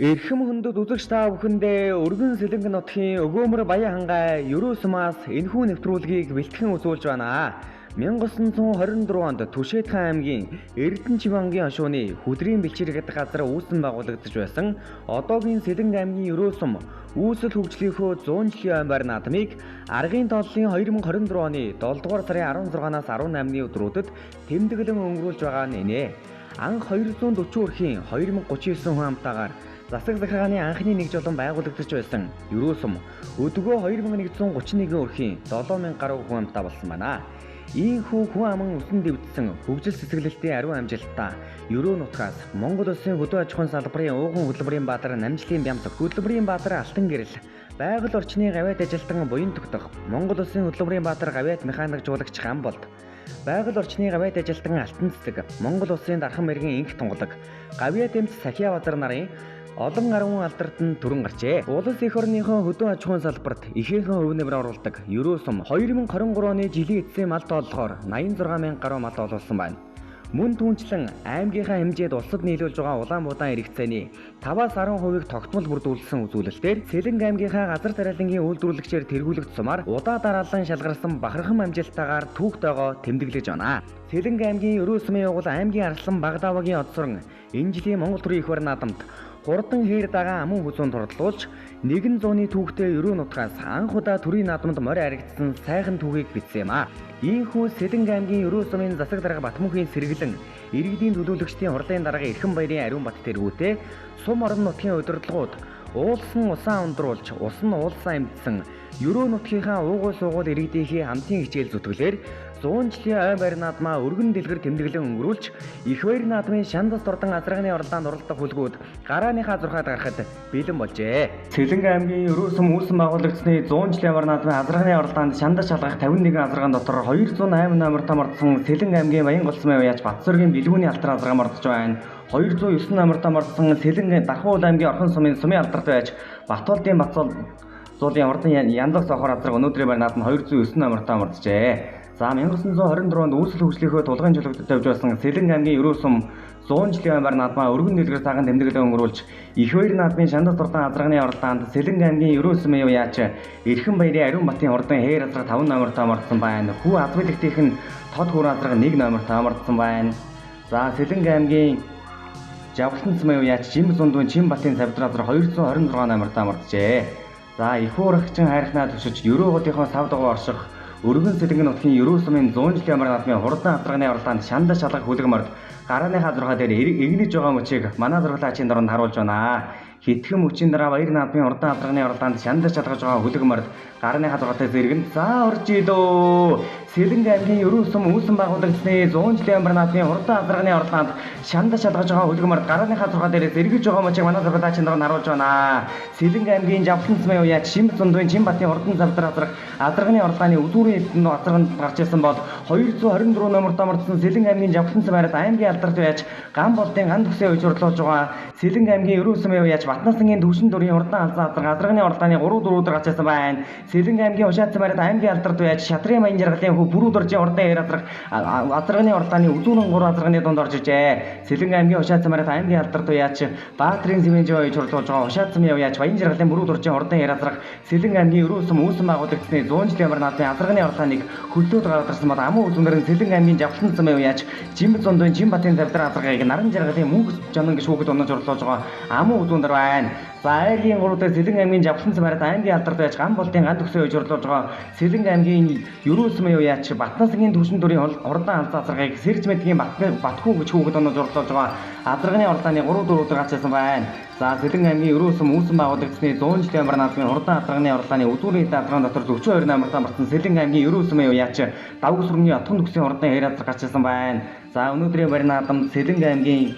Эрхэм хүндэт үзэгч та бүхэндээ өргөн сэлэнг нутгийн өгөөмөр баян хангай Ерөөсмаас энэхүү нэвтрүүлгийг бэлтгэн үзүүлж байна. 1924 онд Түшээдхэн аймгийн Эрдэнэчимангийн хошууны хөдрийн бэлчиргэд газар үүсэн байгуулагдаж байсан одоогийн Сэлэнг аймгийн Ерөөсм үүсэл хөгжлийнхөө 100 жилийн ой байр наадмыг аргын тооллын 2024 оны 7 дугаар сарын 16-наас 18-ны өдрүүдэд тэмдэглэн өнгөрүүлж байгаа нь инэ. Анх 240 өрхийн 2039 хүн амтаагаар засаг захиргааны анхны нэг жолон байгуулагдаж байсан Ерөөсм өдгөө 2131 өрхийн 7000 гаруй хүн амтаа болсон байна. Ийхүү хүн аман өсөн дэвдсэн хөгжил цэцэглэлтийн ариун амжилттай Ерөө нутгаас Монгол Улсын хөдөө аж ахуйн салбарын ууган хөдөлмөрийн баатар Намжлын Бямцаг хөдөлмөрийн баатар Алтан гэрэл байгаль орчны гавьяат ажилтан буян тогтох Монгол Улсын хөдөлмөрийн баатар гавьяат механик жуулагч Гамболд байгаль орчны гавьяат ажилтан Алтан цэцэг Монгол Улсын дархан мэргийн инх тунгалаг гавьяат эмч Сахиа базар нарын олон гаруун алдарт нь түрэн гарчээ. Улс эх орныхоо хөдөө аж ахуйн салбарт ихээхэн өв нэмэр оруулдаг Ерөөсм 2023 оны жилийн эцсийн мал тооллохоор 86000 гаруй мал олуулсан байна. Мөн түүнчлэн аймгийнхаа хэмжээд улсад нийлүүлж байгаа улаан будаа эрэгцээний 5-10%-ийг тогтмол бүрдүүлсэн үзүүлэлтээр Сэлэнг аймгийнхаа газар тариалангийн үйлдвэрлэгчээр тэргүүлэгдсумаар удаа дараалан шалгарсан бахархан амжилттайгаар түүхтэйгоо тэмдэглэж байна. Сэлэнг аймгийн Ерөөсмийн явуул аймгийн Арслан Багдавагийн одсорон энэ жилийн Монгол төрийн их барь наадамд хурдан хээр дагаа амун хүзүүн турдлуулж нэгэн зууны түүхтэй Ерөө нутгаас анх удаа төрийн наадамд морь харагдсан сайхан түүхийг бичсэн юм а. Ийхүү Сэлэнг аймгийн Ерөөсмийн засаг дарга Батмөнхийн сэргэлэн иргэдийн төлөөлөгчдийн хурлын дарга Эрхэм баярын ариун бат тэргүүтээ сум орон нутгийн удирдлагууд уулсан усаа ундруулж ус нь уулсан амьдсан Ерөө нутгийнхаа уугуул суугуул иргэдийнхээ хамтын хичээл зүтгэлээр 100 жилийн ой байр наадмаа өргөн дэлгэр тэмдэглэн өнгөрүүлж их баяр наадмын шандас дурдан азрагны орлаанд оролдох хүлгүүд гарааныхаа зурхаад гарахад бэлэн болжээ. Сэлэнг аймгийн Ерөөсм үүсэн байгуулагдсны 100 жилийн байр наадмын азрагны орлаанд шандас шалгах 51 азраган дотор 208 номертой мордсон Сэлэнг аймгийн Баян голсмын уяач Батсүргийн бэлгүүний алтар азраг мордож байна. 209 номертой мордсон Сэлэнг Дархуул аймгийн Орхон сумын сумын алдарт байж Батуулдын Зуулын урдан яндаг сохор азраг өнөөдрийн байр наадмын 209 номертой морджээ. За 1924 онд үүсэл хөгжлийнхөө тулгын жолоогт тавьж байсан Сэлэнг аймгийн Ерөөсм 100 жилийн байр наадмаа өргөн дэлгэр цагаан тэмдэглэн өнгөрүүлж их баяр наадмын шандас дурдан азрагны орлаанд Сэлэнг аймгийн Ерөөсмийн уяач Эрхэм баярын ариун батын хурдан хээр азраг 5 номертой мордсон байна. Хүү азбилагтийнх нь тод хүр азраг 1 номертой мордсон байна. За Сэлэнг аймгийн Жавхлан цэмийн уяач Жим зундын Чин батын савдар азраг 226 номертой морджээ. За их уурагчин хайрхнаа төвшөж Ерөө хотынхоо сав дагуу орших өргөн Сэлэнг нутгийн Ерөөсмийн 100 жилийн байр наадмын хурдан азрагны орлаанд шандас шалгах хүлэг морд гарааныхаа зурхаа дээр игнэж байгаа мөчийг манай зурглаачийн дорнд харуулж байна. Хитгэн мөчийн дараа баяр наадмын хурдан азрагны орлаанд шандас шалгаж байгаа хүлэг морд гарааныхаа зургаатай зэрэгэн за орж идөө. Сэлэнг аймгийн Ерөөсм үүсэн байгуулагдсны 100 жилийн байр наадмын хурдан азрагны орлаанд шандас шалгаж байгаа хүлэг морд гарааныхаа зургаа дээр зэрэгж байгаа мөчийг манай зурглаачийн дорнд харуулж байна. Сэлэнг аймгийн Жавхлан цэмийн уяач Шим зундын Чин батын хурдан савдар азрагны орлааны өдүүрийн эдэн азраганд гарч ирсэн бол 224 номертой мордсон Сэлэнг аймгийн Жавхлан цэмээрээс аймгийн алдарт байж Гамболдын ган төгсөө уйжуурлуулж байгаа Сэлэнг аймгийн Ерөөсмийн уяач Батнасангийн төвшин дөрийн хурдан алзан азрагны орлааны 3-4 гарч ирсэн байна. Сэлэнг аймгийн Ушаат цэмээрээс аймгийн алдарт байж Шатрын баян жаргалын хүү бүрүүд оржийн хурдан хээр азрагны орлааны үзүүрэн 3 азрагны дунд орж ижээ. Сэлэнг аймгийн Ушаат цэмээрээс аймгийн алдарт уяач Баатрин Сэмэнжөө уйжуурлуулж байгаа Ушаат цэмийн уяач Баян жаргалын бүрүүд оржийн хурдан хээр азраг Сэлэнг аймгийн Ерөөсм үүсэн байгуулагдсны 100 жилийн байр наадмын азрагны орлааныг хөллөөд гаргадарсан бол амун үзүүнээр нь Сэлэнг аймгийн Жавхлан цэмийн уяач Жим зундын Чин батын савдар азрагыг наран жаргалын мөнгө жанан гişүүхэд унаж орлуулж байгаа амун үзүүнээр байна. За айлын 3 дээр Сэлэнг аймгийн Жавхлан цэмээрээс аймгийн алдарт байж Гамболдын ган төгсөө уйжуурлуулж байгаа Сэлэнг аймгийн Ерөөсмийн уяач Батнасангийн төвшин дөрийн хурдан алзан азрагыг Сэрж мэдгийн Батхүү гэж хүүхэд унаж орлуулж байгаа азрагны орлааны 3-4 гарч ирсэн байна. За Сэлэнг аймгийн Ерөөсм үүсэн байгуулагдсны 100 жилийн байр наадмын хурдан азрагны орлааны өдүүрийн азрагын дотор 42 номертой мордсон Сэлэнг аймгийн Ерөөсмийн уяач Давгс сүрмний отхон төгсийн хурдан хээр азраг гарч ирсэн байна. За өнөөдрийн байр наадамд Сэлэнг аймгийн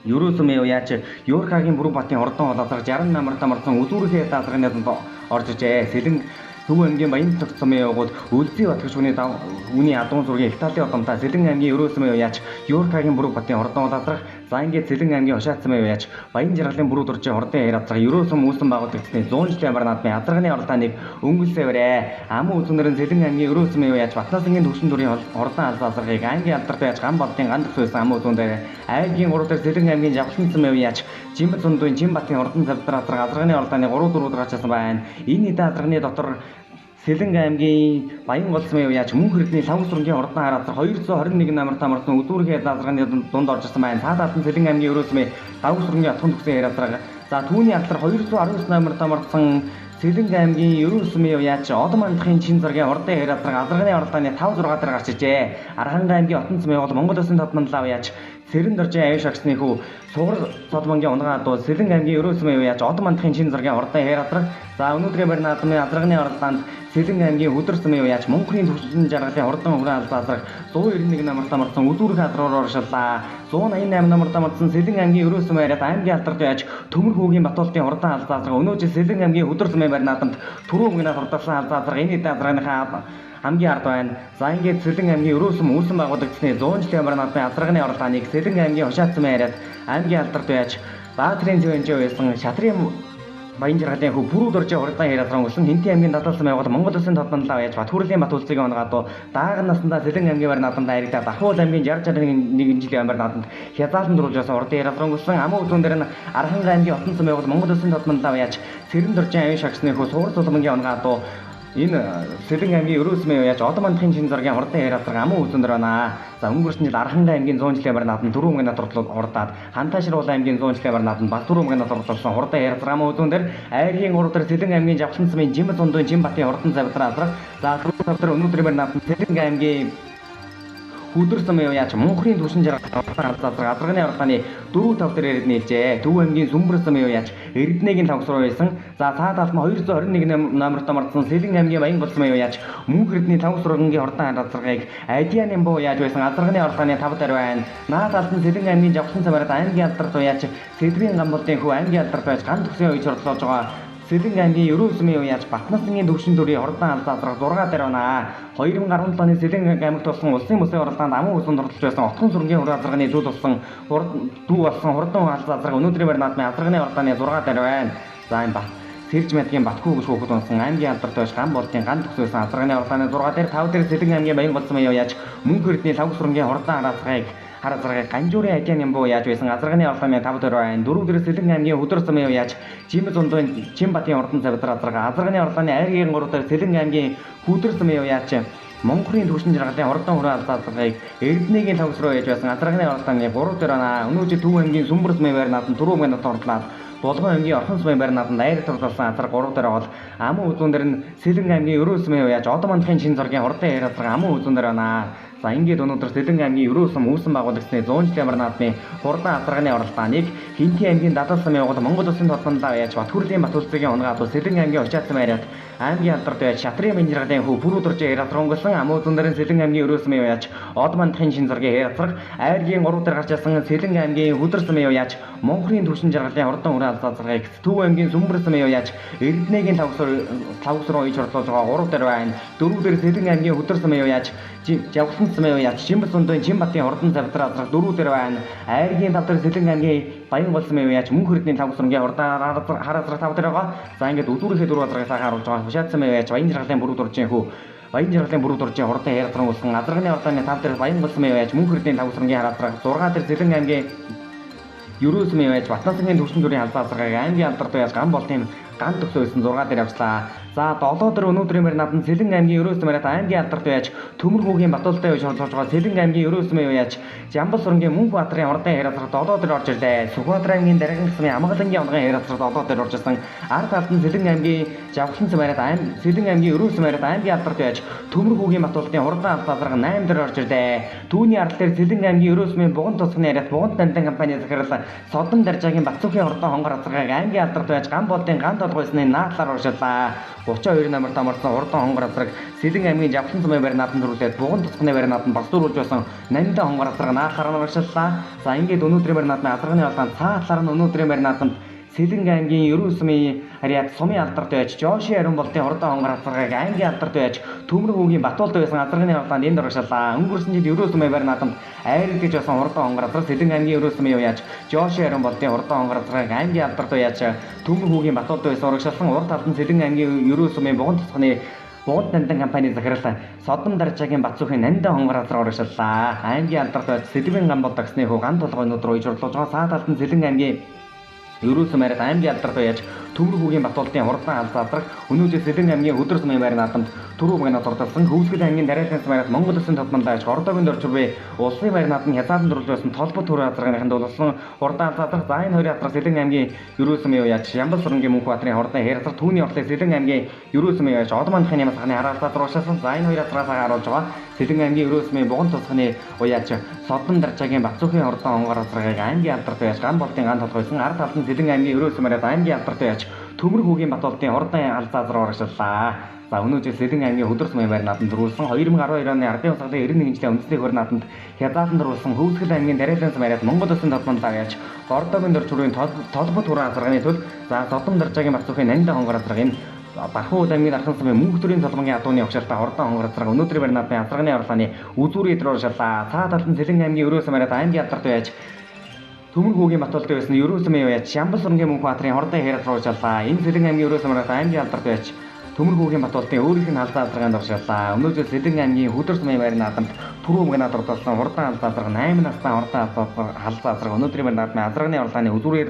Ерөөсмийн уяач Юркагийн бүрэн батын хурдан азраг 60 номертой мордсон өдүүрийн азрагны дунд орж ижээ. Сэлэнг Төв аймгийн Баян тогтцомын явгууд Үлзий батгч үний адуун зургийн Италийн одомтой Сэлэнг аймгийн Ерөөсмийн уяач Юркагийн бүрэн батын хурдан азраг За ингээд Сэлэн аймгийн Хушаацсан байв яаж Баян жаргалын бүрүү дуржийн хордын хэр азраг ерөөсөн үүсэн байгуулагдсны 100 жилийн амар наадмын азрагны оролтооныг өнгөлсөөрэ. Аман үзүүнээр Сэлэн аймгийн ерөөсөн байв яаж Батнасангийн төвшин дүрийн хордон алс азрагыг аймгийн алдарт байж ган болдын ганд төсөөсөн аман үзүүндээр аймгийн 3 дахь Сэлэн аймгийн Жавхлансан байв яаж Жимбат сундын Жимбатын хордон завдар азраг азрагны оролтооны 3 4 удаагчсан байна. Энэ хэдэн азрагны дотор Сэлэн аймгийн Баян голцсон байв яаж мөн хэрдний лав сүрэнгийн ордон хараад 221 номер тамарсан үзүүрхээ азрагны дунд орж ирсэн байна. Цаадаад нь Сэлэн аймгийн ерөөсмөө лав сүрэнгийн отхон төгсөн хэр азраг. За түүний алдар 219 номер тамарсан Сэлэн аймгийн ерөөсмөө яаж Одон мандахын чин зургийн ордын хэр азрагны оролтооны 5 6 дараа гарч ижээ. Арханга аймгийн Отон цэм явал Монгол Улсын тодмон лав яаж Сэрэн доржийн аюу шагсны хүү сугар цодмонгийн унгаан дуу Сэлэн аймгийн ерөөсмөө яаж Одон мандахын чин зургийн ордын хэр азраг. За өнөөдрийн барь наадмын азрагны оролтоонд Сэлэн аймгийн Хөдөрсөн байв яаж Монголын төвшин жаргалын хордон хүрээ албаа азраг 191 номер тамарсан үзүүрх хадруур оршиллаа. 188 номер тамарсан Сэлэн аймгийн Ерөөсөн байраад аймгийн алдарт яаж Төмөр хүүгийн Батуултын хордон албаа азраг өнөөдөр Сэлэн аймгийн Хөдөрсөн байр наадамд түрүү өмнө хордосон албаа азраг энэ хэд азрагныхаа хамгийн ард байна. За ингээд Сэлэн аймгийн Ерөөсөн үүсэн байгуулагдсны 100 жилийн амар наадмын азрагны оролтооныг Сэлэн аймгийн Хушаацсан байраад аймгийн алдарт байж Баатрин зүйнжээ байсан Шатрын Баян жаргалын хүү бүрүү дуржийн хордон хэр азраг өнгөрсөн Хинтийн аймгийн дадлсан байгуул Монгол Улсын тодмон лав яаж Батхүрлийн Бат улсыг онгадуу дааган наснда Сэлэн аймгийн бар наадамд айрагдаад Ахуул аймгийн 60 жилийн амар наадамд хязаалан дөрүүлжсэн хордон хэр азраг өнгөрсөн аман үзүүн дээр нь Арханга аймгийн Отонцэн байгуул Монгол Улсын тодмон лав яаж Сэрэн дуржийн аюу шагсны хүү сугар цулмангийн онгадуу энэ Сэлэн аймгийн ерөөсмөө яаж Одон мандахын чин зургийн хордон хэр азраг аман үзүүн дээр байна. За өнгөрсөн жил Арханга аймгийн 100 жилийн бар наадамд 4 мөнгөний дурлал ордаад Ханташрал аймгийн 100 жилийн бар наадамд бас 4 мөнгөний дурлалсан хордон хэр азраг аман үзүүн дээр айргийн 3 дахь Сэлэн аймгийн Жавхланцмын Жимбат сундын Жимбатын хордон завдар азраг. За түрүү өнөөдрийн бар наадамд Сэлэн аймгийн Хөдөрсөн байв яаж Монголын төвшин жаргалын азрагны оролтооны 4-5 дээр нээлжээ. Төв аймгийн Сүмбэрсэн байв яаж Эрдэнэгийн тавсруу байсан. За цаадаас нь 221 номер томордсон Сэлэн аймгийн Баян голцсон байв яаж мөн хэрдний тавсруугийн хордон азрагыг Адианы буу яаж байсан азрагны оролтооны 5 дээр байна. Наадаас нь Сэлэн аймгийн Жавхлан цамаарад аймгийн алдарт яаж Сэдвийн гамболтын хүү аймгийн алдарт байж ган төгсөн үеж орлоож байгаа. Сэлэн аймгийн Ерөөсмөө яаж Батнасангийн төвшин дүрийн хордон албаа азраг 6 дээр байна. 2017 оны Сэлэн аймагт болсон улсын мөсийн оролтоонд аман үсэнд оролцож байсан Отхон сүрэнгийн хур азрагны зүйл болсон дүү болсон хордон албаа азраг өнөөдрийн бар наадмын азрагны оролтооны 6 дээр байна. За энэ Сэрж мэдгийн Батхүү гүш хөөхд унсан аймгийн алдарт байж ган болтын ган төгсөөсөн азрагны оролтооны 6 дээр 5 дээр Сэлэн аймгийн Баян голцсон байв яаж мөн хэрдний лав сүрэнгийн хордон харазрагыг Ганжуурын Адианы буу яаж байсан азрагны оролтооны 5 дээр байна. 4 дээр Сэлэн аймгийн Хөдөрсөн байв яаж Жимбат сундын Жимбатын хордон завдар азрагны оролтооны айргийн 3 дээр Сэлэн аймгийн Хөдөрсөн байв яаж Монголын төвшин жаргалын хордон хүрээ албаасгыг Эрдэнэгийн тавсруу яаж байсан азрагны оролтооны 3 дээр байна. Өнөөдөр Төв аймгийн Сүмбэрсэн байр наадам 4 мөнгөнд ордлаад Булган аймгийн Орхон сүмийн байр наадамд айр турласан азраг 3 дээр бол аман үзүүн дээр нь Сэлэн аймгийн Ерөөсмөө яаж Одон мандахын чин зургийн хордон хэр азраг аман үзүүн дээр байна. За ингээд өнөөдөр Сэлэн аймгийн Ерөөсөм үүсэн байгуулагдсны 100 жилийн амар наадмын хурдан азрагны оролтооныг Хинтийн аймгийн дадлсан байгуул Монгол Улсын тодмон лав яаж Батхүрлийн Бат улсыг онгадуу Сэлэн аймгийн Хушаацсан байраад аймгийн алдарт байж Шатрын Баян жаргалын хүү бүрүү дуржийн хэр азраг өнгөрсөн аман үзүүн дээр нь Сэлэн аймгийн Ерөөсмөө яаж Одон мандахын чин зургийн хэр азраг айргийн 3 дээр гарч ирсэн Сэлэн аймгийн Хөдөрсөн яаж Монголын төвшин жаргалын хордон хүрээ азрагыг Төв аймгийн Сүмбэрсэн яаж Эрдэнэгийн тавсруу иж орлоож байгаа 3 дээр байна. 4 дээр Сэлэн аймгийн Хөдөрсөн яаж Жавхланцсан байв яаж Жимбат сундын Жимбатын хордон завдар азраг 4 дээр байна. Айргийн 5 дээр Сэлэн аймгийн Баян голцсон байв яаж мөн хэрдний тавсрынгийн хордон харазраг 5 дээр байгаа. За ингээд үзүүрхээ 4 азрагыг харуулж байгаа. Хушаацсан байв яаж Баян жаргалын бүрүү дуржийн хүү Баян жаргалын бүрүү дуржийн хордон хэр азраг болсон азрагны оролтооны 5 дээр Баян голцсон байв яаж мөн хэрдний тавсрынгийн харазраг 6 дээр Сэлэн аймгийн Ерөөсмөө яаж Батнасангийн төвшин дүрийн албаа азрагыг аймгийн алдарт байж ган болтын ган төгсөөсөн 6 дээр явчлаа. За 7 дээр өнөөдрийн бар наадамд Сэлэн аймгийн Ерөөсмөө аймгийн алдарт байж Төмөр хүүгийн Батуултай байж орж байгаа Сэлэн аймгийн Ерөөсмөө яаж Жамбал сүрэнгийн Мөнх Баатарын хордон хэр азраг 7 дээр орж ирлээ. Сүхбаатар аймгийн Дарган гисмын Амгалангийн онгон хэр азраг 7 дээр орж ирсэн. Ард талд нь Сэлэн аймгийн Жавхланц байраад Сэлэн аймгийн Ерөөсмөө аймгийн алдарт байж Төмөр хүүгийн Батуултын хордон албаа азраг 8 дээр орж ирлээ. Түүний ард дээр Сэлэн аймгийн Ерөөсмөө Буган тусганы яриад Буган дандан компани захирлаа Содон Даржаагийн Батцуухийн хордон хонгор азрагыг аймгийн алдарт байж ган болтын ган толгойсны наадлаар оршиллаа. 32 номер тамарсан хордон хонгор азраг Сэлэн аймгийн Жавхлан цумын байр наадамд төрүүлээд Буган тусганы байр наадамд багтуулж байсан 8 хонгор азраг наадлаар оршиллаа. За ингээд өнөөдрийн байр наадмын азрагны болон цаатлаар нь өнөөдрийн байр наадамд Сэлэнг аймгийн Ерөн сумын Ариад сумын алдарт байж Жоши Ариун болтын хурдан хонгор азаргааг аймгийн алдарт байж Төмөр хүүгийн Батуулд байсан азарганы явдлаанд энд оршууллаа. Өнгөрсөн жил Ерөн сумын байр наадамд айрагдж байсан хурдан хонгор азар Сэлэнг аймгийн Ерөн сумын яаж Жоши Ариун болтын хурдан хонгор азаргааг аймгийн алдарт байж Төмөр хүүгийн Батуулд байсан урагшилсан урд талд нь Сэлэнг аймгийн Ерөн сумын Буган тусганы Бууд нандан компани захирлаа Содон даржаагийн Бацуухийн нандан хонгор азар урагшиллаа. Аймгийн алдарт байж Сэдвэн гамбол таксны хуу ган толгой өнөдөр уйж орлуулж байгаа. Саад талд нь Сэлэнг аймгийн Ерөн сумын аймгийн алдарт байж Төмөр хүүгийн Батуулдын хурдан алзаадраг өнөөдөр Сэлэнг аймгийн Хөдөр сумын байр наадамд түрүү багнаа дурдсан Хөвсгөл аймгийн Дарайлан сумын Монгол Улсын тодмолдож Гордогийн дөржвэ улсын байр наадамд хязгаарлан дурлуулсан толбот төрөө азаргын дулсан хурдан алзаадраг за энэ хоёрын алдарт Сэлэнг аймгийн Ерөн сумын яаж Ямбал сүрэнгийн Мөнх Баатарын хурдан хэрэг түүний орлыг Сэлэнг аймгийн Ерөн сумын яаж Одон манхын ямаас ханы хараалцаа зуршаасан за энэ хоёр азраас харуулж байгаа Сэлэнг аймгийн Ерөн сумын Буган тусганы уяач Содон даржаагийн Бацуухийн хурдан хонгор азаргааг аймгийн алдарт байж ган болтын ган толгойсон ард талд нь Сэлэнг аймгийн Ерөн сумын аймгийн алдарт байж Төмөр хүүгийн Батуулдын хурдан алзаазар урагшиллаа. За өнөөдөр Сэлэнг аймгийн Хөдөр сумын байр наадамд дөрвөлсөн 2012 оны ардын усгын 91 жилийн үндэсний хөр наадамд хязгаарлан дөрвөлсөн Хөвсгөл аймгийн Дарайлан сумын байрад Монгол Улсын тодмолдоо яаж Гордогийн дөржвөрийн толбот хүрэн азарганы тул за Содон даржаагийн Бацуухийн нандин хонгор азаргын Бархууд аймгийн Архан сумын Мөнх төрийн толгойн адууны огшилтаа хурдан хонгор азарга өнөөдрийн байр наадмын азарганы орлооны үзүүрийн эдрээр урагшиллаа. Цаад талд нь Сэлэнг аймгийн Ерөн сумын аймгийн алдарт байж Төмөр хүүгийн Батуулд байсан Ерөн сумын яаж Ямбал сүрэнгийн Мөнх Баатарын хурдан хэрэг руужаалаа. Энэ Сэлэнг аймгийн Ерөн сумын аймгийн алдарт байж Төмөр хүүгийн Батуулдын өөрийнх нь халдаа азаргаанд оршууллаа. Өнөөдөр Сэлэнг аймгийн Хөдөр сумын байр наадамд түрүү багнаа дурдсан хурдан халдаа азарга 8 настай хурдан халдаа азарга өнөөдрийн байр наадмын азарганы орлооны үзүүрээр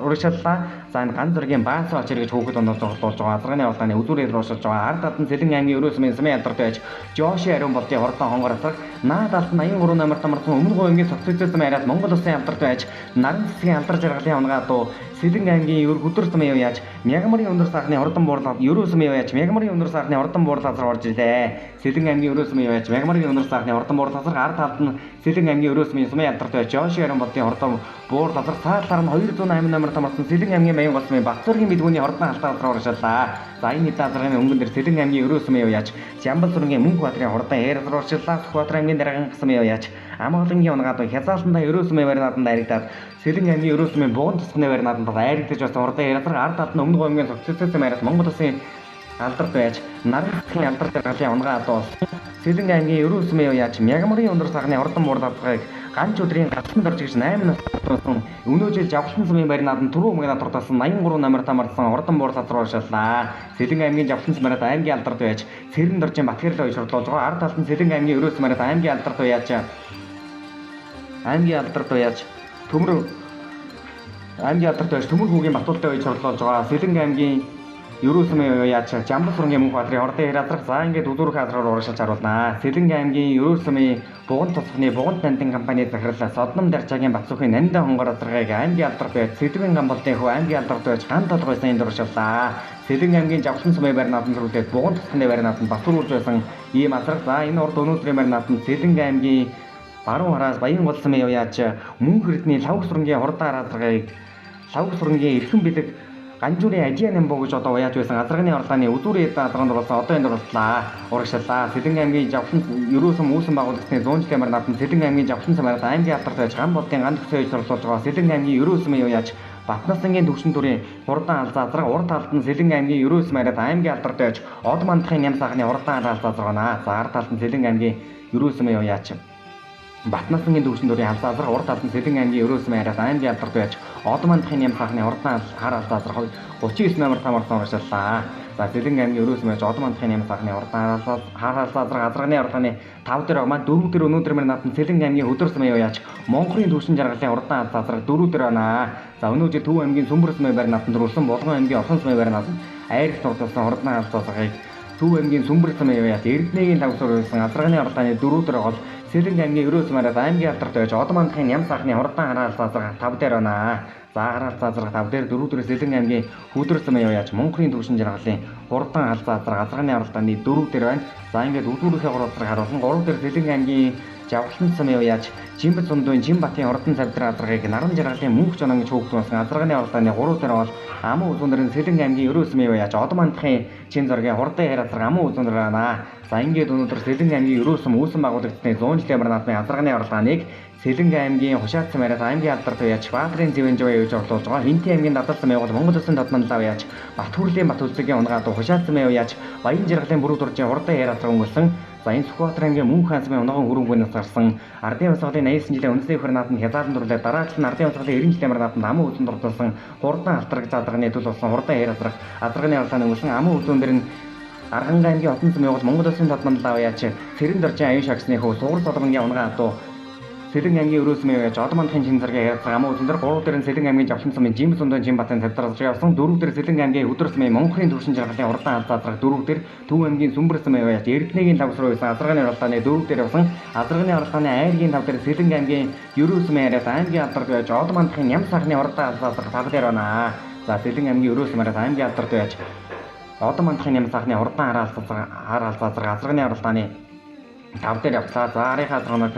урагшааллаа. За энэ ган зэргийн бааз очир гэж хүүхэд оноос орлуулж байгаа азарганы орлооны үзүүрээр урагшуулж байгаа. Ард талд нь Сэлэнг аймгийн Ерөн сумын алдарт байж Жоши Ариун болтын хурдан хонгор азарга наад талд нь 83 номерт амарсан өмнө говийн цогцолцсон байраас Монгол Улсын алдарт байж наран цэцгийн алдар жаргалын унгаа дуу Сэлэнг аймгийн Хөдөр сумын яаж Мягмарын өндөр саахны хурдан буурлаад Ерөн сумын яаж Мягмарын өндөр саахны хурдан буурлаад орж илээ. Сэлэнг аймгийн Ерөн сумын яаж Мягмарын өндөр саахны хурдан буурлаад ард талд нь Сэлэнг аймгийн Ерөн сумын алдарт байж Жоши Ариун болтын хурдан буурлаад цаадлаар нь 208 номерт амарсан Сэлэнг аймгийн Баян гол сумын Батцоргийн мэдгүүний хурдан алдаа урагшаалаа. За энэ хэдэн азаргын өнгөн дээр Сэлэнг аймгийн Ерөн сумын яаж Ямбал сүрэнгийн Мөнх Баатарын хурдан хэрэг урагшаалаа. Сүхбаатар аймгийн Дарган сумын яаж Амгалангийн унгаад хязгаарлалтаа Ерөн сумын байр наадамд айрагдаад Сэлэнг аймгийн Ерөн сумын Буган тусганы байр наадамд айрагдаж байсан хурдан хэрэг ард талд нь өмнө говийн цогцолцсон байраас Монгол Улсын алдарт байж наран цэцгийн алдар жаргалын унгаа дуу Сэлэнг аймгийн Ерөн сумын яаж Мягмарын өндөр саахны хурдан буурлалцгааг ганч өдрийн гацсан дорж гэж 8 настай өнөөдөр Жавхлан сумын байр наадамд түрүү магнаа дурдсан 83 номерт амарсан хурдан буурлалцар урагшаалаа. Сэлэнг аймгийн Жавхлан сумын аймгийн алдарт байж Цэрэн доржийн Батгэрэл уйшруулж байгаа. Ард талд нь Сэлэнг аймгийн Ерөн сумын аймгийн алдарт байж Төмөр аймгийн алдарт байж Төмөр хүүгийн Батуулдаа уйшруулж байгаа. Сэлэнг аймгийн Ерөн сумын яаж Жамбал сүрэнгийн Мөнх Баатарын хурдан хэрэг азарга за ингээд үзүүрх азаргаар урагшилж харуулнаа. Сэлэнг аймгийн Ерөн сумын Буган тусганы Буган нандин компани захирлаа Содном даржаагийн Бацуухийн нандин хонгор азаргааг аймгийн алдарт байж Сэдвэн гамболтын хүү аймгийн алдарт байж ган толгойсон энд урагшаалаа. Сэлэнг аймгийн Жавхлан сумын байр наадамд рүүлээд Буган тусганы байр наадамд Батуур үрж байсан ийм азарга за энэ урд өнөөдрийн байр наадамд Сэлэнг аймгийн Баруун хараас Баян гол сумын яаж Мөнх эрдний лавг сүрэнгийн хурдан азаргааг лавг сүрэнгийн эрхэм бэлэг Ганжуурын Ажиан амбуу гэж одоо уяаж байсан азарганы орлооны үзүүрийн азарганд болсон одоо энэ дурлалаа урагшаалаа. Сэлэнг аймгийн Жавхлан Ерөн сум үүсэн байгууллагын 100 жилийн наадамд Сэлэнг аймгийн Жавхлан сумын аймгийн алдарт байж ган болтын ган төгсөө зорлуулж байгаа. Сэлэнг аймгийн Ерөн сумын уяаж Батнаснгийн төвшин төрийн хурдан алзаазраг урд талд нь Сэлэнг аймгийн Ерөн сумын аймгийн алдарт байж Од мандахын ям саахны хурдан алзаазраг байна. За ард талд нь Сэлэнг аймгийн Ерөн сумын уяаж Батнаснгийн төвшин төрийн алзаазраг урд талд нь Сэлэнг аймгийн Ерөн сумын аймгийн алдарт байж Од мандахын ям саахны хурдан хар алзаазраг 39 номер тамарсан урагшаалаа. За Сэлэнг аймгийн Ерөн сумын Од мандахын ям саахны хурдан хар алзаазраг азарганы орлооны 5 дээр маань 4 дээр өнөөдөр мөр наадам Сэлэнг аймгийн Хөдөр сумын уяаж Монголын төвшин жаргалын хурдан алзаазраг 4 дээр байна. За өнөөдөр Төв аймгийн Сүмбэр сумын байр наадамд дөрвөлсөн Болгон аймгийн Орхон сумын байр наадамд айрх дурдсан хурдан алзаазрагыг Төв аймгийн Сүмбэр сумын уяаж Эрдэнэгийн лавсуур байсан азарганы орлооны 4 дээр гол Сэлэнг аймгийн Ерөн сумын аймгийн алдарт байж Од мандахын ям саахны хурдан хар алзаазраг 5 дээр байна. За хар алзаазраг 5 дээр 4 дээр Сэлэнг аймгийн Хөдөр сумын уяаж Монголын төвшин жаргалын хурдан алзаазраг азарганы орлооны 4 дээр байна. За ингээд үзүүрийнхээ 3 азраг харуулсан 3 дээр Сэлэнг аймгийн Жавхлан сумын уяаж Жимбэт сундын Жимбатын хурдан цавдрын азаргыг наран жаргалын Мөнх жонон гэж хөөгдсөн азарганы орлооны 3 дээр бол амын үзүүнээр Сэлэнг аймгийн Ерөн сумын уяаж Од мандахын Чин зургийн хурдан харилцаг аман үзүүн байна. За ингээд өнөөдөр Сэлэнг аймгийн Ерөөсөм үүсэн байгуулагчдын 100 жилийн амар наадмын азарганы орлогыг Сэлэнг аймгийн Хушаат цамаараа аймгийн алдарт уяач Баатарын зэвэн жаваа явж орлуулж байгаа. Хинтээ аймгийн Дадлсан байгуул Монгол Улсын Татманлаа уяач Батхүрлийн Батүлцгийн унгаа дуу Хушаат цамаа уяач Баян жаргалын бүрэг дуржийн хурдан харилцаг өнгөрсөн. За энэ Сүхбаатар аймгийн Мөнх хаансмын унган хөрөнгөнөөс гарсан ардын усгалын 89 жилийн үндэсний хөр наадмын хязгаарлан дурлал дараач нь ардын усгалын 90 жилийн амар наадмын аман үзэн дурдсан хурдан алтраг задарганы төлөв болсон хурдан харилцаг азарганы орлогын өнгөрсөн аман үзүүн дээр нь Арган аймгийн Отон цэм явуул Монгол Улсын Татманлаа уяач Цэрэн доржин аюун шагсны хөв сугар солонгын унгаа дуу Сэлэнг аймгийн Ерөөсөм явж Одон мандахын чин зэрэг харилцаг аман үзэн дээр 3 дээр нь Сэлэнг аймгийн Жавхлан цэм Жимс ундын Жимбатын тавьдарч явсан 4 дээр Сэлэнг аймгийн Өдөрсмийн Монголын төвшин жаргалын хурдан алзаазраг 4 дээр Төв аймгийн Сүмбэрсэм явж Эрдэнэгийн лавс руу явсан азарганы орлооны 4 дээр явсан азарганы орлооны айргийн 5 дээр Сэлэнг аймгийн Ерөөсөм яриад аймгийн алдарт явж Одон мандахын Ням сайхны хурдан алзаазраг 5 дээр байна. За Сэлэнг аймгийн Ерөөсөм яриад аймгийн алдарт явж Одон мандахын Ням сайхны хурдан хар алзаазраг азарганы орлооны 5 дээр явцлаа. За арийнхаа азарганы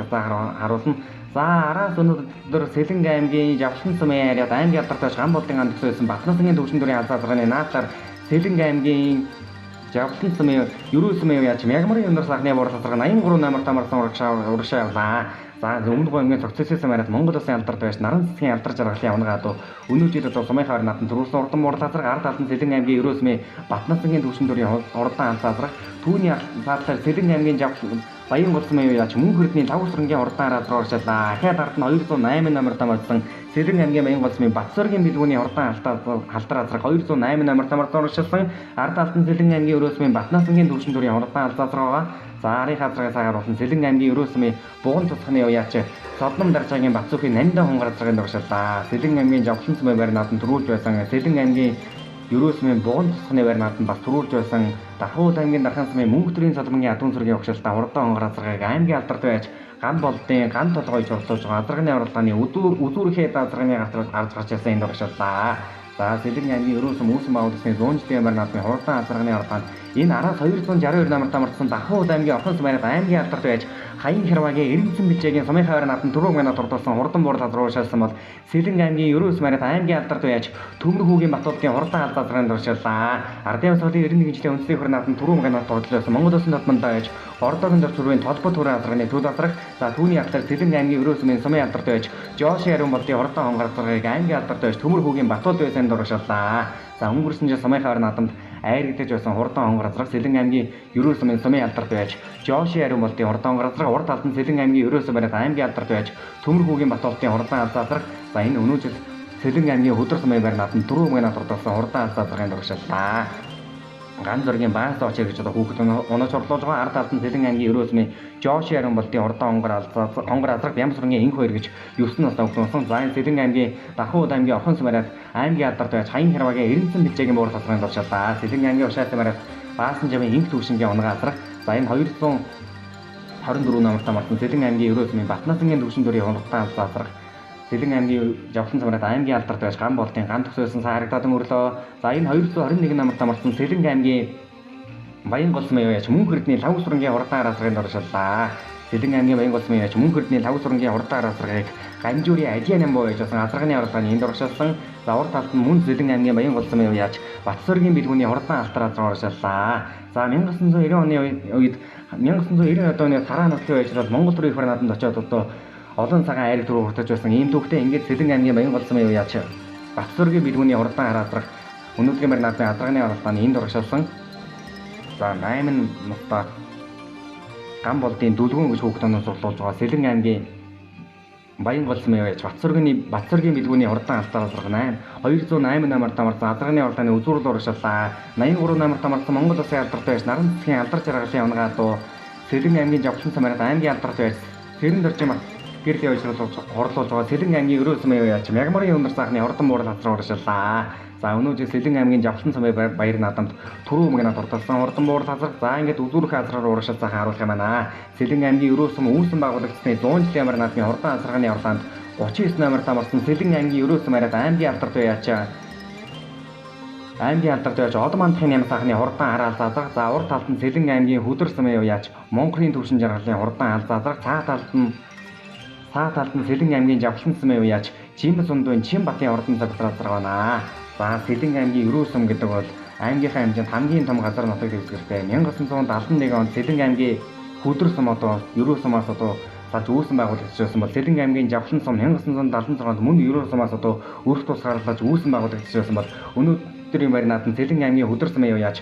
харуулна. За араас өнөөдөр Сэлэнг аймгийн Жавхлан цэм яриад аймгийн алдарт явж ган болдын анд төсөөсөн Батнасгийн төвшин дүрийн алзаазрагны наатаар Сэлэнг аймгийн Жавхлан цэм Ерөөсөм явж Мягмарын өндөр сахны буурлалцарга 83 номерт амарсан урагшаа явлаа. За өмнөд аймгийн цогцсээс мараад Монгол Улсын алдарт байж наран засгийн алдар жаргалын авнагаа дуу өнөө жил одоо сумын хавар наадмын төрүүлсэн урдан буурлалцарга ард талд нь Сэлэнг аймгийн Ерөөсмийн Батнасгийн төвшин дүрийн урдан алзаазраг түүний цаатлаар Сэлэнг аймгийн Жавхлан Баян голцсон яваач мөн хүрдний 5 сарнгийн урдан араас орчлаа. Ахаад ард нь 208 номерт амарсан Сэлэнг аймгийн Баян голцмын Батсоргийн бэлгүүний урдан халтар азраг 208 номерт амарсан ард талд нь Сэлэнг аймгийн Ерөөсмийн Батнасгийн төвшин дүрийн урдан алзаазраг за арын хазрагаас агааруулсан Сэлэнг аймгийн Ерөөсмийн Буган цусхны яваач Содном даржаагийн Батцүхийн 80 хонгор азрагын дуршиллаа. Сэлэнг аймгийн Жавхлан цэм байр наадмын төрүүлж байсан Сэлэнг аймгийн Ерөөсмийн Буган цусхны байр наадмын бас төрүүлж байсан Дахуул аймгийн Дархан цэмийн Мөнх төрийн солонгын адуун сүргийн огшилтаа хурдан хонгор азрагыг аймгийн алдарт байж ган болдын ган толгойж орлуулж байгаа азарганы орлооны үзүүрхээ азарганы гартар гарч гарчсан энд огшиллаа. За Сэлэнг аймгийн Ерөөсөм үүсэн байгууллагын 100 жилийн амар наадмын хурдан азарганы орлоонд энэ араас 262 номерт амарсан Дахуул аймгийн Орхон цэм аймгийн алдарт байж Хаян Хэрвагийн Эренцэн бичээгийн сумын хавар наадмын түрүү мянга турдуулсан хурдан буурлал руу шалсан бол Сэлэнг аймгийн Ерөөсөм аймгийн алдарт байж Төмөр хүүгийн Батуудын хурдан алдаазрын дуршиллаа. Ардын усгалын 91 жилийн үндэсний хөр наадмын түрүү мянга турдуулсан Монгол Улсын Татманлаа байж Ордогийн дор төрийн толбот төрийн азрагны төл азраг за түүний алдар Сэлэнг аймгийн Ерөөсөмийн сумын алдарт байж Жош Ярун болдын хурдан хонгор азрагыг аймгийн алдарт байж Төмөр хүүгийн Батууд байсан дуршиллаа. За өнгөрсөн жил сумын хавар наадамд айрагдаж байсан хурдан хонгор азраг Сэлэнг аймгийн Ерөөсөмийн сумын алдарт байж Жош Ярун болдын хурдан хонгор азраг урд талд нь Сэлэнг аймгийн Ерөөсөм аймгийн алдарт байж Төмөр хүүгийн Батуудын хурдан азраг за энэ өнөө жил Сэлэнг аймгийн Хөдөр сумын байр наадамд 4 мянга турдуулсан хурдан азрагын дуршиллаа. Ган зургийн баас очоо гэж одоо хүүхэд онооч орлуулж байгаа ард талд нь Сэлэнг аймгийн Ерөөсмийн Жош Ярун болдын хурдан хонгор азраг Бямсургийн энх хоёр гэж 9 нас өгдөнсөн. За энэ Сэлэнг аймгийн Дахуул аймгийн Орхон цэм аймгийн алдарт байж Хаян Хэрвагийн Эренцэн бичээгийн буур салгын дуршиллаа. Сэлэнг аймгийн Ушаат цэм Баасан жавын энх төвшингийн унгаа азраг за энэ 224 номерт амарсан Сэлэнг аймгийн Ерөөсмийн Батнасгийн төвшин дүрийн хурдан азраг Сэлэнг аймгийн Жавхлан цэм аймгийн алдарт байж ган болтын ган төсөөсөн харагдаад өнгөрлөө. За энэ 221 номерт амарсан Сэлэнг аймгийн Баян голцмын яваач мөн хүрдний лав сүрэнгийн хурдан азрагын дуршиллаа. Сэлэнг аймгийн Баян голцмын яваач мөн хүрдний лав сүрэнгийн хурдан азрагыг Ганжуурийн Ажиан намбуу байж байсан азрагны орлооны энд дуршилсан. За урд талд нь мөн Сэлэнг аймгийн Баян голцмын яваач Батсоргийн бэлгүүний хурдан алтар азраг дуршиллаа. За 1990 оны үед 1990 оны сараа нутгийн байжрал Монгол төрийн хөр наадамд очиод одоо олон цагаан айраг төрөв хурдаж байсан ийм түүхтэй ингээд Сэлэнг аймгийн Баян голцмын яваач Батсоргийн бэлгүүний хурдан хараазрах өнөөдрийн байр наадмын азрагны орлооны энд дуршилсан. За 8 нутаа ган болдын дүлгүүн гэж хүүхэд оноо сурлуулж байгаа Сэлэнг аймгийн Баян голцмын яваач Батсоргийн бэлгүүний хурдан алтар азрах 208 номерт амарсан азрагны орлооны үзүүрл урагшиллаа. 83 номерт амарсан Монгол Улсын алдарт байж наран засгийн алдар жаргалын авнагаа дуу Сэлэнг аймгийн Жавхлан цэм аймгийн алдарт байж Цэрэн доржин гэрэл явж орлуулж байгаа Сэлэнг аймгийн Ерөөсөм яваач Мягмарын өндөр сахны хурдан буурлал азраг урагшиллаа. За өнөө жил Сэлэнг аймгийн Жавхлан цэм баяр наадамд түрүү мянга турдуулсан хурдан буурлал азраг за ингээд үзүүрх азраар урагшилсан харуулах юм байна. Сэлэнг аймгийн Ерөөсөм үүсэн байгуулагчдын 100 жилийн амар наадмын хурдан азрагны орлоонд 39 номерт амарсан Сэлэнг аймгийн Ерөөсөм аймгийн алдарт яваач аймгийн алдарт байж Одон мандахын Ням сайхны хурдан хараал зазрах за урд талд нь Сэлэнг аймгийн Хөдөр сумын яваач Монголын төвшин жаргалын хурдан ал зазрах цаа талд нь Сэлэнг аймгийн Жавхлан цэм яваач Жимс ундын Чин батын хурдан завтралзар байна. За Сэлэнг аймгийн Ерөөсөм гэдэг бол аймгийнхаа хэмжээнд хамгийн том газар нутаг дэвсгэртэй 1971 онд Сэлэнг аймгийн хөдөр сум одоо ерөө сумаас одоо салж үүсэн байгуулагдчихсан бол Сэлэнг аймгийн Жавхлан сум 1976 онд мөн ерөө сумаас одоо өрх тусгаарлаж үүсэн байгуулагдчихсан бол өнөөдрийн маринад нь Сэлэнг аймгийн хөдөр сумын юу яаж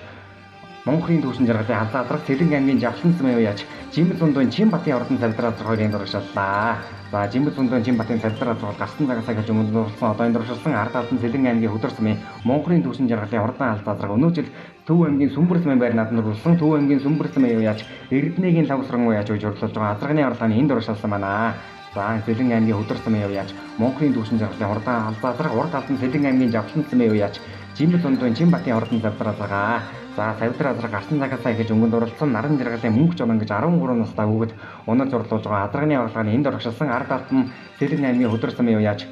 Монголын түүшин жаргалын халзаа азрах Сэлэнг аймгийн Жавхлан сумын юу яаж Жимбэл зундын Чимбатын ордон цавдраа азрах хоёрын дурагшааллаа. За Жимбэл зундын Чимбатын цавдраа азрах гарсан цагаасаа гэж өнгөрсөн одоо энэ дурагшилсан ард талд нь Сэлэнг аймгийн хөдөр сумын Монголын түүшин жаргалын ордон халзаа азрах өнөө жил Төв аймгийн Сүмбэр сумын байр наадмаар болсон Төв аймгийн Сүмбэр сумын юу яаж Эрдэнэгийн лавсран уу яаж гэж урлуулж байгаа азрагны орлооны энэ дурагшаалсан байна. За Сэлэнг аймгийн хөдөр сумын юу яаж Монголын түүшин жаргалын ордон халзаа азрах урд талд нь Сэлэнг аймгийн Жавхлан сумын юу яаж Жимбэл зундын Чимбатын ордон цавдраа азрах. За савдраа азрах гарсан цагаасаа гэж өнгөнд оролцсон наран жаргалын мөнгө жолон гэж 13 настай хүүхэд унаж урлуулж байгаа азрагны орлооны энд оршилсан ард талд нь Сэлэнг аймгийн хөдөр сумын юу яаж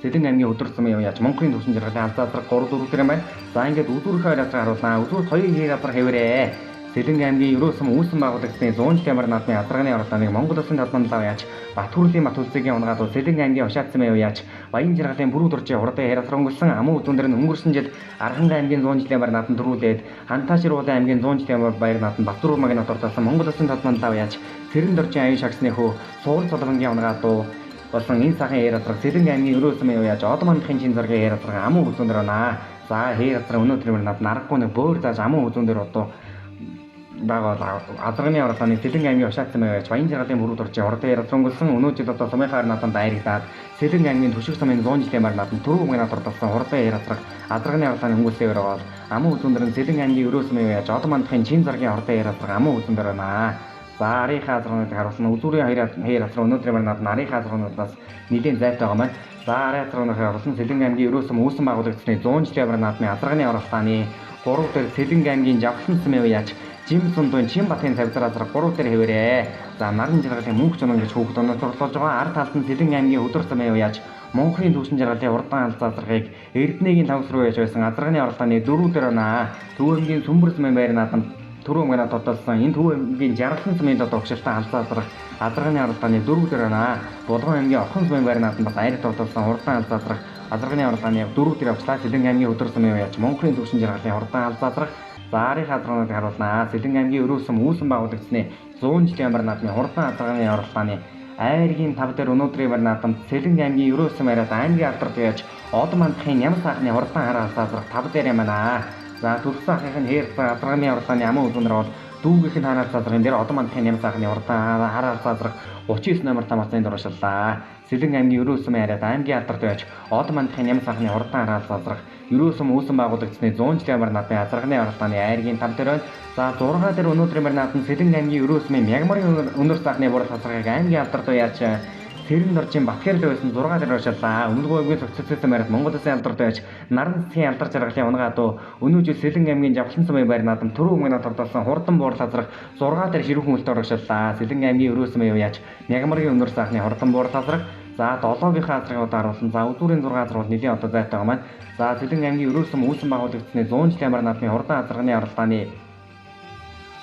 Сэлэнг аймгийн хөдөр сумын юу яаж Монголын түүшин жаргалын халзаа азрах 3 4 гэрэн байна. За ингээд үзүүрийн хоёр азрах харуулнаа. Үзүүрт 2 хэр азрах хэвээрээ. Сэлэнг аймгийн ерөө сум үүсэн байгуулагдсны 100 жил ямар наадмын азрагны орлооныг Монгол Улсын талбанлав яаж Батхүрлийн Бат улсгийн унгаад Сэлэнг аймгийн Ушаат сумын юу яаж Баян жаргалын бүрүү дуржийн хурдан харилцаа өнгөрсөн амун үзүүндэр нь өнгөрсөн жил Архангай аймгийн 100 жилийн ямар наадмын төрүүлээд Хантаашир уулын аймгийн 100 жилийн ямар баяр наадмын Батүр магнат дурталсан Монгол Улсын талбанлав яаж Цэрэн доржийн аюун шагсны хөө Суурал цолгонгийн унгаад болсон энэ сахын хэр азрах Сэлэнг аймгийн ерөө сумын юу яаж Одон мандахын чин зоргийн хэр азрах амун үзүүндэр байна. За хэр азрах өнөөдөр ямар наадмын аргагүй нэг бөөр зааж амун үзүүндэр одоо байгаа азрагны орлооны Сэлэнг аймгийн Ушаат сумын байж Баян жаргалын бүрүү дуржийн урд яралт өнгөрсөн өнөө жил одоо сумынхаар наадманд дайрагдаад Сэлэнг аймгийн Түшиг сумын 100 жилийн mar наадманд түрүү магнат дурдсан урд яралт азрагны орлооны хөнгөлсөөр байгаа амун үзүүндэр нь Сэлэнг аймгийн ерөө сумын байж Одон мандахын чин заргийн урд яралт амун үзүүндэр байна. За арийнхаа азрагнууд харуулсан үзүүрийн хоёр азраг өнөөдрийн mar наадманд арийнхаа азрагнуудаас нэлээд зайтай байгаа маань. За арын азрагнууд харуулсан Сэлэнг аймгийн ерөө сум үүсэн байгуулагдсны 100 жилийн mar наадмын азрагны орлооны 3 дээр Сэлэнг аймгийн Жавхлан сумын яаж Жимбэл зундын Чимбатын цавдраа азрах 3 дээр хэвээрээ. За наран жаргалын мөнгө жонон гэж хүүхэд оноо турлуулж байгаа ард талд нь Сэлэнг аймгийн хөдөр сумын яаж Монголын түүшин жаргалын урдан халзаа азрахыг Эрдэнэгийн лавс руу яаж байсан азрагны орлооны 4 дээр байна. Төв аймгийн Сүмбэр сумын байр наадманд түрүү магнат тодтолсон энэ Төв аймгийн Жаргалан сумын догшилтаа халзаа азрах азрагны орлооны 4 дээр байна. Булган аймгийн Орхон сумын байр наадманд айр тодтолсон урдан халзаа азрах азрагны орлооны 4 дээр авчлаа. Сэлэнг аймгийн хөдөр сумын яаж Монголын түүшин жаргалын урдан халзаа азрах За арийнхаа азрагнуудыг харуулнаа. Сэлэнг аймгийн ерөө сум үүсэн байгуулагдсны 100 жилийн mar наадмын хурдан азрагны орлооны айргийн 5 дээр өнөөдрийн mar наадманд Сэлэнг аймгийн ерөө сум яриад аймгийн алдарт яаж Одон мандахын Нямс хаахны хурдан хараа азрах 5 дээр юм байна. За төрсөн ахын хэр азрагны орлооны амун үзүүнээр бол дүүгийнх нь хараалц азрагын дээр Одон мандахын Нямс хаахны хурдан хараалц азрах 39 номер тамаацны дуршиллаа. Сэлэнг аймгийн ерөө сум яриад аймгийн алдарт яаж Одон мандахын Нямс хаахны хурдан хараалц азрах ерөө сум үүсэн байгуулагдсны 100 жилийн mar наадмын азрагны орлооны айргийн 5 дээр байна. За 6 дээр өнөөдрийн mar наадманд Сэлэнг аймгийн ерөө сумын Мягмарын өнөр сахны бурал хасрагыг аймгийн алдарт яаж Цэрэн доржийн Батхэрл байсан 6 дээр уушаалаа. Өмнөг аймгийн цогцолцсон байрад Монгол Улсын алдарт байж наран засгийн алдар жаргалын унгаад өнөө жил Сэлэнг аймгийн Жавхлан сумын байр наадам түрүү магнат тодтолсон хурдан бурал хасрах 6 дээр ширүүхэн үлдээ уушаалаа. Сэлэнг аймгийн ерөө сумын юу яаж Мягмарын өнөр сахны хурдан бурал хасрах За 7-гийн азрагнууд харуулсан. За үзүүрийн 6 азрагнууд нэлийн одоо зайтай байгаа маань. За Сэлэнг аймгийн ерөө сум үүсэн байгуулагдсны 100 жилийн mar наадмын хурдан азрагны орлооны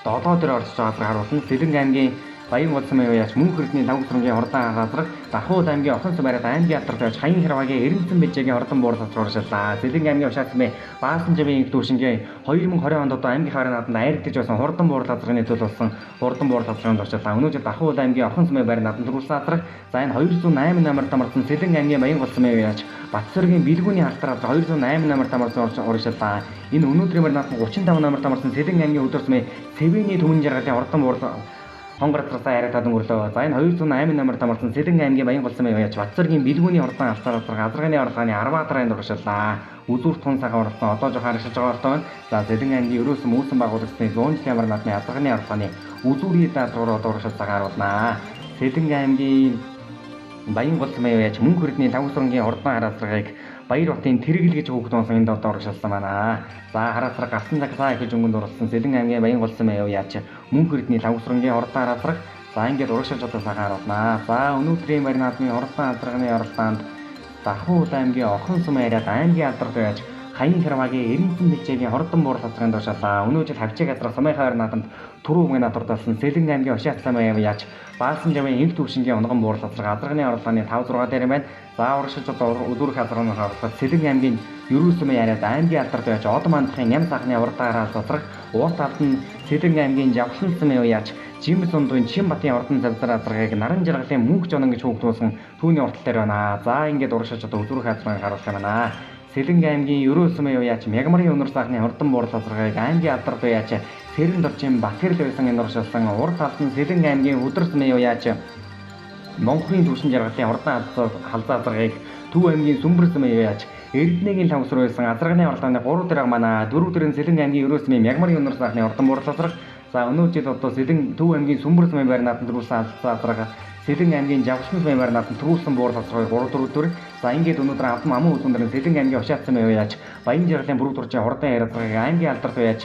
7 дээр орж байгаа азраг харуулсан. Сэлэнг аймгийн Баян улсын үеяч мөн хэрдний тавгсрангийн хурдан азраг Дахууд аймгийн Орхон сумын аймгийн алдарт байж Хаян хэрвагийн Эрдэнэсэн бэжгийн хурдан буурал хацруулжлаа. Сэлэнг аймгийн Ушаат сумын Баасан жавын төвшингийн 2020 онд одоо аймгийн харин нааданд айрдаж байсан хурдан буурал азрагны төлөө болсон хурдан буурал азрагын зорчлоо. Өнөө жил Дахууд аймгийн Орхон сумын байр нааданд төрүүлсэн азраг. За энэ 208 номер тамарсан Сэлэнг аймгийн Баян улсын үеяч Батцэргийн бэлгүүний халтар 208 номер тамарсан урагшлаа. Энэ өнөөдрийн нар 35 номер тамарсан Сэлэнг аймгийн өдөр сумын Цэвэний түмэн жаргалын хурдан буурал Хонгорцлаа яриад өнгөрлөө. За энэ 208 номер тамарсан Сэлэнг аймгийн Баян улсын үеяч Батцэргийн бэлгүүний хурдан халтар азрагны орлооны 10 дараанд урагшлаа. Үзүүрт тун цагаан орлоо одоо жоо харагшиж байгаа ортой байна. За Сэлэнг аймгийн ерөөсөн үүсэн байгуулагдсны 100 жилийн ямар наадмын азрагны орлооны үзүүрийн даатгаараа урагшилтаа харуулнаа. Сэлэнг аймгийн Баян улсын үеяч мөн хүрдний тавсрангийн хурдан хараасрагыг Баяр Хотын Тэрэгэл гэж хүүхэд онсон энд одоо урагшилсан байна. За хараасраг гарсан цагтаа гэж өнгөнд уралсан Сэлэнг аймгийн Баян улсын үеяч мөн хүрдний тавсрангийн хурдан хараасраг за ингээд урагшилж одоо цагаан харуулнаа. За өнөөдрийн маринадны хурдан азрагны орлоонд Дахууд аймгийн Орхон сум яриад аймгийн алдарт байж Хаян Кармагийн Эрдэнэсэн бэлчээгийн хордон буур цацрын дуршаалаа. Өнөө жил хавчиг газар Сумайхаар наадамд түрүү өмнө надурдалсан Сэлэн аймгийн Ушаат самын яач Баасан жавын эв төвшингийн онгон буур цацраг азарганы орлооны 5-6 дээр байна. За урагшилж өдөрөх азарганы хаалцад Сэлэн аймгийн Ерөөсөмөө яриад аймгийн алдарт байж Одон мандахын ням сахны урдаараа цацраг уурт талд нь Сэлэн аймгийн Жавхлан самын яач Жимс ундын Чинбатын ордон завзар азаргыг наран жаргалын мөнх жонон гэж хүүхдүүлсэн түүний уртал дээр байна. За ингээд урагшилж өдөрөх азарганы харуулах юм байна. Сэлэн аймгийн Ерөөсөмөө яач Мягмарын өнөр сахны хордон буур цацрагыг аймгийн алдарт яач Сэрэн дорчин Батгэрл байсан энэ урагшилсан уурт талд нь Сэлэн аймгийн Өдөрсөмөө яач Монголын түвшин жаргалын ордон халзаа азаргыг Төв аймгийн Сүмбэрсөмөө яач Эрдэнэгийн лавсар байсан азарганы орлооны 3 дээр манай 4 дээр нь Сэлэн аймгийн Ерөөсөмөө Мягмарын өнөр сахны ордон буур цацраг. За өнөө жил одоо Сэлэн Төв аймгийн Сүмбэрсөмөө байр наадам төрүүлсэн азарга Сэлэн аймгийн Жавхлан самын байр наадам төрүүлсэн буур цацрагыг 3-4 дээр. За ингээд өнөөдөр автом аман үзүүндэр Сэлэн аймгийн Ушаат самын яач Баян жаргалын бүрэг туржийн хордон яриадлагыг аймгийн алдарт яач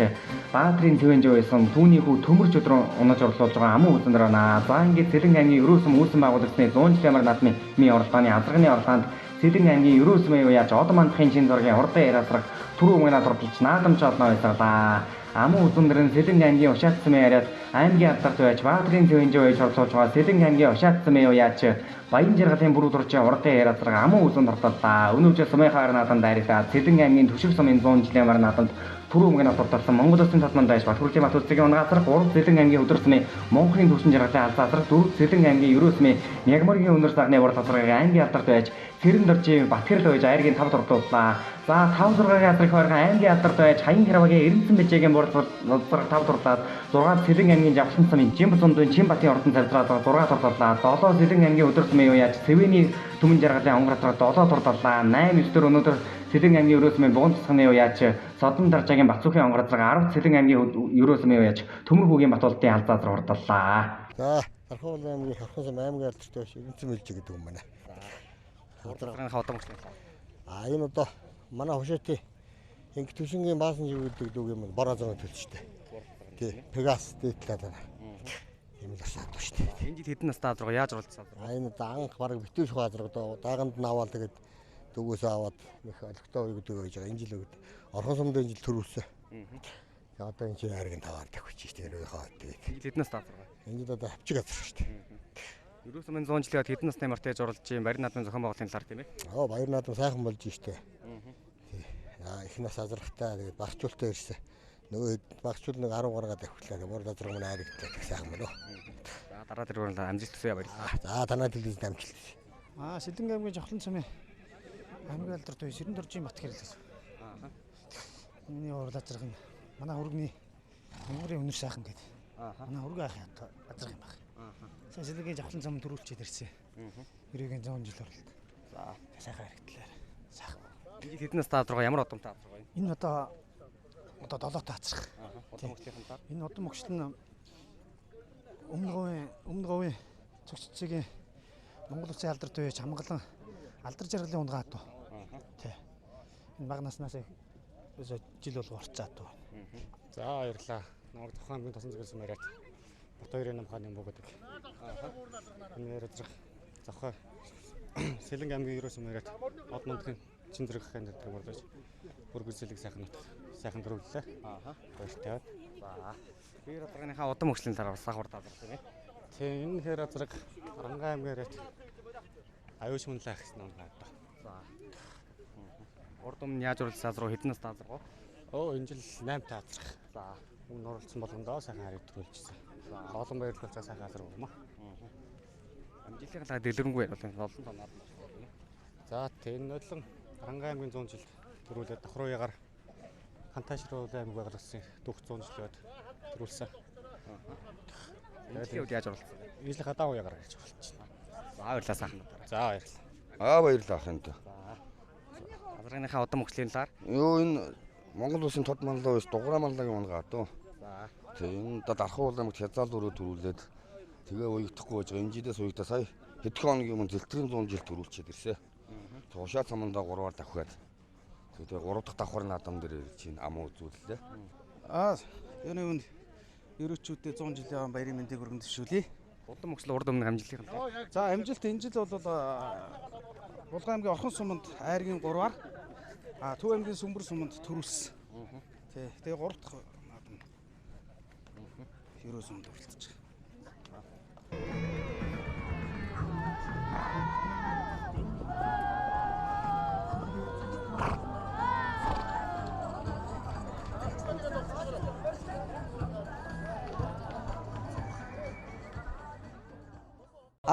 Баатрийн Твэнж байсан түүний хүү төмөрч өдрөө унаж орлуулж байгаа аман үзүүндэр байна. За ингээд Сэлэн аймгийн Ерөөсөм үүсэн байгуулагдсны 100 жилийн наадмын орлооны азарганы орлоонд Сэлэн аймгийн Ерөөсөмөө яач Одон мандахын чин зургийн хордон яриадлагыг түрүү өмнө надурдалж наадамж олно байсаалаа. Аман үзүүндэр нь Сэлэн аймгийн Ушаат самын яриад аймгийн алдарт байж Баатрийн Твэнж байж орцуулж байгаа Сэлэн аймгийн Ушаат самын яач Баян жаргалын бүрэг туржийн урдын яриадлага аман үзүүнд оролцоллаа. Өнөө жил Сумайхаар наадамд дайраад Сэлэн аймгийн Түшиг сумын 100 жилийн наадамд түрүү өмнө надурдалсан Монгол Улсын талбан дайш Батхүрлийн Бат улсгийн унгацрах 3 Сэлэн аймгийн Өдөрсөмийн Монголын түвшин жаргалын алзаасрах 4 Сэлэн аймгийн Ерөөсөмийн Мягмарын өнөр сахны урд цацрагыг аймгийн алдарт байж Сэрэн доржийн Батгэрл байж аймгийн 5 дурдууллаа. За 5-6-гийн азрах байрхан аймгийн алдарт байж Хаян Кармагийн Эрдэнэсэн бэлчээгийн буур цацраг 5 дурдлаад 6 Сэлэн аймгийн Жавхлан самын Жимс ундын Чинбатын ордон завзраад 6 дурдлаа. 7 Сэлэн аймгийн Өдөрсөмийн яач Цэвэний түмэн жаргалын онгоцраг 7 дурдлаа. 8-9 дээр өнөөдөр Сэлэн аймгийн Ерөөсөмийн Буган цэцганы яач Содон даржаагийн Бацуухийн онгоцраг 10 Сэлэн аймгийн Ерөөсөмийн яач Төмөр хүүгийн Батуултын алзаазар урдаллаа. За Хархуул аймгийн Хархуул аймгийн алдарт байж Эрдэнэсэн бэлчээ гэдэг юм байна. Урдлагын хавдан мөчлөө. Энэ одоо манай Хушаатын Инг Түшингийн Баасан жив гэдэг үг юм бор азрын төлчтэй. Тий, Пегас дээдлээд байна. Ийм л асаад шүү дээ. Энэ жил хэдэн настай азраг яаж оролцсон? Энэ одоо анх бараг битүүш газар одоо дааганд нь аваад тэгээд дөгөөсөө аваад их олигтой гэдэг байж байгаа. Энэ жил өгд орхон сумд энэ жил төрүүлсэн. За одоо энэ чинь хайргийн таваар тавьчих шүү дээ. Өөрийнхөө тэгээд. Хэдэн настай азраг? Энэ жил одоо хавчиг газар шүү дээ. Ерөөсөмийн 100 жилийн хэдэн насны мартаж оролцож юм Баяр наадмын зохион байгуулалтын талаар тийм ээ. Баяр наадам сайхан болж штэ. Тий. Их нас азрахтаа тэгээд багцуултаа ирсэн. Нөгөө багцуул нэг 10 гаргаад авчихлаа. Бор азраг мань харигдлаа сайхан байна уу. За дараа тэр бол амжилт төсөө баярлалаа. За танаа телевизэнд амжилт. Сэлэн аймгийн Жавхлан самын аймгийн алдарт бай Сэрэн доржийн Батгэрл гэсэн. Миний урд азраг нь манай хөргний Мягмарын өнөр сайхан гэдэг. Манай хөргөө ах азраг юм байна. Сэлэнгийн Жавхлан самын төрүүлчихэд ирсэн. Ерөөгийн 100 жил оролт. За сайхан харагдлаа. Сайхан. Энэ хэдэн настай азраг ямар одомтой азраг вэ? Энэ одоо 7 та азраг. Удам мөчлийн талаар. Энэ удам мөчл нь өмнө говийн цогццгийн Монгол Улсын алдарт бай хамгаалан алдар жаргалын унгаа дөө. Тий. Энэ бага наснаас жил болго орцаад дөө. За баярлалаа. Намайг Тухайн аймгийн Тосон зөвлөсөн яриад Бат хоёрын намхааны юм бөгөөдөг. Энэ яриад зохой Сэлэн аймгийн Ерөөсөмөө яриад Од мандахын чин зэрэг хаан дээр мөрдөж бүргүүлсэлийг сайхан дөрвөллээ. Баяр тавиад. За. Бэр азрагынхаа удам мөчлийн талаар бас сахар таалах тийм ээ. Тийм энэ хэр азраг Арангаа аймгийн яриад аюуш мөнлээ гэсэн юм байна. За. Урд өмнө яаж уралсан азраг хэдэн настай азраг вэ? Энэ жил 8 та азраг. За. Өмнө оролцсон болгондоо сайхан хариг төрүүлчихсэн. Олон баярлалаа сайхан азраг юм аа. Амжилтын талаар дэлгэрэнгүй бол энэ олон тоноор. За тийм нодлон Арангаа аймгийн 100 жил төрүүлээд давхруу ягаар Хантайшруу аймаг байгуулсан дүүх 100 жилд төрүүлсэн. Энэ үед яаж оролцсон? Ижил хадаа ягаар гэж болчихно. За баярлалаа сайхан. За баярлалаа. Баярлалаа ахынд. Азрагынхаа удам мөчлийн талаар. Юу энэ Монгол Улсын тод манлаа биш дуграа манлагийн унгаа дөө. За. Тийм энэ дархуул аймагт хязгаал өрөө төрүүлээд тэгээ уягдахгүй байж байгаа. Энэ жилээс уягдаа сая хэдхэн хоногийн өмнө зэлтрийн 100 жил төрүүлчихэд ирсэн. Ушаат самандаа 3-аар давхиад. Тэгээ 3 дахь давхар наадам дээр чинь ам үзүүллээ. Энэ үнд ерөөчүүдэд 100 жилийн баярын мэндийг өргөн төшүүлье. Удам мөчл урд өмнө амжилтын талаар. За амжилт энэ жил бол Булган аймгийн Орхон суманд айргийн 3-аар Төв аймгийн Сүмбэр суманд төрүүлсэн. Тий. Тэгээ 3 дахь наадам. Ерөө сумд өрөлдөж байгаа.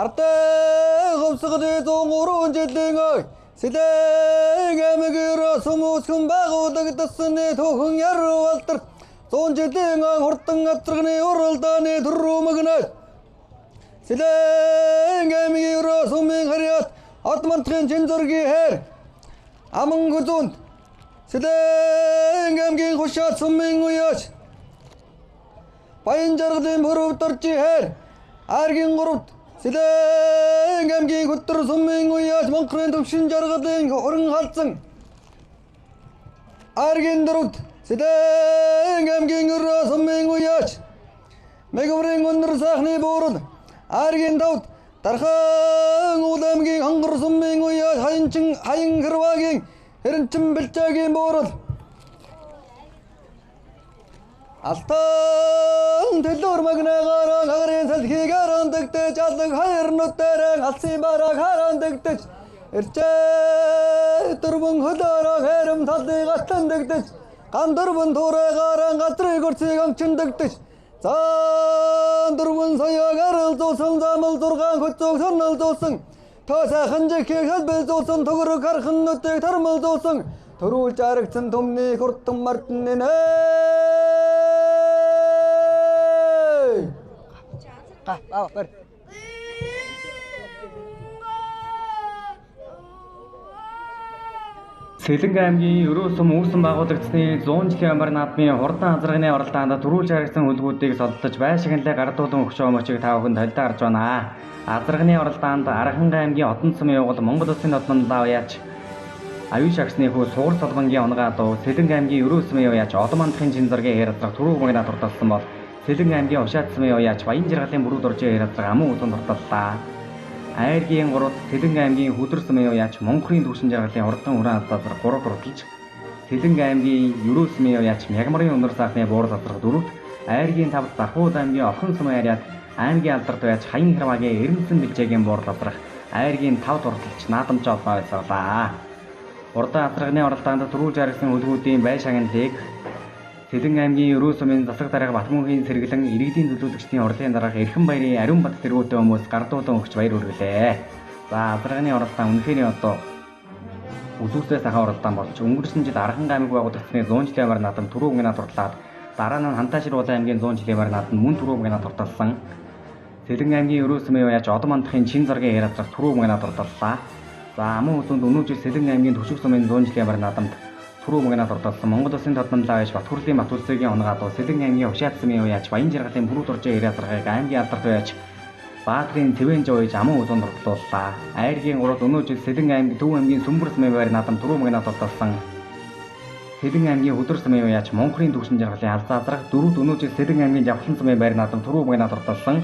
Артай хөвсгөд 103 жилийн ой Сэлэн аймгийн сүмүсгэн байгуулагдсны түүхэн яруу алдар 100 жилийн ой хурдан авчрагны уралдааны төрөө мөгнөд Сэлэн аймгийн сүмийн харьяат од мантгийн чин зургийн хэр аман хүзүнд Сэлэн аймгийн хушаат сүмийн уяж Баян жаргалын бүрөв доржи хэр аргийн гуравт Сэлэн аймгийн хөтөр сүмийн уяж Монголын төвшин жаргалын өрн халдсан аргийн дөрөвт Сэлэн аймгийн өрөө сүмийн уяж Мегаврын өнөр сайхны буурал аргийн тавт Дархан уул аймгийн хонгор сүмийн уяж хаян хэрвагийн хэрэнчин бэлчаагийн буурал Алтан төлөөр магнагараа хагарын салхийг арандагтэж алдаг хайр нутаараа алсын бараг харандагтэж эрчээ дөрвөн хөлөөрөө хэрэм талдыг аттандагтэж ган дөрвөн туурайгаараа газрыг өрцгийг амчиндагтэж зан дөрвөн соёог аралзуулсан замал 6 хөцөг сорнолзуулсан тоосайхан жихийг хэлбэлзуулсан төгөрөг хархан нутгийг тармалзуулсан төрүүлж арагцсан төмний хурдан мартны нэ Бэр. Сэлэнг аймгийн Ерөө сум үүсгэн байгуулагдсны 100 жилийн амар наадмын хурдан азарганы оролдоонд төрүүлж харагдсан хөлгүүдийг солдож байшинлаа гардуулан өгч байгаа мөчийг та бүхэнд толдоо харж байна. Азарганы оролдоонд Арахан аймгийн Одон сумын явгал Монгол Улсын нотмон лав яач аюу шагсны хүү сугар солбонгийн онгаа дуу Сэлэнг аймгийн Ерөө сумын яваач Одон мандахын чин зургийн хэрэлцэг түрүү магнаа турталсан бол Сэлэнг аймгийн Ушаат сумын яваач Баян жаргалын бүрүү дуржийн хэрэлцэг аман үзэн турталлаа. Айргийн 3-т Сэлэнг аймгийн Хөдөр сумын яваач Монголын төвшин жаргалын хурдан уран азар 3 турталж Сэлэнг аймгийн Ерөө сумын яваач Мягмарын өнөр сайхны буурал азар 4-т Айргийн 5-т Зархууд аймгийн Орхон сумын харьяат аймгийн алдарт байж хаян хэрвагийн эрдэнэсэн бэлжээгийн буурал азрах Айргийн 5 турталж наадамж олноо байсаглаа. Урдан азарганы оролдоонд төрүүлж харагдсан хөлгүүдийн бай шагналыг Сэлэнг аймгийн Ерөө сумын засаг дарга Батмөнгийн сэргэлэн иргэдийн төлөөлөгчдийн орлын дараах Эрхэн баярын ариун бат тэргүүтэй хүмүүс гардуулан өгч баяр хүргэлээ. За азарганы оролдоо үнэхээр одоо үзүүсээс ахаа оролдоо болж өнгөрсөн жил Арахан аймаг байгуулагдсны 100 жилийн амар наадам түрүү мөнгөний турлаад дараа нь Хантаашир улаан аймгийн 100 жилийн амар наадам мөн түрүү мөнгөний турталсан. Сэлэнг аймгийн Ерөө сумын яваач Одон мандахын чин зургийн хэрэлцэг түрүү мөнгөний турталлаа. За аман үзүүнд өнөө жил Сэлэнг аймгийн Төшөг сумын 100 жилийн амар наадамд түрүү мөнгөний турталсан Монгол Улсын тодмонлоо байж Батхүрлийн Бат улсгийн онгаа дуу Сэлэнг аймгийн Ушаат сумын яваач Баян жаргалын бүрүү дуржийн хэрэлцэг аймгийн алдарт байж Баатрын Цэвэн жойж аман үзүүнд турталлаа. Айргийн 3-т өнөө жил Сэлэнг аймгийн Төв аймгийн Сүмбэр сумын байр наадам түрүү мөнгөний турталсан. Сэлэнг аймгийн Хөдөр сумын яваач Монголын төвшин жаргалын алзаа азрах 4-т өнөө жил Сэлэнг аймгийн Жавхлан сумын байр наадам түрүү мөнгөний турталсан.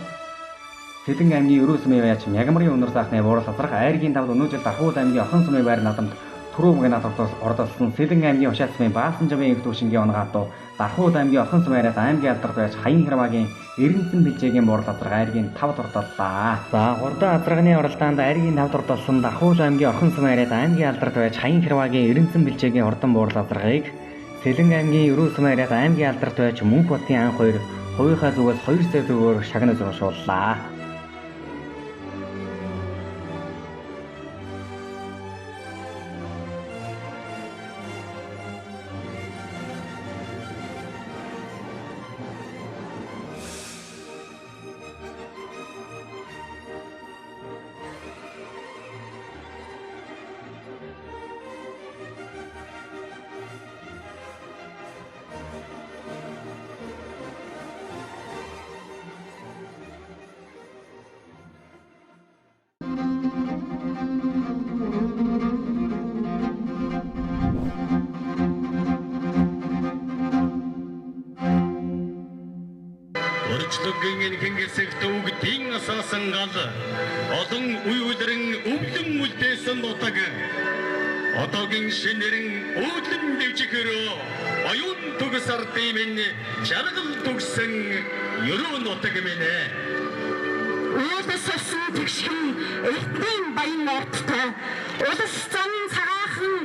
Сэлэнг аймгийн Ерөө сумын яваач Мягмарын өнөр сайхны буурал азрах Айргийн 5-т өнөө жил Дархууд аймгийн Орхон сумын байр наадамд түрүү мөнгөний оролцсон Сэлэнг аймгийн Ушаат сумын Баасан жавын их төвшингийн онгаа дуу Дархууд аймгийн Орхон сумын харьяат аймгийн алдарт байж хаян хэрвагийн эрдэнэсэн бэлжээгийн буурал азрах Айргийн 5 турталлаа. За хурдан азарганы оролдоонд Айргийн 5 турталсан Дархууд аймгийн Орхон сумын харьяат аймгийн алдарт байж хаян хэрвагийн эрдэнэсэн бэлжээгийн хурдан буурал азрахыг Сэлэнг аймгийн Ерөө сумын харьяат аймгийн алдарт байж Мөнх Батын анх хоёр хувийнхаа зүгээс 2 сая төгрөгөөр шагнаж уушууллаа. Орчлогын эрхэн хэсэгт өгдийн асаасан гал олон үе үлрэн өвлөн үлдээсэн нутаг одоогийн шинэрэн өөдлөн дэвжихэрөө оюун төгс ардын минь жаргал төгсөн ерөө нутаг минь. Улс усан тэгшхэн эртний баян ордтой улс зан цагаахан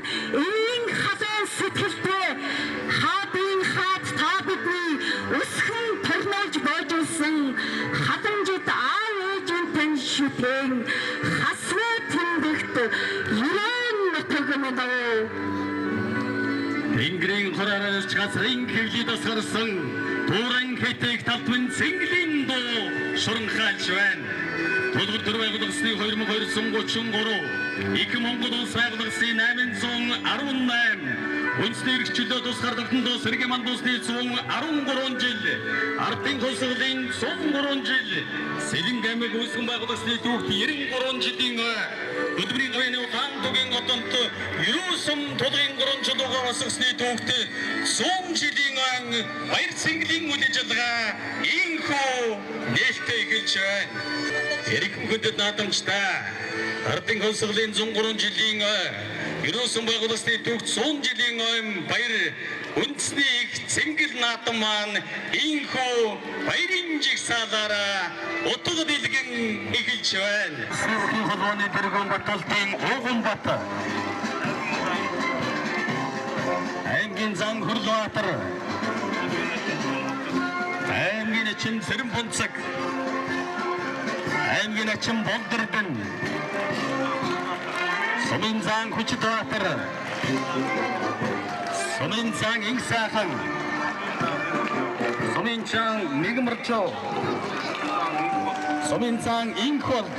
эвийн хазан сэтгэлтэй хаадын хаад та бидний өсгөн төрнөж боожулсан хадамжид аав ээжийнхэн шүтэн хасваа тэмдэгт ерөн нутаг мэдээ. Тэнгэрийн хураараас газрын хэвлий тасгарсан тууран хэтэг талбан цэнгэлийн дуу шуранхайлж байна. Тулгуур төр байгууллагын 2233 их Монгол улс байгууллагын 818 үндэсний эрхчлөө тусгаар тогтнодоо сэргэ мандуусны 113 жил ардын тусгалын 103 жил Сэлэнг аймаг үүсгэн байгууллагын түүхт 93 жилийн өдөрийн говийн ухаан тугийн одонт ерөөсөм тулгын 3 жил угаасгасны түүхт 100 жилийн баяр цэнгэлийн үйл ажиллагаа инхүү нээлттэй эхэлж байна. Эрхэм хүндэт наадамчтай ардын тусгалын 103 жилийн ерөөсөн байгууллагын түүхт 100 жилийн баяр үндэсний их цэнгэл наадам маань инхүү баярын жигсаалаараа утга дэлгэн эхэлж байна. Сүүхийн холбооны дэргэн баталтын Уганбат аймгийн зан Хүрлбаатар аймгийн Ачин Цэрэнбунцаг аймгийн Ачин Болдордон Сумын зан Хүчбаатар Сумын зан Инсаахан Сумын зан Мигмарчоо Сумын зан Инхолд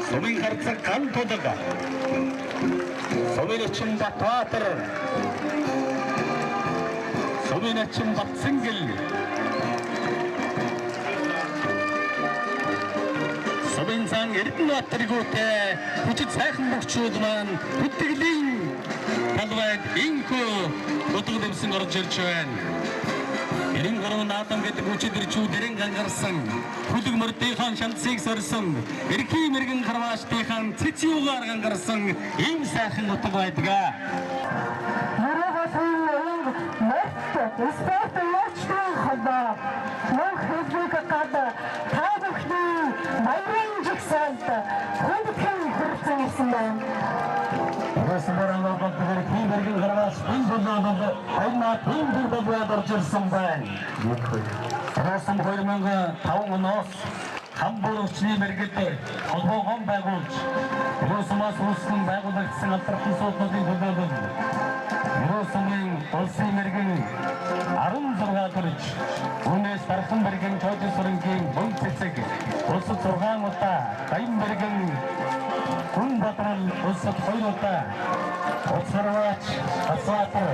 Сумын харцаг Гантудаг Сумын Ачин Батбаатар Сумын Ачин Батцэнгэл Сумын зан Эрдэнэбаатаргүйтэй хүчит сайхан бөхчүүд маань хүтгэлийн талбайд инхүү утга дэвсэн орж ирж байна. 93 наадам гэдэг хүчит ирчүүдэрэн гангарсан хүлэг мөрдийнхаа шанцыг сорсон эрхийн мэрэгэн харваачдынхаа цэцюугаар гангарсан ийм сайхан утга байдгаа. Росон 2005 оноос хамбар өчний мэргэд холбоогон байгуулж Росомас улсын байгуулагдсан алдартай суудлын төлөөлөл Росомын улсын мэргэн 16 төрж үнээс дархан мэргэн Чойдын сүрэнгийн мөн цэцэг улсад 6 удаа баян мэргэн хүн батрал улсад 2 удаа Оцарваач Асаатар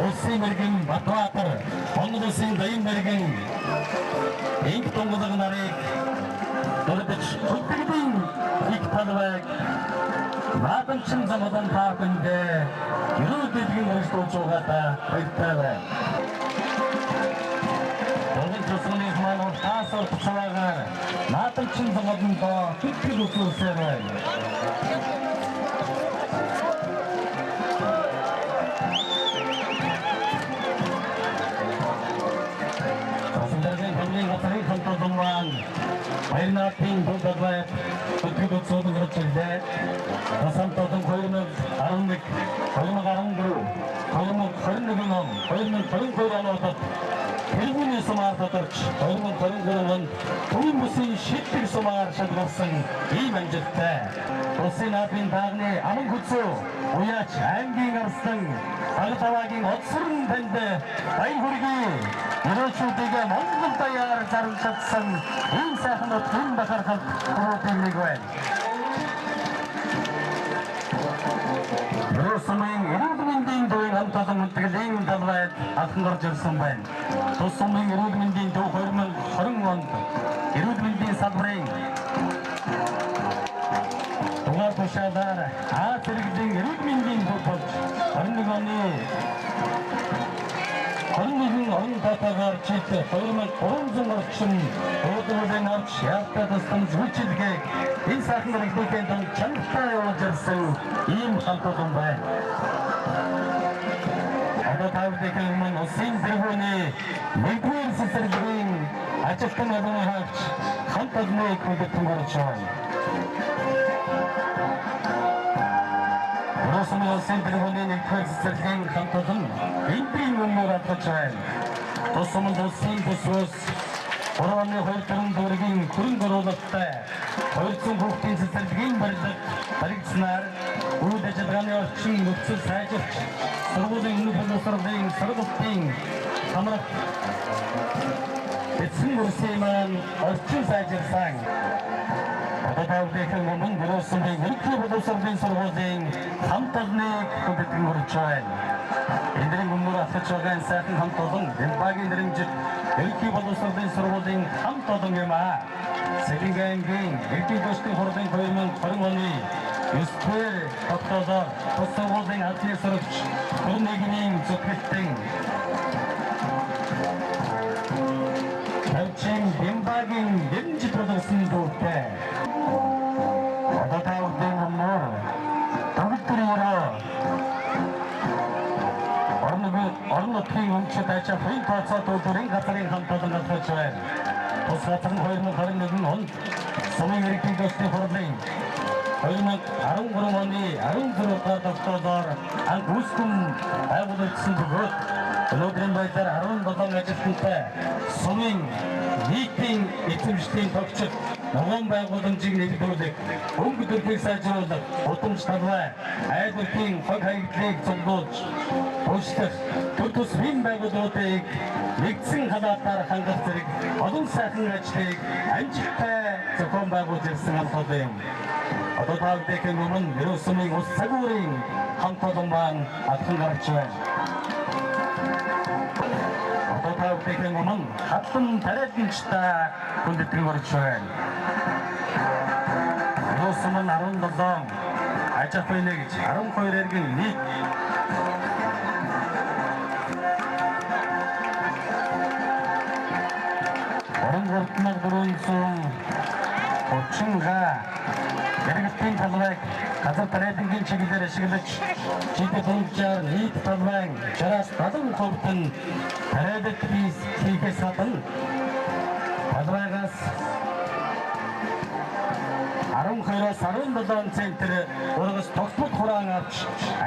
улсын мэргэн Батбаатар Монгол улсын баян мэргэн инх тунгалаг нарыг дөрөвдөж хүтгэлийн их талбайг наадамчин замадан таапэнд ерөө дэлгэн өрсөлдөж байгаадаа баяртай байна. Монгол улсын маань таасар цаваагаар наадамчин замадан хүтгэл үзүүлсээр байна. Баярнаатын бүлдэлбай бүтгэл үзүүлэн өрчилдээ Тасантодон 2011, 2014, 2021 он 2022 оноодод Тэргүүний сумаар тодорч 2023 онд Төвийн бүсийн шийдвэр сумаар шалгарсан ийм амжилттай улсын наадмын даагны аман хүчөө уяач аймгийн арслан Агтаваагийн одсорн танд баян хүргэе ерөөчүүдийг Монгол даяар зарлж чадсан ийм сайхан утгын бахархал бүрдэн нэг байна. Росомын эрүүл мэндийн дуугийн хамтлагийн үлтгэлийн талбайд алхан орж ирсэн байна. Росомын эрүүл мэндийн дуу 2020 онд эрүүл мэндийн салбарын дугаар тушаалаар Аз иргэдийн эрүүл мэндийн дуу болж 21 оны 21 орон татвараар чийдээ 2300 орчим уулын орч яалтаа тусган зүйлчилгээг энэ сайхан иргэдийн танд чанартай явуулж ирсэн ийм хамт олон байна. Одоо тавдгийн өмнө усын тэргүүний нэгдүгээр цэцэрлэгийн ажилтан албаны хаагч хамт олныг хүндэтгэн гарч байна. Росомын усын тэргүүний нэгдүгээр цэцэрлэгийн хамт олон энтрийн өмнөр атгаж байна. Тусмын усын төсвөөс 3.2 төгрөгийн хөрөнгө оруулалттай 200 хүүхдийн цэцэрлэгийн барилга баригдсанаар үйл ажиллагааны орчин нөхцөл сайжирч сургуулийн өмнөх боловсролын сургалтын хамрах эцсийн үеийн маань орчин сайжирсан. Одоо тавдгийн өмнө Росомын ерөнхий боловсролын сургуулийн хамт олныг хүндэтгэн хүргэж байна. Эндрийн өмнөр атгаж байгаа сайхан хамт олон Бямбагийн нэрмжит ерөнхий боловсролын сургуулийн хамт олон юм аа. Сэлэнгэ аймгийн Эрдэнэ дэвшгийн хурлын 2020 оны 9-р октодоор тус сургуулийн албаны сурагч Гүрнэгний зөвхөлтийн Тавчин Бямбагийн нэрмжит боловсон дүүтэй. Одоо тавдгийн өмнөр төгөлдрөөрөө орон нутгийн өмчөд аж ахуйн тооцоо төлбөрийн газрын хамт олон атгаж байна. Тус газар нь 2021 онд Сумын Эрдэнэ дэвшгийн хурлын 2013 оны 16 дахь октодоор анх үүсгэн байгуулагдсан бөгөөд өнөөдрийн байдлаар 17 ажилтнтай Сумын нийтийн эзэмшлийн тогтчид ногоон байгууламжийг нэгдүүлэх, өнгө төрхийг сайжруулах, удамж талбай, айлтгийн хог хаягдлыг цуглуулж, өөрчлөх, төр тусмын байгууллагуудыг нэгдсэн халаатаар хангах зэрэг олон сайхан ажлыг амжилттай зохион байгуулж ирсэн хамт олон юм. Одоо тавдгийн өмнө Росомын ус цагуурын хамт олон маань атхан гарч байна. Одоо тавдгийн өмнө хатлан тариаланчтай хүндэтгэн гарч байна. Росомын 17 аж ахуйн нэгж 12 эргэн нийт Орон 430 Иргэдийн талбайг газар тариалангийн чиглэлээр ашиглаж жинхэнэ төвчээр нийт талбайн 60-70% нь тариалан хийхээс гадна талбайгаас 12-аас 17 центр ургас тогтмол хураан авч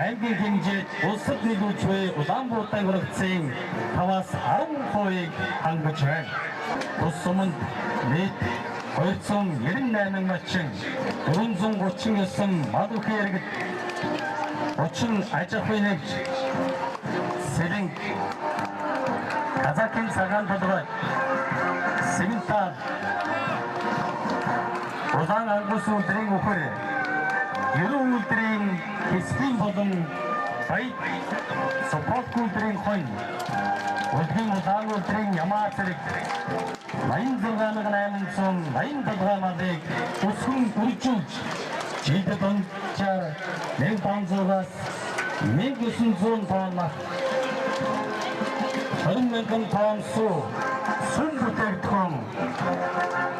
аймгийн хэмжээд улсад нийлүүлж буй Улаанбаатар хүрэгцэн 5-аас 10%-ийг хангаж байна. Тус суманд нийт 298 мачин 439 мад бүхий иргэд 30 аж ахуйн нэгж Сэлэнг Казакийн цагаан толгой Симэнтал Улаан ангус үлдрийн үхэр ерөн үлдрийн хэсгийн болон баяд сопот үлдрийн хонь Улаан үлдрийн ямаа зэрэг 86,887 малыг өсгөн үржүүлж жилд онцоор 1,500-аас 1,900 тонн 20,000 тонн сүм бүтээгдэхүүн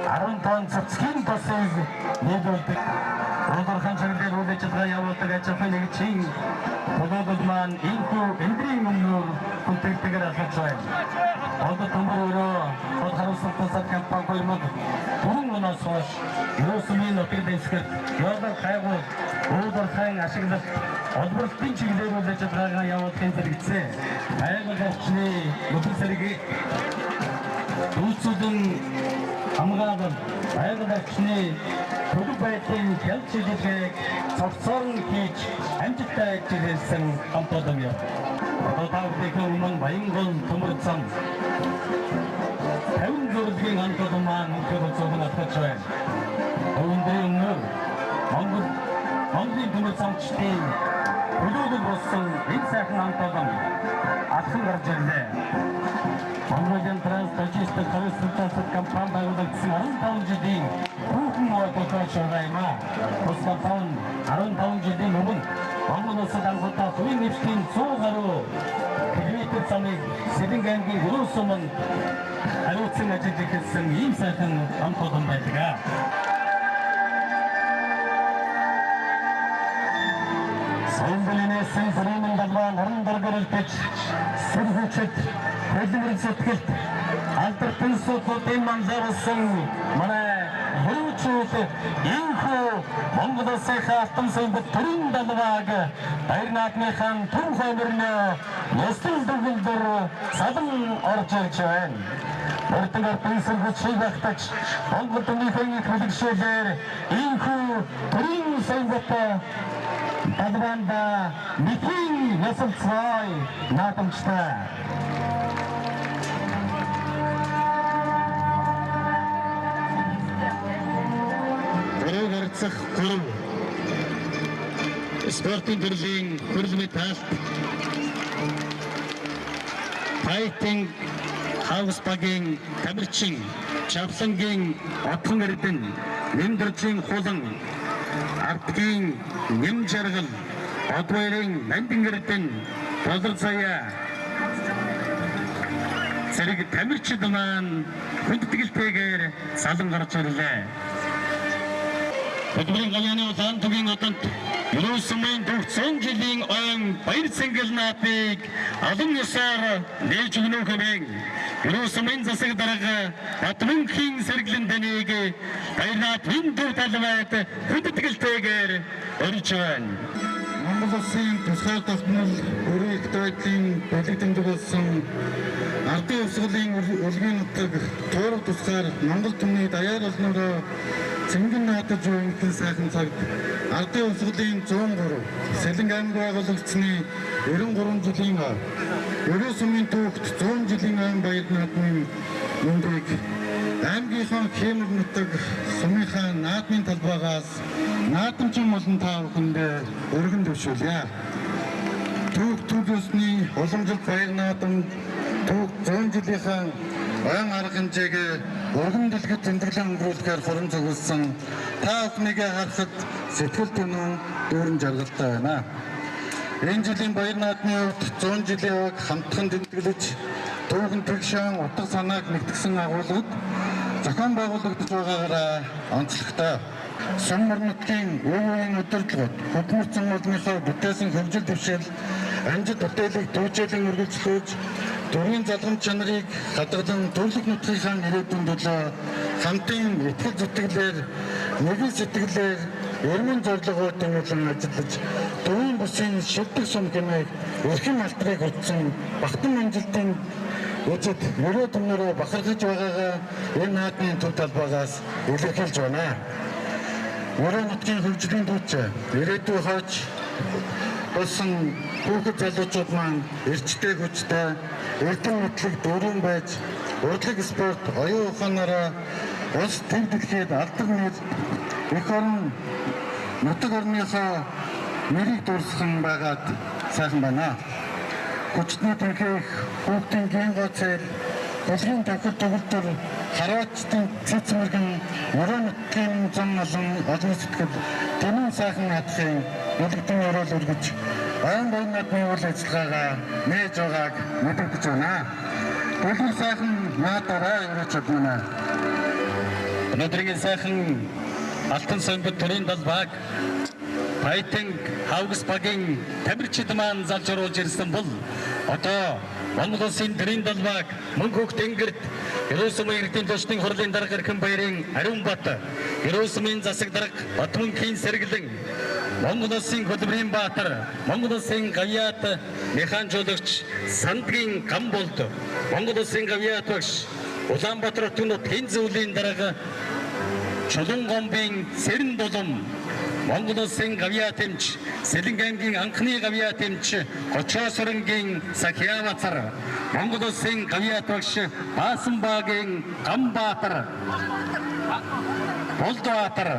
10 тонн цэцгийн тосыг нийлүүлдэг. Улаанхан чиглэлээр үйл ажиллагаа явуулдаг аж ахуйн нэгжийн төлөвлөл маань эндрийн өмнөр хүндэтгэгээр алхаж байна. Одоо төмөрөөрөө хол харамсалтай кампани 2004 оноос хойш Росомын нутгийн дэвсгэр Йордан хайгуул уулархан ашиглалт олборлтын чиглэлээр үйл ажиллагаа явуулахын зэрэгцээ аймаг орчны нутаг зэргийг дүүцүүдэн хамгаалал аймаг орчны төлөв байдлын хяналт чиглэлийг цогцоор хийж амжилттай ажилласан хамт олон юм. Одоо тавдгийн өмнө Баянгол төмөр зам 50 зөвлөгийн хамт олон маань мөнхөд зөвхөн атгаж байна. Өнөөдрийн өмнөр Монголын төмөр замчдын төлөвлөл болсон энэ сайхан хамт олон атхан гарч ирлээ. Монголын транспортын харилцагч компани байгуулагдсан 15 жилийн хүүхэн бодлогоч байгаймаа. Тусгай 15 жилийн өмнө Монгол улсад анхудаа хувийн нэршлийн 100 гаруй км нийтэд замыг Сэлэнг аймгийн Өрөө суманд хариуцсан ажил эхэлсэн ийм сайхан хамт олон байдаг. Сонголенэсэн бүрийн далбаа наран дөргөлтөж сэрхүүчэд хөдөлмөр сэтгэлд алдартай суудын манзарсан манай хөрүүчүүд инхүү Монголын хатан сонгод төрийн далбааг баяр наадмынхан түн хойморно нэстэн дөргөлдөр садан орж ирж байна. Мөрдөгөр пенсэлгүчийг багтаж Монгол төмөхийн их хэлэгшээлээр инхүү төрийн сонгод Адванда Микин Ясалцай наадамчтай. Гурав гарцах гурав спортын төрлийн хөрөл медаль Fighting House багийн тамирчин Чавлангийн Отхон Эрдэнэ Нэмдэржийн хулан Ардгийн нэм жаргал Одвэрийн Нандин Эрдэнэ Болор Заяа зэрэг тамирчид маань хүндэтгэлтэйгээр салан гарч ирлээ. Хөдөлмөрийн галааны улаан түгийн одонд Өрөө сумын дүүх 100 жилийн ойн баяр цэнгэл наадмыг олон ёсоор нээж өгнө хэмээн Өрөө сумын засаг дарга Батмөнхийн сэргэлэн данийг баяр наадмын дүү талбайд хүндэтгэлтэйгээр өрж байна. Монгол Улсын тусгай тогтмол өрөө их байдлын бэлэгдэмдэг болсон ардын өвсгөлийн үлгийн нутаг туурав тусгаар Монгол түмний даяар олнороо цэнгэн наадаж өгсөн сайхан цагт ардын өвсгөлийн 103 Сэлэнг аймаг байгуулагдсны 93 жилийн Өрөө сумын түүхт 100 жилийн аймаг баяр наадмын мөндрийг аймгийнхаа Хэмэр нутаг сумынхаа наадмын талбайгаас наадамчин болон та бүхэндээ өргөн төвшүүлье. Түүх төлөвлөсний уламжлалт баяр наадамд түүх 100 жилийнхаа ойн арга хэмжээг өргөн дэлгэц тэмдэглэн өнгөрүүлэхээр хурам зөвлөсөн та бүхнийг харахад сэтгэл түмэн дүүрэн жаргалтай байна. Энэ жилийн баяр наадмын хувьд 100 жилийн ог хамтхан тэмдэглэж түүхэн тэгшэн утга санааг нэгтгэсэн агуулгад зохион байгуулагдаж байгаагаараа онцлогтой. Сумар нутгийн өвийн удирдлагууд хөдөлмөрцөн улмынхаа бүтээсэн хөгжил дэвшил амжилт бүтээлийг дүүжлэн үргэлжлүүлж төрийн залгамж чанарыг хадгалан төрлөх нутгийнхаа ирээдүйн төлөө хамтын итгэл зүтгэлээр нэгэн сэтгэлээр өрмөн зорилгоор тэмүүлэн ажиллаж төрийн бүсийн шилдэг сум хэмээх эрхэм алтрыг хүртсэн багтан амжилтын үжид өрөө түмнөрөө бахархаж байгаагаа энэ наадмын төв талбайгаас илэрхийлж байна. Өрөө нутгийн хөгжлийн түвш ирээдүй хойч болсон хүүхэд залуучууд маань эрчтэй хүчтэй эрдэм мэдлэг дүүрэн байж урлаг спорт оюун ухаанаараа улс төв дэлхийд алдар нэр их орн нутаг орныхоо нэрийг дурсах байгаад сайхан байна. Хүчний тэнхэх хүүхдийн гин гоцэл Дэлхийн тохиол төгөлдөр хараачдын цэц мэргэн өрөө нутгийн зам олон сэтгэл тэнэн сайхан хатхын үлгдэн өрөөл өргөж баян наадмын үйл ажиллагаагаа нээж байгааг мэдэгдэж байна. Дэлхийн сайхан наадаараа өрөөчд байна. Өнөөдрийн сайхан алтан сонгод төрийн далбааг Fighting House багийн тамирчид маань залж оруулж ирсэн бол одоо Монгол Улсын төрийн далбааг мөн хөх тэнгэрт Өрөө сумын иргэдийн төчний хурлын дарга эрхэм баярын Ариун бат Өрөө сумын засаг дарга Батмөнхийн сэргэлэн Монгол Улсын хөдөлмөрийн баатар Монгол Улсын гавьяат механжуулагч Сандгийн Гамболд Монгол Улсын гавьяат багш Улаанбаатар хотын хэн зөвлийн дарга Чулуун гомбын Сэрэн дулам Монгол Улсын гавьяат эмч Сэлэнг аймгийн анхны гавьяат эмч Гочоо сүрэнгийн Сахиавацар Монгол Улсын гавьяат багш Баасанбаагийн Гамбаатар Болдбаатар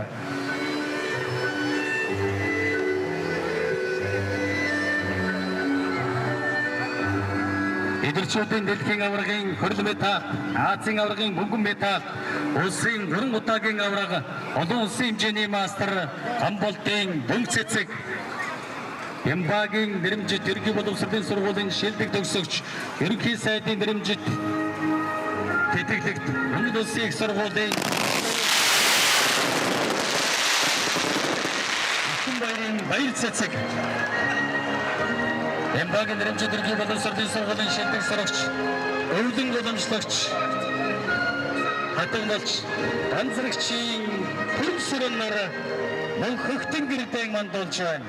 Эдэрчүүдийн дэлхийн аваргын хөрөл металл, Азийн аваргын мөнгөн металл, улсын хөрөн удаагийн аварга, олон улсын хэмжээний мастер Гамболдын Бөнг цэцэг Ямбагийн нэрэмжит ерөнхий боловсролын сургуулийн шилдэг төгсөгч ерөнхий сайдын нэрэмжит тэтгэлэгт Монгол Улсын их сургуулийн Баярын баяр цэцэг Ямбагийн нэрэмжит ерөнхий боловсролын сургуулийн шилдэг сурагч өвлөн уламжлагч хатагналч ганцрагчийн төрөсрөнөр мөн хөхтөн гэрдэг мандуулж байна.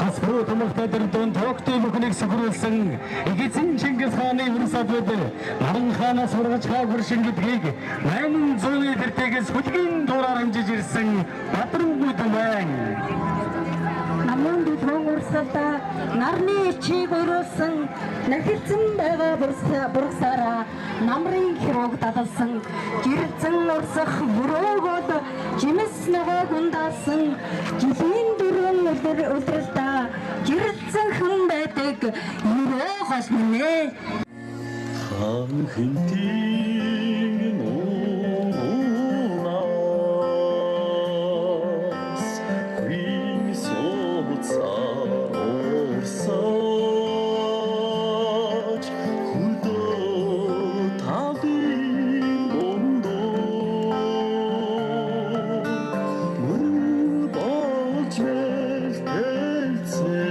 Хасбруу томогтой дөрвөн тогтын бүхнийг сөхрүүлсэн эгэзэн Чингис хааны үрсадвд Наран хаанаас ургаж хаагур шингэдгийг 800-ны тэртээс хүлгийн дураар амжиж ирсэн Бадрангуй байна. Намын бүхэн урсалда нарны чиг өрөөсөн нахилсан байгаа бургасаараа намрын хөрөг дадалсан жирцэн урсах өрөөгөд жимс нөгөө гундаасан жилийн дөрвөн өдрөлдө жирцэн хэн байдаг өрөө хос минь хан хинтийн уунаас хин соцаар орсож хүдөө тавын бондоо мөр болж мэлтэлцээ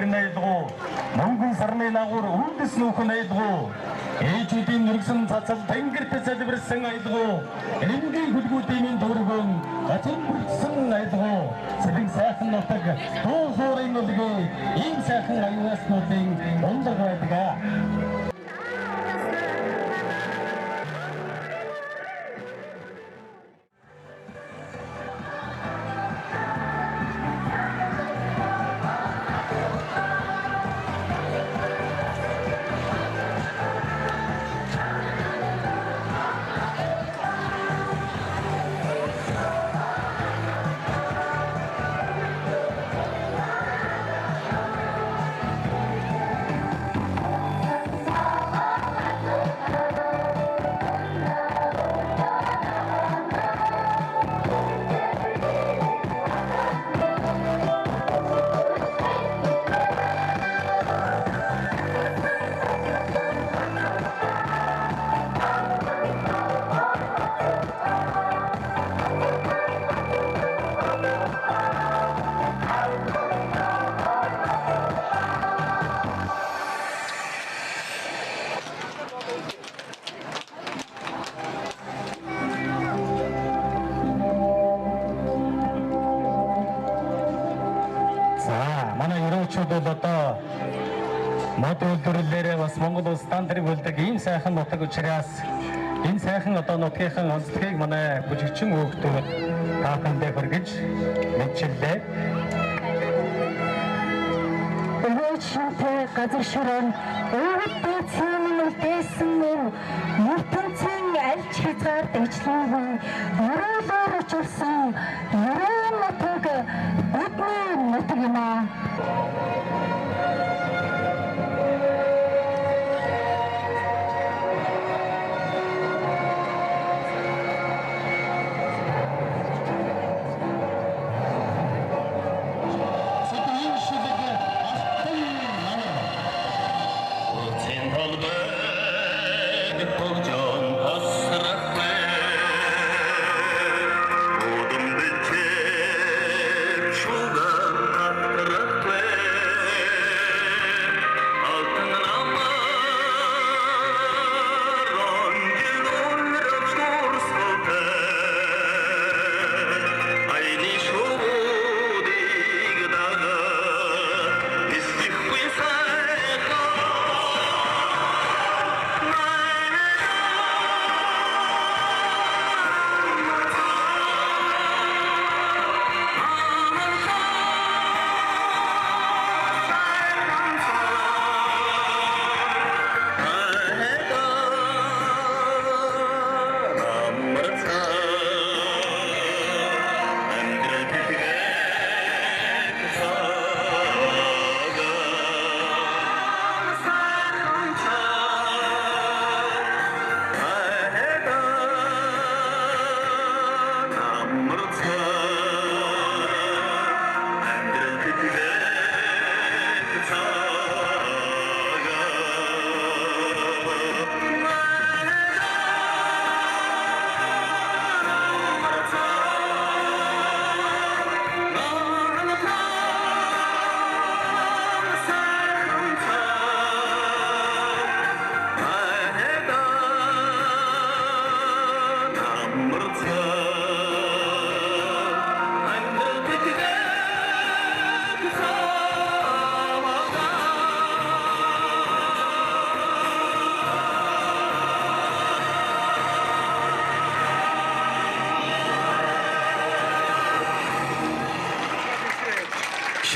харин айлгуу мөнгөн сарны нагуур үндэс нүүхэн айлгуу ээжүүдийн нүргсэн цацал тэнгэрт залбирсан айлгуу энгийн хөлгүүдийн дөрвөн гацэн бүрдсэн айлгуу сэлэн сайхан нутаг дуу хоорын үлгээ ийм сайхан аюулснуудын ундаг байдаг. Одоо мод үйлдвэрлэлээрээ бас Монгол улс стандарыг үлдэг ийм сайхан нутаг учраас энэ сайхан одоо нутгийн онцлогийг манай бүжигчин хүүхдүүд таахандаа хүргэж мэдчилээ. Өвчтэй газар ширэн өвдөө цэвэн дэсэн ертөнцийн аль ч хязгаар дэвшлээгүй өрөөлөөр очирсан өрөө нутаг бидний нутаг юм аа.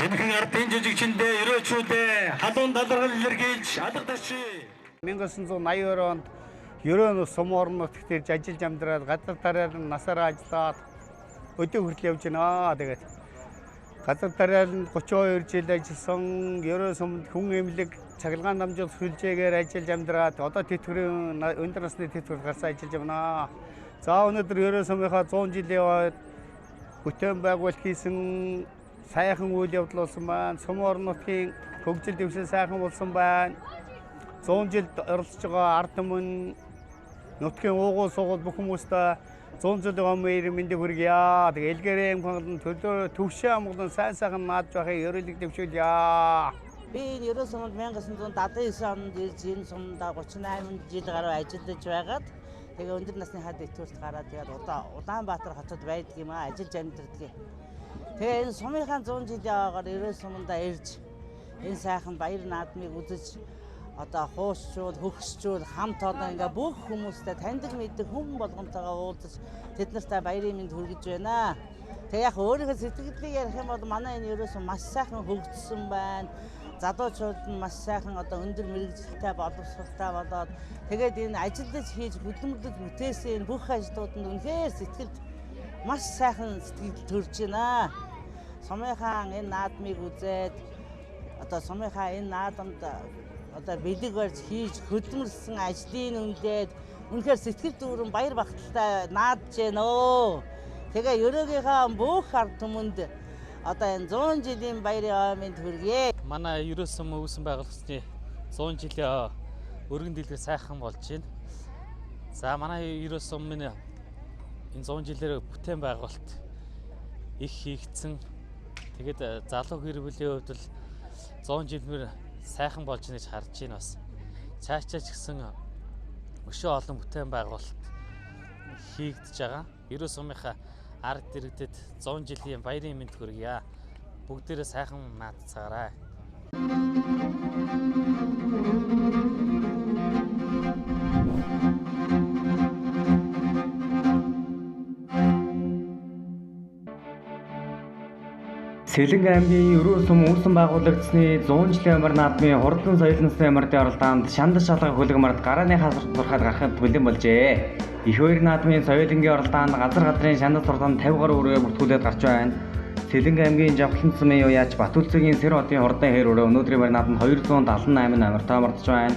Шинхэн ардын жижигчэндээ ерөөчүүдээ халуун талархал илэрхийлж алгадагчээ. 1982 онд ерөөн сум орон нутагт ирж ажиллаж амьдраад газар тариалан насаараа ажиллаад өдөө хүртэл явж байна. Тэгээд газар тариалан 32 жил ажилласан, ерөөн сумд хүн эмнэлэг цахилгаан намжуулах сүлжээгээр ажиллаж амьдраад одоо тэтгэврийн өндөр насны тэтгэврт гарсан ажиллаж байна. За өнөөдөр ерөөн сумынхаа 100 жилийн яваад бүтээн байгуулалт хийсэн сайхан үйл явдал болсон байна. Сум орон нутгийн хөгжил дэвшил сайхан болсон байна. 100 жилд оролцож байгаа ард түмэн нутгийн уугуул сугуул бүх хүмүүстээ 100 жилийн өмнө мэндийг хүргье. Тэгээ элгэрээ амгалан төлөө төвшин амгалан сайн сайхан наадж байхыг ерөөлөг дэвшүүлье. Би энэ ерөө сумд 1979 онд ирж энэ сумда 38 жил гаруй ажиллаж байгаад тэгээ өндөр насны хад итгүүлт гараад тэгээд Улаанбаатар хотод байдаг юм аа, ажиллаж амьдардаг. Тэгээ энэ сумынхаа 100 жилийн агаар ерөө сумда ирж энэ сайхан баяр наадмыг үзэж одоо хуушчул, хөгсчул хамт одоо ингээ бүх хүмүүстэй таньдаг мэддэг хүн болгонтойгоо уулзаж тэд нартай баярын мэнд хүргэж байна. Тэгээ яг өөрийнхөө сэтгэлдээ ярих юм бол манай энэ ерөөсөн маш сайхан хөгжсөн байна. Залуучууд нь маш сайхан одоо өндөр мэрэгжилтэй боловсралтай болоод тэгээд энэ ажиллаж хийж хөдөлмөрлөж бүтээсэн энэ бүх ажлууданд үнэхээр сэтгэлд маш сайхан сэтгэл төрж байна. Сумынхаа энэ наадмыг үзээд одоо сумынхаа энэ наадамд одоо бэлэг барьж хийж хөдөлмөрлсөн ажлын үндэд үнэхээр сэтгэл дүүрэн баяр багталтай наадж байна өө. Тэгээ ерөөгийнхаа бүх ард түмэнд одоо энэ 100 жилийн баярын аминд хүргэе. Манай ерөө сум үүсэн байгууллагчны 100 жилийн өргөн дэлгэр сайхан болж байна. За манай ерөө сумын энэ 100 жилээр бүтээн байгуулалт их хийгдсэн. Тэгээд залуу гэр бүлийн хувьд л 100 жилмэр сайхан болж байна гэж харж байна бас. Цаашаа ч гэсэн өшөө олон бүтээн байгуулалт хийгдэж байгаа. Ерөө сумынхаа ард иргэдэд 100 жилийн баярын мэнд хүргье. Бүгдээрээ сайхан наацгаарай. Сэлэнг аймгийн Ерөө сум үүсэн байгуулагдсны 100 жилийн амар наадмын хурдан соёл насны амралтын оролдоонд шандаж шалгах хөлгөмөрд гарааны хасар зурхаад гарахад бэлэн болжээ. Их баяр наадмын соёлынгийн оролдоонд газар шандаж суртан 50 гаруй өрөө бүртгүүлээд гарч байна. Сэлэнг аймгийн Жавхлан сумын уяач Батүлцгийн Сэр хотын хурдан хэр өрөө өнөөдрийн баяр наадамд 278 амралтаа мартж байна.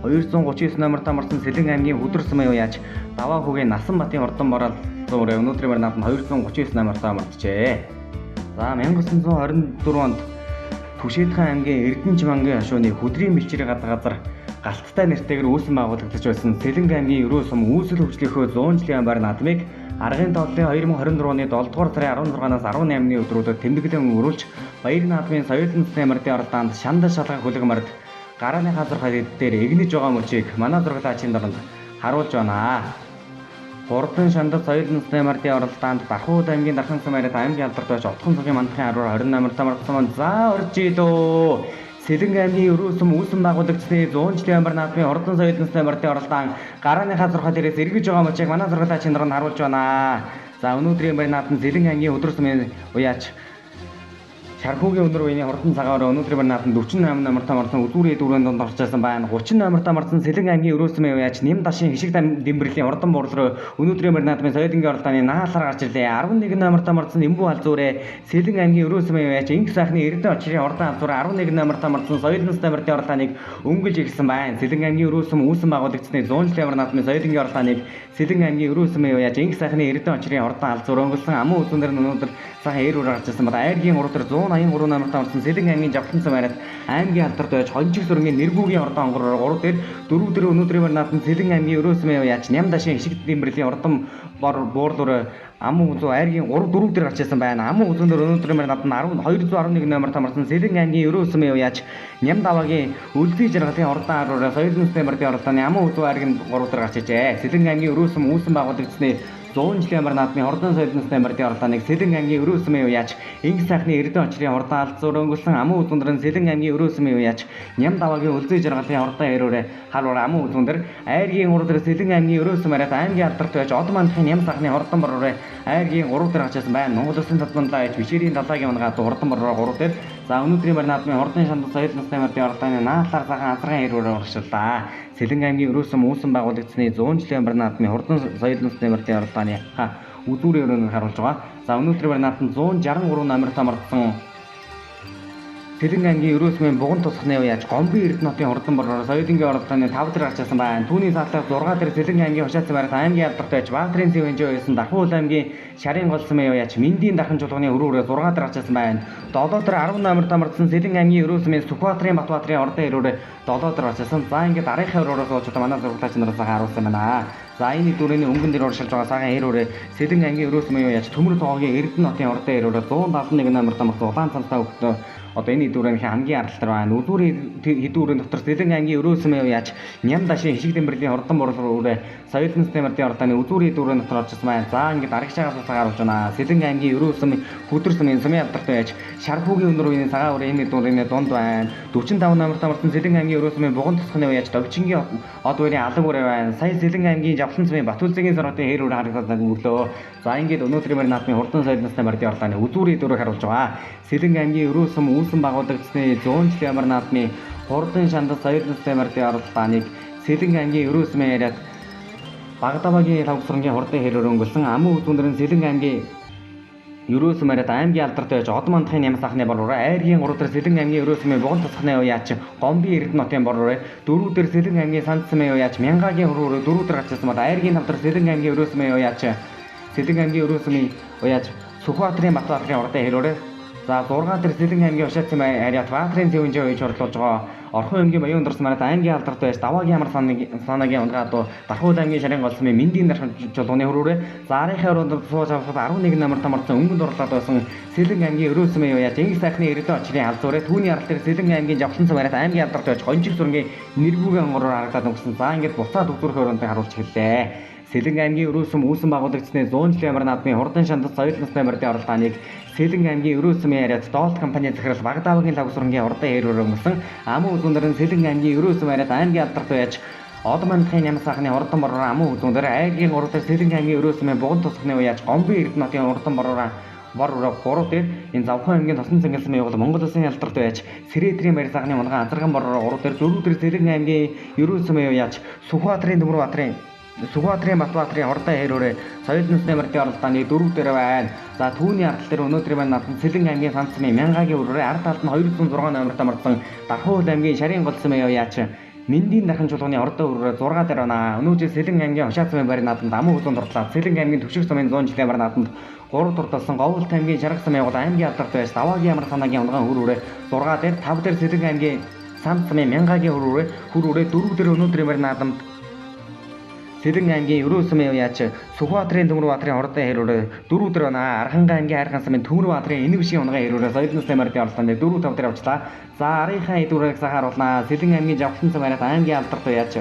239 амралтаа марсан Сэлэнг аймгийн Хөдөр сумын уяач Даваа хүүгийн Насан батын хурдан борол өрөө өнөөдрийн баяр наадамд 239 амралтаа мартжээ. За 1924 онд Түшээдхэн аймгийн Эрдэнэч мангийн хашууны хөдрийн бэлчээрийн газар галттай нэртэйгээр үүсэн байгуулагдаж байсан Сэлэнг аймгийн Ерөө сум үүсэл хөгжлийнхөө 100 жилийн баяр наадмыг аргын тооллын 2024 оны 7 дугаар сарын 16-наас 18-ны өдрүүдэд тэмдэглэн өрүүлж баяр наадмын соёл насны амралтын оролдоонд шандаж шалгах хөлгөмөрд гарааны хазар хадид дээр эгнэж байгаа мөчийг манай зурагlaачийн дорнд харуулж байна. Хурдан шандаж соёл насны амралтын оролдоонд Бахууд аймгийн Дархан сумаарт аймгийн алдарт байж Отхон цагийн мандахын харуур 28 амралтаа мартсан за орж илөө. Сэлэнг аймгийн Ерөө сум үүсэн байгуулагдсны 100 жилийн амар наадмын хурдан соёл насны амралтын оролдоон гарааны хазар хадидээс эргэж байгаа мөчийг манай зурагlaачийн дорнд харуулж байна. За өнөөдрийн баяр наадмын Сэлэнг аймгийн Хөдөр сумын уяач Шархуугийн өнөр үеийн хурдан цагаар өнөөдрийн баяр наадамд 48 амралтаа марсан үзүүрийн дүүрэн донд орчихсан байна. 30 амралтаа марсан Сэлэнг аймгийн Ерөө сумын уяач Нэм дашин хишиг дэмбэрлийн хурдан буурлын өнөөдрийн баяр наадмын соёлынгийн оролдооны наалаар гарч ирлээ. 11 амралтаа марсан Эмбүү алзуурэ Сэлэнг аймгийн Ерөө сумын уяач Инх сайхны Эрдэнэ очрын хурдан алзуурэ 11 амралтаа марсан соёл насны амралтын оролдооныг өнгөлж ирсэн байна. Сэлэнг аймгийн Ерөө сум үүсэн байгуулагдсны 100 жилийн баяр наадмын соёлынгийн оролдооныг Сэлэнг аймгийн Ерөө сумын уяач Инх сайхны Эрдэнэ очрын хурдан алзуурэ өнгөлсөн амун үзүүнээр өнөөдөр сайхан ээр үр гарч ирсэн байна. Айргийн 3 дээр 183 амралтаа марсан Сэлэнг аймгийн Жавхлан сумаарт аймгийн алдарт байж Хонжиг сүргийн Нэргүүгийн хурдан онгороор 3 дээр 4 дээр өнөөдрийн баяр наадамд Сэлэнг аймгийн Ерөө сумын уяач Ням дашин хишиг дэмбэрлийн хурдан буурлуур амун үзүү айргийн 3 дээр гарч ирсэн байна. Амун үзүүнээр өнөөдрийн баяр наадамд 211 амралтаа марсан Сэлэнг аймгийн Ерөө сумын уяач Ням даваагийн өлзий жаргалын хурдан харуур соёл насны амралтын оролдооны амун үзүү айргийн 3 дээр гарч ижээ. Сэлэнг аймгийн Ерөө сум үүсэн байгуулагдсны 100 жилийн амар наадмын хурдан соёл насны амралтын оролдооныг Сэлэнг аймгийн Ерөө сумын уяач Инх сайхны Эрдэнэ очрын хурдан алзуур өнгөлсөн амун үзүүнээр Сэлэнг аймгийн Ерөө сумын уяач Ням даваагийн өлзий жаргалын хурдан эрүүрээ харуураа амун үзүүнээр айргийн 3 дээр Сэлэнг аймгийн Ерөө сумаарт аймгийн алдарт байж Од мандахын Ням сайхны хурдан боророо айргийн 3 дээр гарч ирсэн байна. Монгол Улсын татварлаа аж бишэрийн далайгийн мангаа хурдан боророо 3 дээр за өнөөдрийн баяр наадмын хурдан шандаж соёл насны амралтын оролдооны наалаар сайхан азаргын эрүүрээ урагшлаа. Сэлэнг аймгийн Ерөө сум үүсэн байгуулагдсны 100 жилийн баяр наадмын хурдан соёл насны амралтын оролдооны үзүүрийн өрөөнд харуулж байгаа. За өнөөдрийн баяр наадамд 163 амралтаа мартсан Сэлэнг аймгийн Ерөө сумын Буган тусахны уяач Гомбын Эрдэнэ хотын хурдан бороор соёлынгийн оролдооны 5 дээр гарч ирсэн байна. Түүний садлах 6 дээр Сэлэнг аймгийн Хушаат сумаарт аймгийн алдарт байж Баатарын цэв хэмжээ байсан Дархан аймгийн Шарын гол сумын уяач Мэндийн дархан чуулганы өрөөрөө 6 дээр гарч ирсэн байна. 7 дээр 10 амралтаа мартсан Сэлэнг аймгийн Ерөө сумын Сүхбаатарын Батбаатарын хурдан эрүүрээ 7 дээр гарч ирсэн. За ингээд дараагийн өрөөрөө сууж одоо манай зураглаач нараас харуулсан байна. За энэ дүрийн өнгөн дээр уршилж байгаа цагаан хэрүүрээ Сэлэн аймгийн Өрөөс мөн яаж төмөр тоогогийн Эрдэнэ хотын ордын хэрүүрээ 171 номер тамарт улаан цанцтай өгтөө одоо энэ дүрийн хамгийн аралтай байна. Үзүүрийн хэдүүрийн дотор Сэлэн аймгийн Өрөөс мөн яаж ням дашин хишиг дэмбэрлийн ордон борлуулрээ соёлын системэртийн ордоны үзүүрийн дүрийн дотор орчихсан байна. За ингээд арагчаагаас цагаар болж байна. Сэлэн аймгийн Өрөөс мөн хөдөр сумын сумын алдартай байж шархуугийн өнөр үеийн цагаан өрөө энэ дүрийн дунд байна. 45 номер тамартсан Сэлэн аймгийн Өрөөс мөн буган тусхны яаж Довчингийн од үеийн алга өрөө байна. Сая Сэлэн аймгийн Жавхлан цэвийн Батүлзгийн соротын хэрүүр харагдаад өглөө. За ингээд өнөөдрийн мөр наадмын хурдан соёлын системэртийн ордоны үзүүрийн дүрийг харуулж байгаа. Сэлэн аймгийн Өрөөс мөн үүсэн байгуулагдсны 100 жилийн мөр наадмын хурдан шандас соёлын системэртийн ордоныг Сэлэн аймгийн Өрөөс мөн яриад Багдавагийн лавсрангийн хурдан хэрүүр өнгөлсөн амын үзүүндрэн Сэлэн аймгийн Өрөөс мөрөд аймгийн алдартай байж Одон мандахын ням сахны бороо айргийн 3 дээр Сэлэн аймгийн Өрөөс мөн буган тусхны уяач Гомби Эрдэнэ хотын бороо 4 дээр Сэлэн аймгийн Сандсмын уяач Мянгагийн хөрөөрөө 4 дээр гачсан бод айргийн 5 дээр Сэлэн аймгийн Өрөөс мөн уяач Сэлэн аймгийн Өрөөс мөн уяач Сүхбаатарын Батбаатарын урдын хэрүүрээ за 6 дээр Сэлэн аймгийн Ушаацын Ариат Баатарын Цэвэнжээ үеж орлуулж байгаа Орхон аймгийн Баян Ундрас мараад аймгийн алдартай байж Даваагийн ямар санаагийн унгаа дуу Дархуул аймгийн Шарын голсмын Мэндийн дархан чулууны хөрөөрөө за арийнхаа өрөөнд сууж авахад 11 номер тамарсан өнгөнд орлоод байсан Сэлэн аймгийн Өрөөс мөн уяач Инг сайхны Эрдэнэ очрын алзуурэ түүний арал дээр Сэлэн аймгийн Жавхлан цэвэн мараад аймгийн алдартай байж Гонжиг зургийн нэргүүгийн онгороор харагдаад өнгөрсөн. За ингээд буцаад үзүүрх өрөөнд харуулж эхэллээ. Сэлэн аймгийн Өрөөс мөн үүсэн байгуулагдсны 100 жилийн ямар наадмын хурдан шандас соёлын системэртийн оролцооныг Сэлэн аймгийн Өрөөс мөн яриад Доолт компани захирал Багдавагийн лавсрангийн урдын хэрүүр өнгөрсөн. Амын үзүүнээр Сэлэн аймгийн Өрөөс мөн яриад аймгийн алдартай байж Одон мандахын ням сахны урдан бороо амын үзүүнээр айргийн 3 дээр Сэлэн аймгийн Өрөөс мөн буган тусхны уяач Гомби Эрдэнэ хотын урдан бороо 3 дээр энэ Завхан аймгийн тосон цэнгэлсэн явуул Монгол улсын алдартай байж Сэрэтрийн баяр сахны унгаан анзарган бороо 3 дээр 4 дээр Сэлэн аймгийн Өрөөс мөн уяач Сүхбаатарын Сүхбаатарын Батбаатарын ордын хэрүүрээ соёлын системэртийн оролцооны 4 дээр байна. За түүний арал дээр өнөөдрийн маань наадмын Сэлэн аймгийн Сандсмын Мянгагийн өрөөрөө ард талд нь 206 номер тамарсан Дархуул аймгийн Шарын голсмын уяач Мэндийн дархан чулууны ордын өрөөрөө 6 дээр байна. Өнөөдөр Сэлэн аймгийн Ушаацмын баяр наадамд амын үзүүн дурдлаа. Сэлэн аймгийн Төвшиг сумын 100 жилийн баяр наадамд 3 дурдсан Говьлт аймгийн Шарах сумын явуул аймгийн алдартай байж Даваагийн ямар санаагийн унгаан хөрөөрөө 6 дээр 5 дээр Сэлэн аймгийн Сандсмын Мянгагийн хөрөөрөө 4 дээр өнөөдрийн баяр наадамд Сэлэн аймгийн Өрөөс мөн уяач Сүхбаатарын Төмөр баатрын ордын хэрүүрээ 4 дээр байна. Архангай аймгийн Хайрхан сумын Төмөр баатрын Энэвшгийн унгаан хэрүүрээ соёлын системэртийн оролцоонд 4-5 дээр авчлаа. За арийнхаа хэдүүрийг сахааруулнаа. Сэлэн аймгийн Жавхлан цэвэн аймгийн алдартай уяач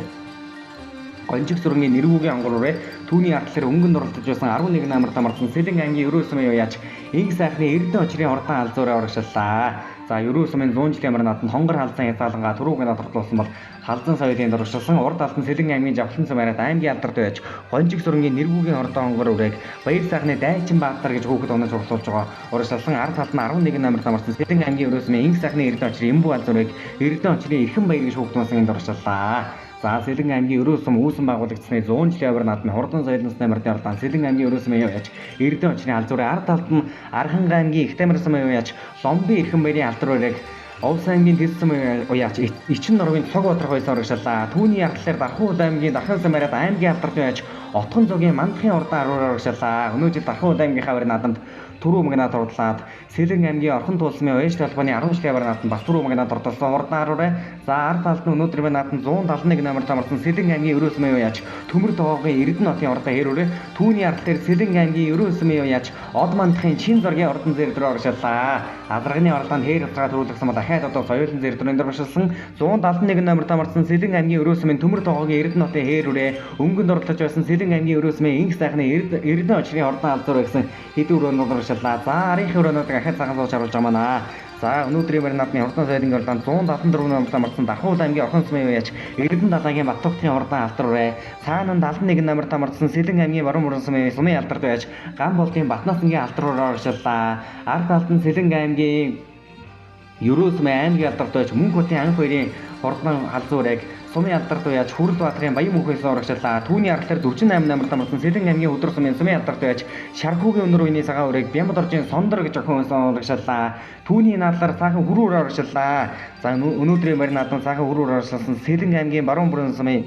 Гонжиг зургийн нэргүүгийн онгороор түүний артлаар өнгөнд оролцож байсан 11 номер тамарсан Сэлэн аймгийн Өрөөс мөн уяач Инг сайхны Эрдэнэ очрын хурдан алзуураа урагшлаа. За Өрөөс мөн 100 жилийн ямар наадмын хонгор халзан хязгаалангаа түрүүгийн дотордуулсан бол халзан соёлын дуршилсан урд алдан Сэлэн аймгийн Жавхлан цэвэн аймгийн алдартай байж Гонжиг зургийн нэргүүгийн хордон онгор үрэг Баяр сайхны Дайчин Баатар гэж хүүхэд онож урлуулж байгаа урагшлсан ард талд нь 11 номер тамарсан Сэлэн аймгийн Өрөөс мөн Инг сайхны Эрдэнэ очрын Эмбүү алзуурыг Эрдэнэ очрын Эрхэн баяр гэж хүүхэд онсон дуршиллаа. За Сэлэн аймгийн Өрөөс мөн үүсэн байгуулагдсны 100 жилийн баяр наадмын хурдан соёлын системэртийн ордон Сэлэн аймгийн Өрөөс мөн яаж Эрдэнэ очрын алзуурын ард талд нь Архангай аймгийн Ихтамир сумын уяач Ломби Эрхэн баярын алдруудыг Овс аймгийн Тэс сумын уяач Ичин нургийн Цог Батрах байсан урагшлаа. Түүний аргалаар Дархуул аймгийн Дархан сумаараад аймгийн алдартай байж Отхон зогийн Мандахын урдан аруулаар урагшлаа. Өнөөдөр Дархуул аймгийнхаа баяр наадамд Түрүү магнад орлаад Сэлэн аймгийн Орхон туулсмын Уяж талбаны 10 жилийн баяр наадамд бас түрүү магнад орлуулсан урдан аруулаа. За ард талд нь өнөөдрийн баяр наадамд 171 номер тамарсан Сэлэн аймгийн Өрөөс мөн уяач Төмөр тоогогийн Эрдэнэ хотын ордын хэрүүрээ түүний арал дээр Сэлэн аймгийн Өрөөс мөн уяач Од мандахын Чин зургийн ордон зэрэг рүү урагшлаа. Азарганы орлоонд хээр утгаа төрүүлсэн бол дахиад одоо соёлын зэрэг дүрэн дуршилсан 171 номер тамарсан Сэлэн аймгийн Өрөөс мөн Төмөр тоогогийн Эрдэнэ хотын хэрүүрээ өнгөнд орлож байсан Сэлэн аймгийн Өрөөс мөн Инг сайхны Эрдэнэ очрын ордон алзуур гэсэн хэдүүр өндөр за арийнхаа өрөөнүүдийг ахиад цагаан сууж харуулж байгаа маа. За өнөөдрийн баяр наадмын хурдан соёлын ордонд 174 номер тамарсан Дархуул аймгийн Орхон сумын уяач Эрдэнэ далайгийн Баттугтын ордон алдар цаананд 71 номер тамарсан Сэлэн аймгийн Баруун Мөрөн сумын алдарт уяач Ган болдын Батнаасангийн алдар урагшлаа. Ард талд нь Сэлэн аймгийн Өрөөс мөн аймгийн алдарт уяач Мөнх хотын анх хоёрын хурдан халзуурыг сумын алдарт уяач Хүрэл Баатрын Баян мөнхөөс урагшлаа. Түүний аргалаар 48 номер тамарсан Сэлэн аймгийн Өдөр сумын алдарт уяач Шархуугийн өнөр үеийн цагаан өрөөг Бямбад оржийн Сондор гэж охин урагшлаа. Түүний нааллаар цаахан хүрүүр урагшлаа. За өнөөдрийн баяр наадмын цаахан хүрүүр урагшлсан Сэлэн аймгийн Баруун Бүрэн сумын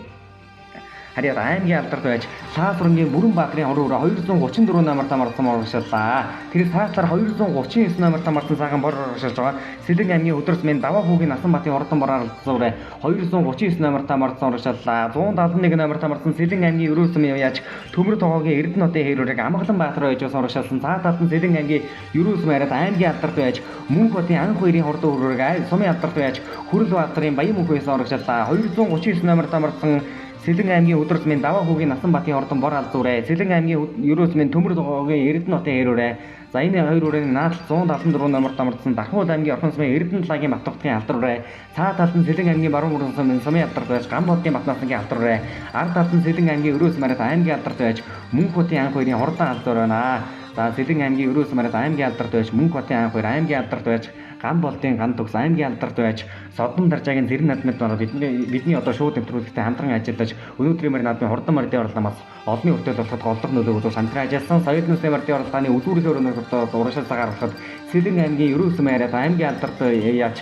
Харьяа аймгийн алдарт байж Саасурангийн Бүрэнбаатарын хоруура 234 номерт амарсан урагшиллаа. Тэр цаатлаар 239 номерт амарсан цагаан бор урагшилж байгаа. Сэлэн аймгийн өдөрсмийн даваа хүүгийн Насанбатын хурдан бор аралцуурэ 239 номерт амарсан урагшиллаа. 171 номерт амарсан Сэлэн аймгийн Ерөөсмийн яаж Төмөр тогоогийн Эрдэнэтийн хэрүүрийг Амгалан Баатар байж урагшилсан. Цаа талд нь Сэлэн аймгийн Ерөөсмийн ард аймгийн алдарт байж Мөнхбатын анх хоёрын хурдан хөрөөрийг сумын алдарт байж Хүрлбаатарын Баян мөнхөөс урагшиллаа. 239 номерт амарсан Сэлэн аймгийн өдөрсмийн даваа хүүгийн Насанбатын хурдан бор алзуурэ. Сэлэн аймгийн Ерөөсмийн Төмөр тогоогийн Эрдэнэтийн хэрүүрээ. За энэ хоёр хүрээний наадал 174 номерт амарсан Дархуул аймгийн Орхон сумын Эрдэнэтлагийн Баттугтын алдарурэ. Цаа талд нь Сэлэн аймгийн Баруун мөрөн сумын алдарт байж Гамбодын Батнааснгийн алдарурэ. Ард талд нь Сэлэн аймгийн Ерөөсмийн аймгийн алдарт байж Мөнхбатын анх хоёрын хурдан алдар байна. За Сэлэн аймгийн Ерөөсмийн аймгийн алдарт байж Мөнхбатын анх хоёр аймгийн алдарт байж Гамболтын Ган төгс аймгийн алдарт байж Содон даржаагийн Зэрэг наадмад байгаа бидний одоо шууд нэвтрүүлэгтээ хамтран ажиллаж өнөөдрийн мөр наадмын хурдан мордын орлоомоос олонний хүртэл болоход голдох нөлөө үзүүлж хамтран ажилласан соёл нүсний мордын орлооны үлгүүрийн өрнөөр урагшилсаар болоход Сэлэн аймгийн Ерөөсмийн аймгийн алдарт яаж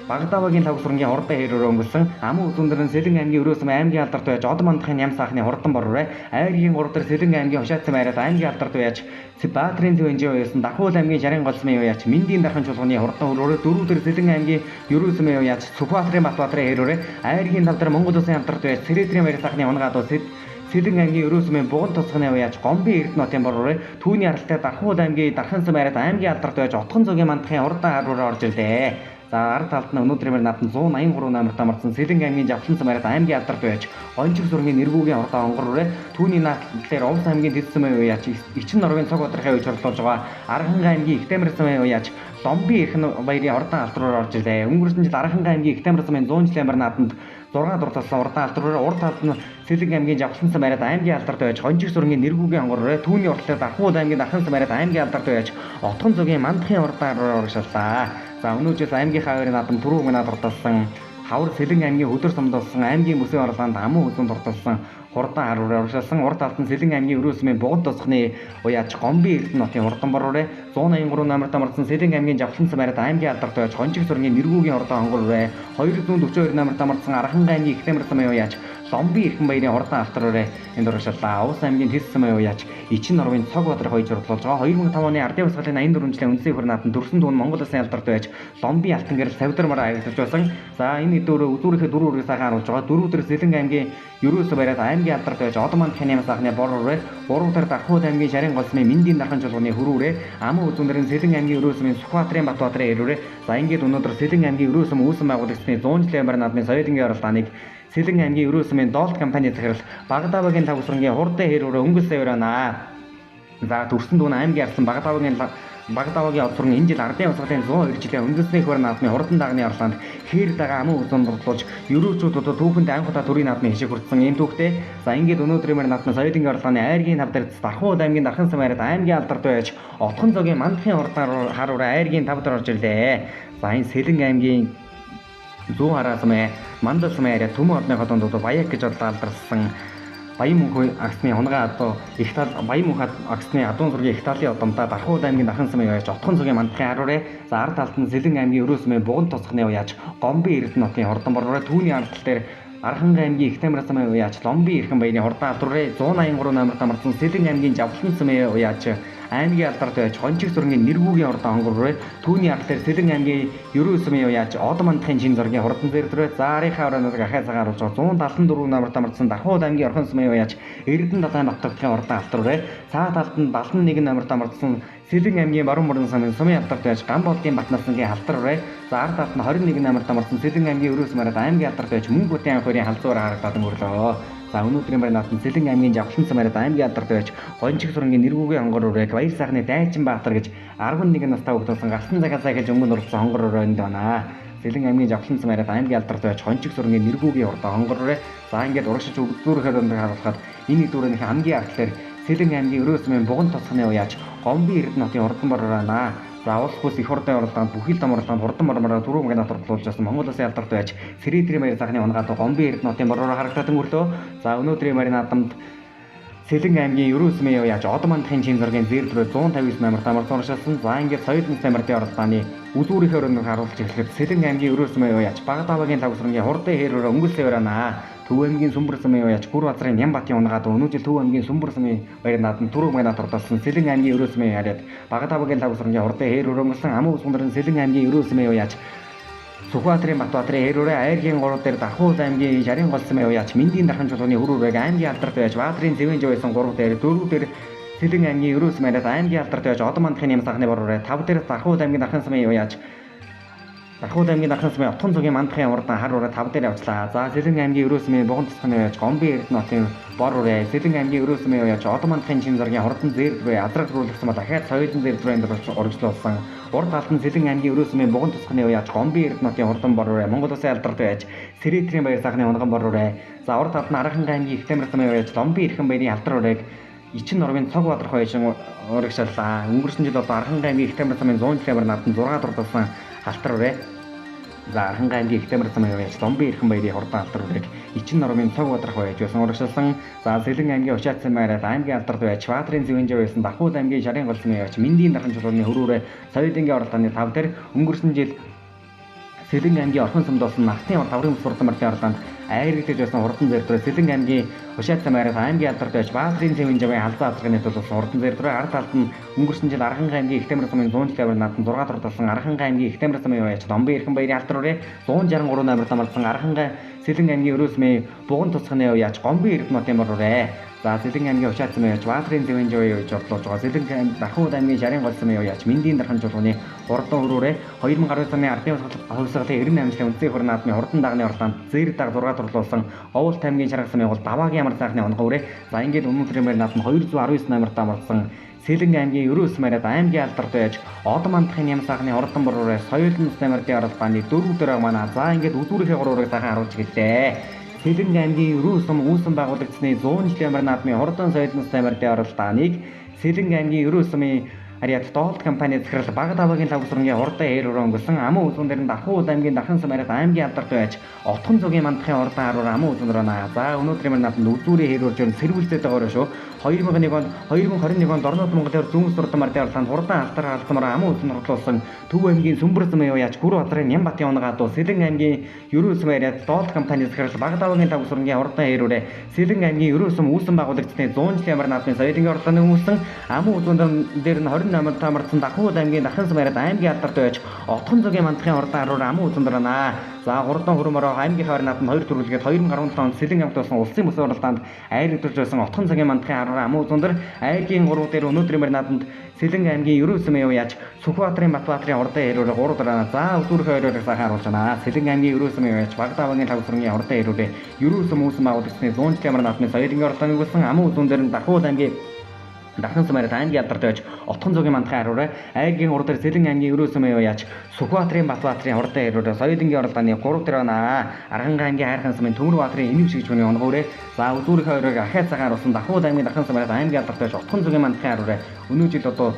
Багдавагийн тавсрангийн хурдан хэрөөр өнгөрсөн амун үзүүндэрэн Сэлэн аймгийн Ерөөсмийн аймгийн алдарт байж Од мандахын ям саахны хурдан боророй айргийн 3 дахь Сэлэн аймгийн Хошаатсан байраад аймгийн алдарт байж Баатрин Зүүнжийн уяасан Дахуул аймгийн Шарын голсмын уяач Миндийн дархан чуулганы хурдан хөрөөрөө 4 дахь Сэлэн аймгийн Ерөөсмийн уяач Сүхбаатарын Батбаатарын хэрөөрөө айргийн 5 дахь Монгол Улсын алдарт байж Сэрэтрийн баяр саахны унгадуу Сэлэн аймгийн Ерөөсмийн Буган тусганы уяач Гомбын Эрдэнэтийн боророй түүний аралтай Дархуул аймгийн Дархансан байраад аймгийн алдарт байж Отхон зөгийн мандахын хурдан харуугаар орж ирлээ. За ард талд нь өнөөдрийн наадмын 183 номерт амарсан Сэлэн аймгийн Жавхлан байраад аймгийн алдарт байж Гончиг зургийн нэргүүгийн хурдан онгоророй түүний наадлаар Овс аймгийн Дэвсмэн уяач Ичин норвын цог бодрохын үеж орлуулж байгаа Арханга аймгийн Ихтэмэрсэн уяач Ломби эрхэн баярын хурдан алдруугаар орж ирлээ. Өнгөрсөн жил Арханга аймгийн Ихтэмэрсэн 100 жилийн амар наадманд 6 дурталсан урдан алдруугаар урд талд нь Сэлэн аймгийн Жавхлан байраад аймгийн алдарт байж Гончиг зургийн нэргүүгийн онгоророй түүний уртлаар Дархуул аймгийн Дархан байраад аймгийн алдарт байж Отхон зөгийн мандахын хурдан урагшиллаа. За өнөөдөр аймгийнхаа хоёрын наадам түрүү минад дурталсан хавар Сэлэн аймгийн хөдөр сумдулсан аймгийн бүсийн орлоонд амун үзэн дурталсан хурдан харуугаар урагшилсан урд талд нь Сэлэн аймгийн Ерөөсмийн Буган тусганы уяач Гомбын Эрдэнэтийн хурдан боророй 183 номерт амарсан Сэлэн аймгийн Жавхлан байраад аймгийн алдарт байж Гончиг зургийн нэргүүгийн хурдан онгоророй 242 номерт амарсан Арханга аймгийн Ихтэмэрсэн уяач Ломби эрхэн баярын хурдан алдарурэ энд урагшиллаа. Овс аймгийн Тэссэн уяач Ичин норвын цог бодрох хоёж орлуулж байгаа 2005 оны ардын усгалын 84 жилийн үндсийн хөр наадам төрсөн дүүн Монгол Улсын алдарт байж Ломби алтан гэрэл савдармаар аягдж байсан. За энэ дэөрөө үзүүрийнхээ дөрөв үрийг сайхан харуулж байгаа. Дөрөв дээр Сэлэн аймгийн Ерөөсө байраад аймгийн алдарт байж Одоманд хянам саахны боророй 3 дээр Дархуул аймгийн Шарын голсмын Миндийн дархан чуулганы хөрүүрээ амун үзүүнэрийн Сэлэн аймгийн Ерөөсмийн Сүхбаатарын Батбаатарын хэрүүрээ за ингээд өнөөдөр Сэлэн аймгийн Ерөөсөм үүсэн байгуулагчдын 100 жилийн амар наадмын соёлын оролцооныг Сэлэн аймгийн Ерөөсмийн Долт компани захирал Багдавагийн тавсрангийн хурдан хэрүүрээ өнгөрсөн байна. За төрсөн дүүн аймгийн арслан Багдавагийн олдрон энэ жил ардын усгалын 102 жилийн үндэсний хөр наадмын хурдан дагны орлоонд хээр дагаа амун үзэн борлуулж ерөөчүүдүүд түүхэнд анх удаа төрийн наадмын хишиг хүртсэн энэ түүхтэй за ингээд өнөөдрийн наадмын соёлын орлооны айргийн тавдарт Дархуул аймгийн Дархан байраад аймгийн алдарт байж Отхон зөгийн мандахын хурдан харуура айргийн тавдар орж ирлээ. За энэ Сэлэн аймгийн зүүн хараасмын Мандал сумын арай Төмөн одны хотонд Баяк гэж алдарсан Баян мөнхөй агсны хунгаа одоо их тал Баян мөнх агсны адуун зургийн их талын одомдоо Дархуул аймгийн Дархан сумын уяач Отхон зөгийн мандахын харуур за ард талд нь Сэлэн аймгийн Ерөөсмийн Буган тусганы уяач Гомбын Эрдэнэтийн хурдан боророй түүний ард тал дээр Арханга аймгийн Ихтэмэрсэн уяач Ломби эрхэн баярын хурдан алдруур 183 номерт амарсан Сэлэн аймгийн Жавхлан сумын уяач аймгийн алдарт байж Гончиг зургийн нэргүүгийн хурдан онгоророй түүний ард дээр Сэлэн аймгийн Ерөөсмийн уяач Од мандахын чин зургийн хурдан зэрдрээ заарийнхаа орноор ахаа цагааруулж 174 номерт амарсан Дархуул аймгийн Орхон сумын уяач Эрдэнэ далайн Батбаатарын хурдан алдруур цаа талд нь 71 номерт амарсан Сэлэн аймгийн Баруун мөрөн сумын алдарт байж Гамболтын Батнааснгийн халдвар за ард талд нь 21 номерт амарсан Сэлэн аймгийн Ерөөсмийн аймгийн алдарт байж Мөнхбатын хоёрын халдвар харагдаад өнгөрлөө. За өнөөдрийн наадмын Сэлэн аймгийн Жавхлан байраад аймгийн алдарт байж Гончиг зургийн нэргүүгийн хонгорорыг Баяр саахны Дайчин Баатар гэж 11 настай хүүхдсэн гарсан цагаа гэж өмнө уралсан хонгороор энд байна. Сэлэн аймгийн Жавхлан байраад аймгийн алдарт байж Гончиг зургийн нэргүүгийн хурдан хонгоророо за ингээд урагшиж өгдөрөхөөр харуулхад энэ дүүрийн хамгийн артлаар Сэлэн аймгийн Ерөөсмийн Буган тусганы уяач Гомбын Эрдэнэтийн хурдан боророо за улс бүс их хурдан орлоонд бүхэл дам орлоонд хурдан мормороо түрүү мгнат орлуулж байсан Монгол Улсын алдарт байж Сэрэтрийн баяр саахны унгад Гомбын Эрдэнэтийн боророо харагдаад өнгөрлөө. За өнөөдрийн наадамд Сэлэн аймгийн Ерөө сумын яв яаж одон мандахын чин зургийн зэр төрөө 159 номерт амарсан урагшилсан. За ингээд соёлын стандартын оролцооны үзүүрийнхээ өрөөнд харуулж эхлэхэд Сэлэн аймгийн Ерөө сумын яв яаж Багадавагийн тавсрангийн хурдан хэрөөр өнгөлсөөр байна. Төв аймгийн Сүмбэр сумын яв яаж Гүр базрын Нямбатын унгаад өнөө жил Төв аймгийн Сүмбэр сумын баяр наадам түрүү манад ордолсон. Сэлэн аймгийн Ерөө сумын яриад Багадавагийн тавсрангийн хурдан хэрөөр өнгөлсөн амын усмарын Сэлэн аймгийн Ерөө сумын яв яаж Сүхбаатарын Батбаатарын хэрүүрээ Айргийн 3 дээр Дархуул аймгийн Шарын голцсон яв яаж Мэндийн дархан чулууны хөрүүрэг аймгийн алдарт байж Баатарын Зэвэн жавсан 3 дээр 4 дээр Сэлэн аймгийн Ерөөс манад аймгийн алдарт байж Одон мандахын юм сахны бороо 5 дээр Дархуул аймгийн дархан сумын яв яаж Дархуул аймгийн дархан сумын Отхон зүгийн мандахын урдан хар ураа 5 дээр явчлаа. За Сэлэн аймгийн Ерөөс сумын Буган тусганы яаж Гомбын Эрдэнэтийн бороо Сэлэн аймгийн Ерөөс сумын яаж Одон мандахын чин зургийн хурдан зэрлвэ азраг рүүлгсэн бол дахиад соёлын зэрлвэнд урагшлуулсан. Урд талд нь Сэлэн аймгийн Ерөөс сумын Буган тусганы яаж Гомбын Эрдэнэтийн хурдан бороо Монгол Улсын алдарт байж Сэрэтрийн баяр сахны унган бороо. За урд талд нь Арахан аймгийн Ихтэмэр сумын яаж Ломбын эрхэн баярын алдар ураг Ичин нурмын цог бадрах хойшин урагшаалаа. Өнгөрсөн жил бол Арахан аймгийн Ихтэмэр сумын 100 км наадам 6 дурдсан алдар ураг. За Арахан аймгийн Ихтэмэр сумын яаж Ломбын эрхэн баярын хурдан алдар ураг Ичин нурмын цог бадрах байж байсан урагшаалсан. За Сэлэн аймгийн Учаат сумын аймгийн алдарт байж Баатарын Зэвэн жавсан Дархуул аймгийн Шарын голцны яаж Мэндийн дархан чулууны хөрүүрээ соёлын оролцооны 5 дээр өнгөрсөн жил Сэлэн аймгийн Орхон сумд болсон Нартын таврын сурсан марлын орлоонд айрагдж байсан хурдан зэрдрээ Сэлэн аймгийн Учаат сумын аймгийн алдарт байж Баатарын Зэвэн жавын халзаа азрагны тул болсон хурдан зэрдрээ ард талд нь өнгөрсөн жил Арахан аймгийн Ихтэмэр сумын 100 км наадам 6 дурдсан Арахан аймгийн Ихтэмэр сумын яаж Ломбын эрхэн баярын алдар ураа 163 номер дамжсан Арахан Сэлэн аймгийн Ерөөс сумын Буган тусганы яаж Гомбын Эрдэнэтийн бороо. За Сэлэн аймгийн Учаат сумын яаж Баатарын Зэвэн жавын яаж орлуулж байгаа. Сэлэн аймгийн Дархуул аймгийн Шарын голцсон яаж Мэндийн дархан чулууны хурдан хөрүүрээ 2012 оны ардын хувьсгалын 98 жилийн үндэсний хуран наадмын хурдан дагны орлоонд зэр даг 6 турлуулсан Оволт аймгийн Шаргал сумын гол Даваагийн ямар сайхны онгороо. За ингээд өнөөдрийн баяр наадам 219 номерт амарсан Сэлэн аймгийн Ерөөс манад аймгийн алдарт байж Одон мандахын юм сахны хурдан бороо соёлын стандартын оролцооны 4 дээр манай. За ингээд үзүүрийнхээ 3 ураг сайхан харуулж гэлээ. Сэлэн аймгийн Ерөөс сум үүсэн байгуулагдсны 100 жилийн амар наадмын хурдан соёлын стандартын оролцооныг Сэлэн аймгийн Ерөөс сумын Ариат Доолт компани захирал Багадавагийн тавсрангийн хурдан хэрөөр өнгөрсөн амын үзүүн дээр нь Дархуул аймгийн дархан сум ариат аймгийн алдарт байж Отхон зүгийн мандахын хурдан харуур амын үзүүн рүү. За өнөөдрийн наадманд үзүүрийн хэрөөр жин сэргүүлцээд байгаа шүү. 2001 онд 2021 онд Орнод Монголын зүүн сурдан мартын орлоонд хурдан алдар алдмаар амын үзүүн орлуулсан Төв аймгийн Сүмбэр сумын яв яаж Гүр базрын Нямбатын унгаад Сэлэн аймгийн Ерөөс сум ариат Доолт компани захирал Багадавагийн тавсрангийн хурдан хэрөөр Сэлэн аймгийн Ерөөс сум үүсэн байгуулагдсны 100 жилийн амар наадмын соёлын орлооны хүмүүстэн амын үзүүн дээр нь 20 номер тамарсан Дархуул аймгийн дархан сум ариат аймгийн алдарт байж Отхон зүгийн мандахын хурдан харуур амын үзүүн дөрнө. За хурдан хөрмөрөө аймгийн хавар наадам 2 төрүүлгээд 2017 онд Сэлэн аймагт болсон улсын бүс уралдаанд айрагдж байсан Отхон цагийн мандахын харуур амын үзүүн дээр айргийн 3 дээр өнөөдрийн баяр наадамд Сэлэн аймгийн Ерөөс сумын яв яаж Сүхбаатарын Батбаатарын хурдан хэрүүрээ 3 дараа. За үзүүрийнхээ хоёроор сайхан харуулж байна. Сэлэн аймгийн Ерөөс сумын яв яаж Багадавагийн тавсрангийн хурдан хэрүүрээ Ерөөс сум үүсэн байгуулагдсны 100 жилийн амар наадмын соёлын орлооны өгсөн амын үзүүн дээр нь Дархуул аймгийн дархан сум ариат аймгийн алдарт байж Отхон зүгийн мандахын харуур айргийн 3 дээр Сэлэн аймгийн Ерөөс сумын яв яаж Сүхбаатарын Батбаатарын хурдан хэрүүрээ соёлын орлооны 3 дээр байна. Арахан аймгийн Хайрхан сумын Төмөр баатарын Энэв шигч хүний онгороо. За үзүүрийнхээ хоёроор ахаад цагаан харуулсан Дархуул аймгийн дархан сум ариат аймгийн алдарт байж Отхон зүгийн мандахын харуур өнөө жил одоо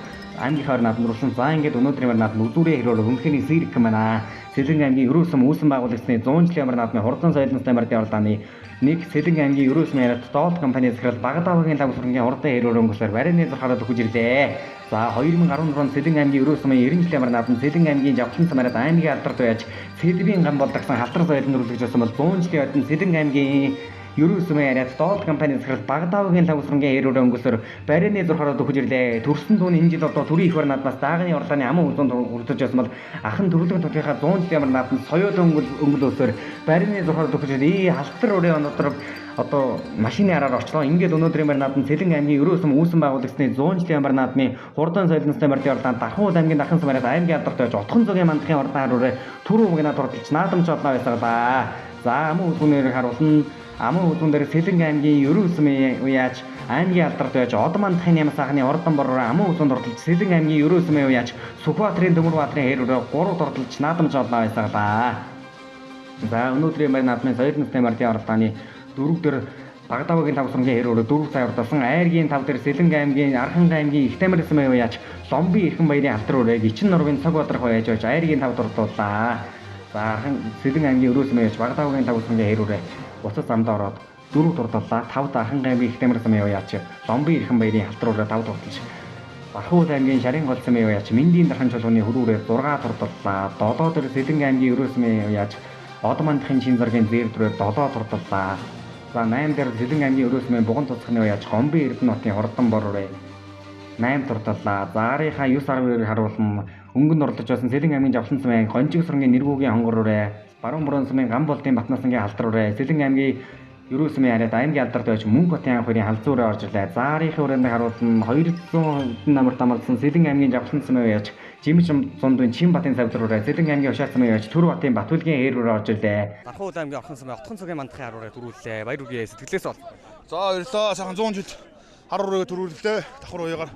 аймгийн хавар наадманд орсон. За ингээд өнөөдрийн баяр наадманд үзүүрийн хэрөөр өмнөхний сэрэг юм байна. Сэлэн аймгийн Ерөөс сум үүсэн байгуулагдсны 100 жилийн амар наадмын хурдан соёлын стандартын орлооны нэг Сэлэн аймгийн Ерөөс манад Доолт компани захирал Багадавагийн тавсрангийн хурдан хэрөөр өнгөрсөөр барины зурхаараа өгч ирлээ. За 2014 онд Сэлэн аймгийн Ерөөс сумын 90 жилийн амар наадманд Сэлэн аймгийн Жавхан сум ариат аймгийн алдарт байж Сэдвийн гам болдогсон халтар соёлын нөрлөж байсан бол 100 жилийн ойд нь Сэлэн аймгийн Ерөөс сумын ариат Доолт компани захирал Багадавагийн тавсрангийн хэрөөр өнгөрсөөр барины зурхаараа өгч ирлээ. Төрсөн дүүн энэ жил одоо төрийн их бар наадмаас даагны орлооны амын үзүүнд хүртэж байсан бол ахын төрөлхтөн тутгийнхаа 100 жилийн амар наадманд соёлын өнгөлөөсөөр барины зурхаараа өгч ирлээ. Халтар өрөө өнөөдөр одоо машины араар орчлоо. Ингээд өнөөдрийн баяр наадманд Сэлэн аймгийн Ерөөс сум үүсэн байгуулагдсны 100 жилийн амар наадмын хурдан соёлын стандартын орлоонд Дархуул аймгийн дархан сум ариат аймгийн алдарт байж Отхон зүгийн мандахын хурдан харуур түрүү мгнаа турдалж наадамч олноо байсан ба. За амын үзүүнээр харуулна. Амын үзүүн дээр Сэлэн аймгийн Ерөөс сумын яаж аймгийн алдарт байж Одон мандахын юм сахны урдан бороо амын үзүүнд ордолж Сэлэн аймгийн Ерөөс сумын яаж Сүхбаатарын Төмөр баатарын хэрүүрээ 3 дордолж наадамч олноо байсан ба. За өнөөдрийн баяр наадмын соёлын стандартын орлооны 4 дээр Багадавагийн тавсрангийн хэрүүрээ 4 сая урдсан айргийн 5 дээр Сэлэн аймгийн Арахан аймгийн Ихтэмэр сумын яаж Ломбын эрхэн баярын алдар ураг Ичин нурмын цог бадрах байж айргийн 5 дурдууллаа. За Сэлэн аймгийн Ерөөс сумын яаж Багадавагийн тавсрангийн хэрүүрээ буцаж замдаа ороод 4 дурдлаа, 5 Анхан аймгийн Ихтамар сумын уяач Ломбын Эрхэн баярын халтруулаа 5 дурдалж. Бахуул аймгийн Шарын гол сумын уяач Мэндийн дархан чуулганы хөрүүрээр 6 дурдлаа, Долоодор Сэлэнг аймгийн Өрөө сумын уяач Од мандахын шин зургийн зээр дүрээр 7 дурдлаа. За 8 дээр Сэлэнг аймгийн Өрөө сумын Буган туцхны уяач Гомбын Эрдэнэтийн Хурдан бороо 8 дурдлаа. Заарынхаа 9-12-ыг харуулсан өнгөнд орлож байсан Сэлэнг аймгийн Жавсан сумын Гонжиг сургийн нэргүүгийн хонгороо Баруун Буран сумын Гамболтын Батнаснгийн халтруур Сэлэнг аймгийн Өрөө сумын хараад аймгийн алдарт байж Мөнх хотын анх хоёрын халзуураа орж ирлээ. Заарынхын өрөөнд харуулсан 200 намарт амарлсан Сэлэнг аймгийн Жавсан сумын уяач Жимж Зундын Чинбатын савлруур Сэлэнг аймгийн Ушаал сумын уяач Түр Батын Батүлгийн хээрүүрээ орж ирлээ. Дархуул аймгийн Орхон сумын Отхон цагийн мандахын харуулыг төрүүллээ. Баяр үргээ сэтгэлээс бол. За баярлалаа. Сайхан 100 жил хар урыг төрүүллээ. Давхар уягаар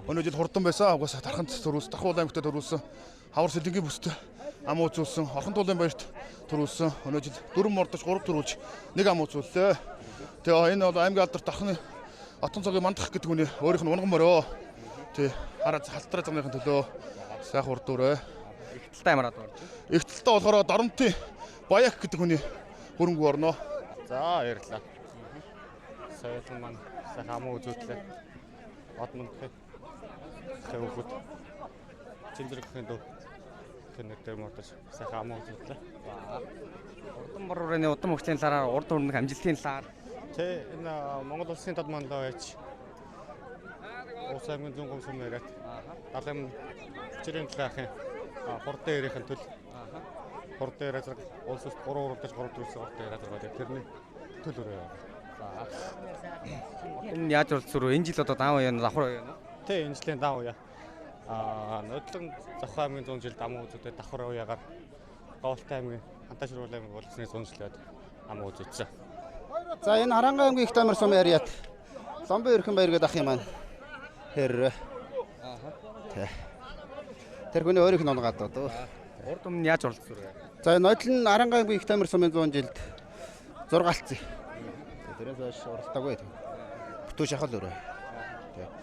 өнөө жил хурдан байсан. Угаасаа тарханд төрүүлсэн. Дархуул аймагт төрүүлсэн. Хавар Сэлэнгийн бүстэй ам үзүүлсэн. Орхон туулын баярт төрүүлсэн. Өнөө жил 4 мордож 3 төрүүлж 1 ам үзүүллээ. Тэгээ энэ бол аймгийн алдарт дархны Отхон цагийн мандах гэдэг үний өөрийнх нь унган мороо. Тий хараа халтраа замынхын төлөө сайхан урдуурэ. Ихтэлтэй амраад орж. Ихтэлтэй болохоор Доронтын Баяк гэдэг хүний хөрөнгө орно. За баярлалаа. Саяхан маань сайхан ам үзүүллээ. Од мандахын хөвгүүд Чинзэргийн дөө тэнэг дээр мордож сайхан ам үзүүллээ. Урдан борооны удам хөгжлийн талаар урд өрнөх амжилтын талаар Тэ энэ Монгол улсын тод мандаа байж Улс аймгийн зүүн гомс мэрэгт далайн чирийн талаахын хурдан эрийн төл хурдан эрээ зэрэг улс ус 3 уралдаж 3 төрсөн хурдан эрээ зэрэг тэрний төл өрөө. энэ яаж болцсоо энэ жил одоо даав яа давхар яа. Тэ энэ жилийн даав яа. Нодлон Завхан аймгийн 100 жил ам үзүүдэд давхар уяагаар Говьтай аймгийн Хантаа ширүүл аймгийн болсны 100 жилд ам үзүүлсэн. За энэ Харанга аймгийн Ихтамар сумын яриад Ломбын Эрхэн баяр гэдэг ах юм маань хэрэг. Тэр хүний өөрийнх нь онгад одоо. Урд өмнө яаж оролцсон вэ? За энэ нодлон Харанга аймгийн Ихтамар сумын 100 жилд зургаалцсан. Тэрээс хойш оролцоогүй. Бүтүү шахал өрөө.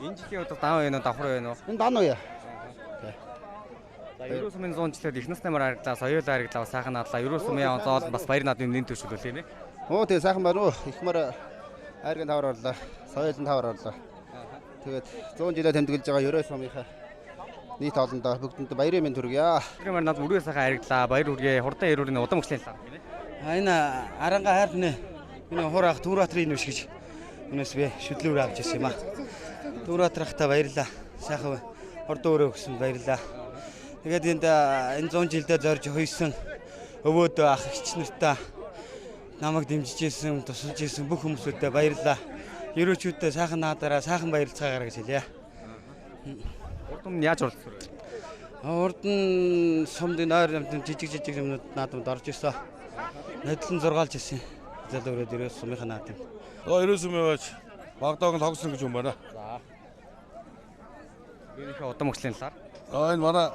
Энэ жилийн удаа даав яа давхар яа нөө. Энэ дан уу яа. За Өрөө сумын 100 жилээр их насны мар хариглаа, соёл хариглаа, сайхан надлаа. Өрөө сумын зоол бас баяр наадмын нэн төршүүлээ тийм ээ. Оо тий сайхан байна уу. Их мар хайргийн тавар орлоо. Соёлын тавар орлоо. Тэгээд 100 жилээр тэмдэглэж байгаа Өрөө сумынхаа нийт олондоо бүгдэнд баярын мэнд хүргье. Тэр мар над өрөө сайхан хариглаа, баяр хүргье. Хурдан эрүүрийн удам хөгжлийн талаар тийм ээ. Энэ Харанга хайр хүнээ энэ хураах Түрэбаатарын нүш гэж өнөөс би шүтлүүр авч ирсэн юм аа. Түрэбаатархтаа баярлаа. Сайхан хурдан өрөө өгсөн баярлаа. Тэгээд энэ 100 жилдээ зорж хойсон өвөөдөө ах эгч нартаа намайг дэмжиж ирсэн, тусалж ирсэн бүх хүмүүсүүдэд баярлалаа. Ерөөчүүдээ сайхан наадаараа сайхан баярлцгаагаараа гэж хэлье. Урд өмнө яаж оролцсон вэ? Урд нь сумд нойр жижиг юмнууд наадамд орж ирсэн. Нодлон зургаалж ирсэн. Зал өрөөд Өрөө сумынхаа наадам. Өрөө сумын байж Багдааг нь тогсон гэж юм байна. За. Өөрийнхөө удам хөгжлийн талаар. Энэ манай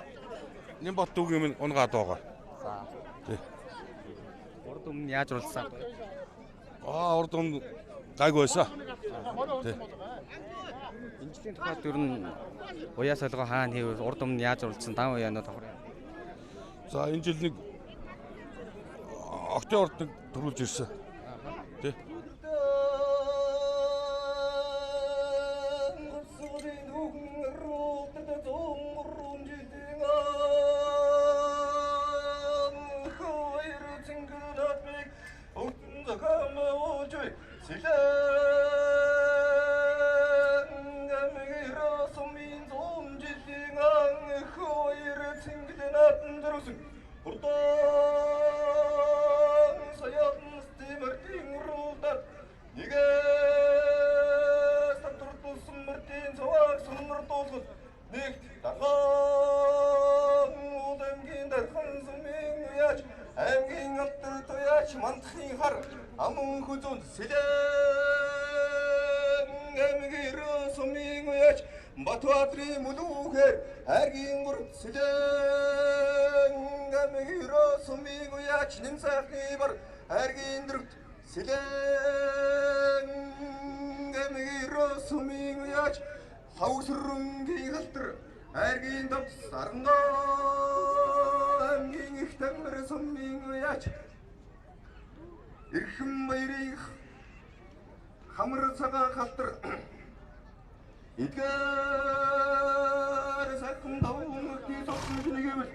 Нимбат дүүгийн унгаад байгаа. За. Тий. Урд өмнө яаж оролцсон бэ? Урд өмнө гайгүй байсан. Тий. Энэ жилийн тухайд ер нь уяа солгоо хаана хийв урд өмнө яаж оролцсон даав яанаа давхар. За энэ жил нэг октябрт нэг төрүүлж ирсэн. Тий. Батбаатарын мөлүүхээр хайргийн гурд Сэлэнг аймгийн Өрөө сумын уяач Нэмсайхны бар хайргийн дэрвт Сэлэнг аймгийн Өрөө сумын уяач Хавсрынгийн халтар хайргийн давс Аранга аймгийн Ихтамар сумын уяач Эрхэн баярын хамар цагаан халтар эдгээр сайхан давмгийн цогцол нэгвэл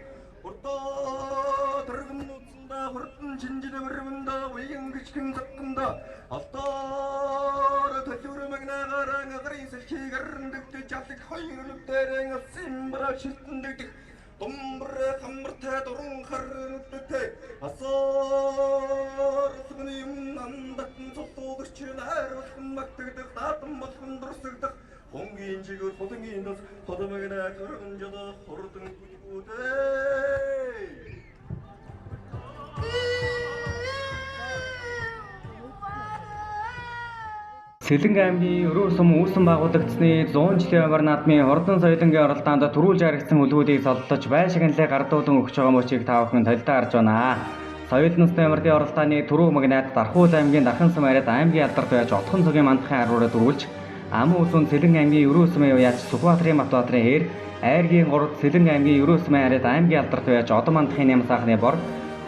урдаа тэргэн нууцанда хурдан шинжил өрөвөндөө уян гिचгэн цогтондоо алдаар төлөврөмг наагараа гарын сэлхийгэр дэвтэж алг хоёр нүдэрэн симбра шилтэн дэвтэх Думбрэ хамартай дуран харнуудтай асар сүний нандатан цолтогч найруулсан магтагдах даатан болгон дурсагдах хонгийн жигээр хотонгийн дас хотомгнаа хөргөнжөд хурдан гүдгүүдээ Сэлэнг аймгийн Өрөө сум үүсэн байгуулагдсны 100 жилийн амар наадмын Хурдан соёлынгийн оролдоонд төрүүлж харагдсан үлгүүдийг солдож байшинлыг гардуулан өгч байгаа мөчийг та бүхэн толдоо харж байна. Соёл нүсний амрын оролдооны түрүү магнат Дархуул аймгийн Дархан сум ариад аймгийн алдарт байж Отхон цогийн мандахын аруура дөрвүүлж Аман усун Сэлэнг аймгийн Өрөө сумын уяач Сүхбаатарын Матбаатарын хээр Айргийн 3-д Сэлэнг аймгийн Өрөө сумын ариад аймгийн алдарт байж Одон мандахын Ням саахны бор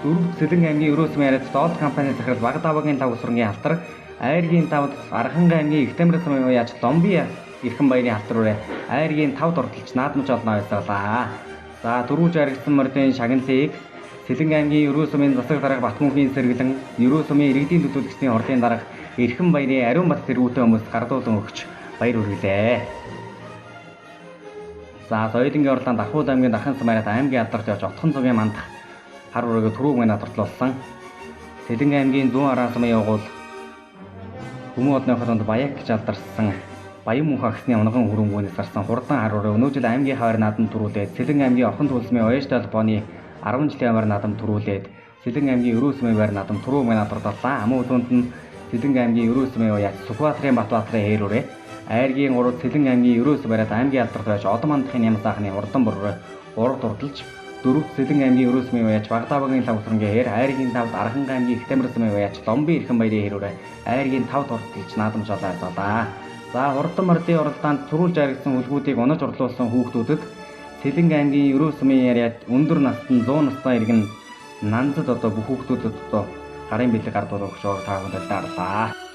4-д Сэлэнг аймгийн Өрөө сумын ариад Доол компани захирал Багдавагийн 5 усрынгийн алтар Айргийн 5-д Архангай аймгийн Ихтэмрэ сумын уяач Ломби Ирхэн баярын халтар үрээ Айргийн 5-д ордолч наадамж олно ойлголаа. За дөрвж харагдсан мордын шагналыг Сэлэнг аймгийн Өрөө сумын засаг дарга Батмөнхийн сэргэлэн Өрөө сумын иргэдийн төлөөлөгчдийн ордын дарга Ирхэн баярын ариун бат тэргүүтэй хүмүүс гардуулан өгч баяр хүргэлээ. За соёлынгийн оролдоонд Дархуул аймгийн Дархан сум ариад аймгийн алдарт явж Отхон цогийн мандах хар өрөөгөө түрүү мэнэ тортлуулсан. Сэлэнг аймгийн 110 сумын явгуул Хүмүүн одны хотонд Баяк гэж алдарсан Баян мөнх агсны унган хөрөнгөөнөөс гарсан хурдан хар өрөө өнөөжил аймгийн хавар наадам төрүүлээд Сэлэнг аймгийн Орхон төлсмийн Оёштой холбооны 10 жилийн амар наадам төрүүлээд Сэлэнг аймгийн Өрөө сумын байр наадам түрүү мэнэ тортлуулсан. Аман үзүүнд нь Сэлэнг аймгийн Өрөө сумын уяач Сүхбаатарын Батбаатарын хээр үрээ Айргийн 3-д Сэлэнг аймгийн Өрөө сум ариад аймгийн алдарт байж Одон мандахын Ням саахны хурдан бороо 3-д урдалж 4-д Сэлэнг аймгийн Өрөө сумын уяач Багдавагийн 5 усрынгийн хээр Айргийн 5-д Архангай аймгийн Ихтэмрэ сумын уяач Ломби Ирхэн баярын хээр үрээ Айргийн 5-д урдалж наадамж олоолаа. За хурдан мордын оролдоонд төрүүлж харагдсан үлгүүдийг унаж урлуулсан хүүхдүүдэд Сэлэнг аймгийн Өрөө сумын яриад өндөр настан 100 настай иргэн нандад одоо бүх хүүхдүүдэд одоо гарын бэлэг гардуулах өгч байгаа та бүхэнд талаарлаа.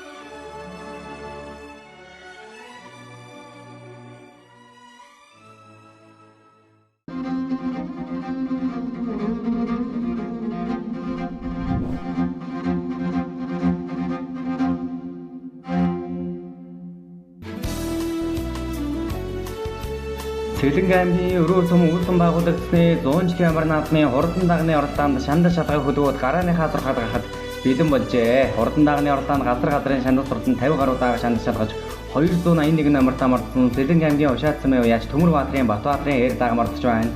Сэлэнг аймгийн Өрөө сум үүсэн байгуулагдсны 100 жилийн амар наадмын хурдан дагны оролдоонд шандас шалгай хөдөөд гарааныхаа зурхад гаргахад бэлэн болжээ. Хурдан дагны оролдоонд газар газрын шандас урдан 50 гаруй даага шандас шалгаж 281 намартаа мордсон Сэлэнг аймгийн Ушаат сумын уяач Төмөр Баатарын Батбаатарын хээр даага мордож байна.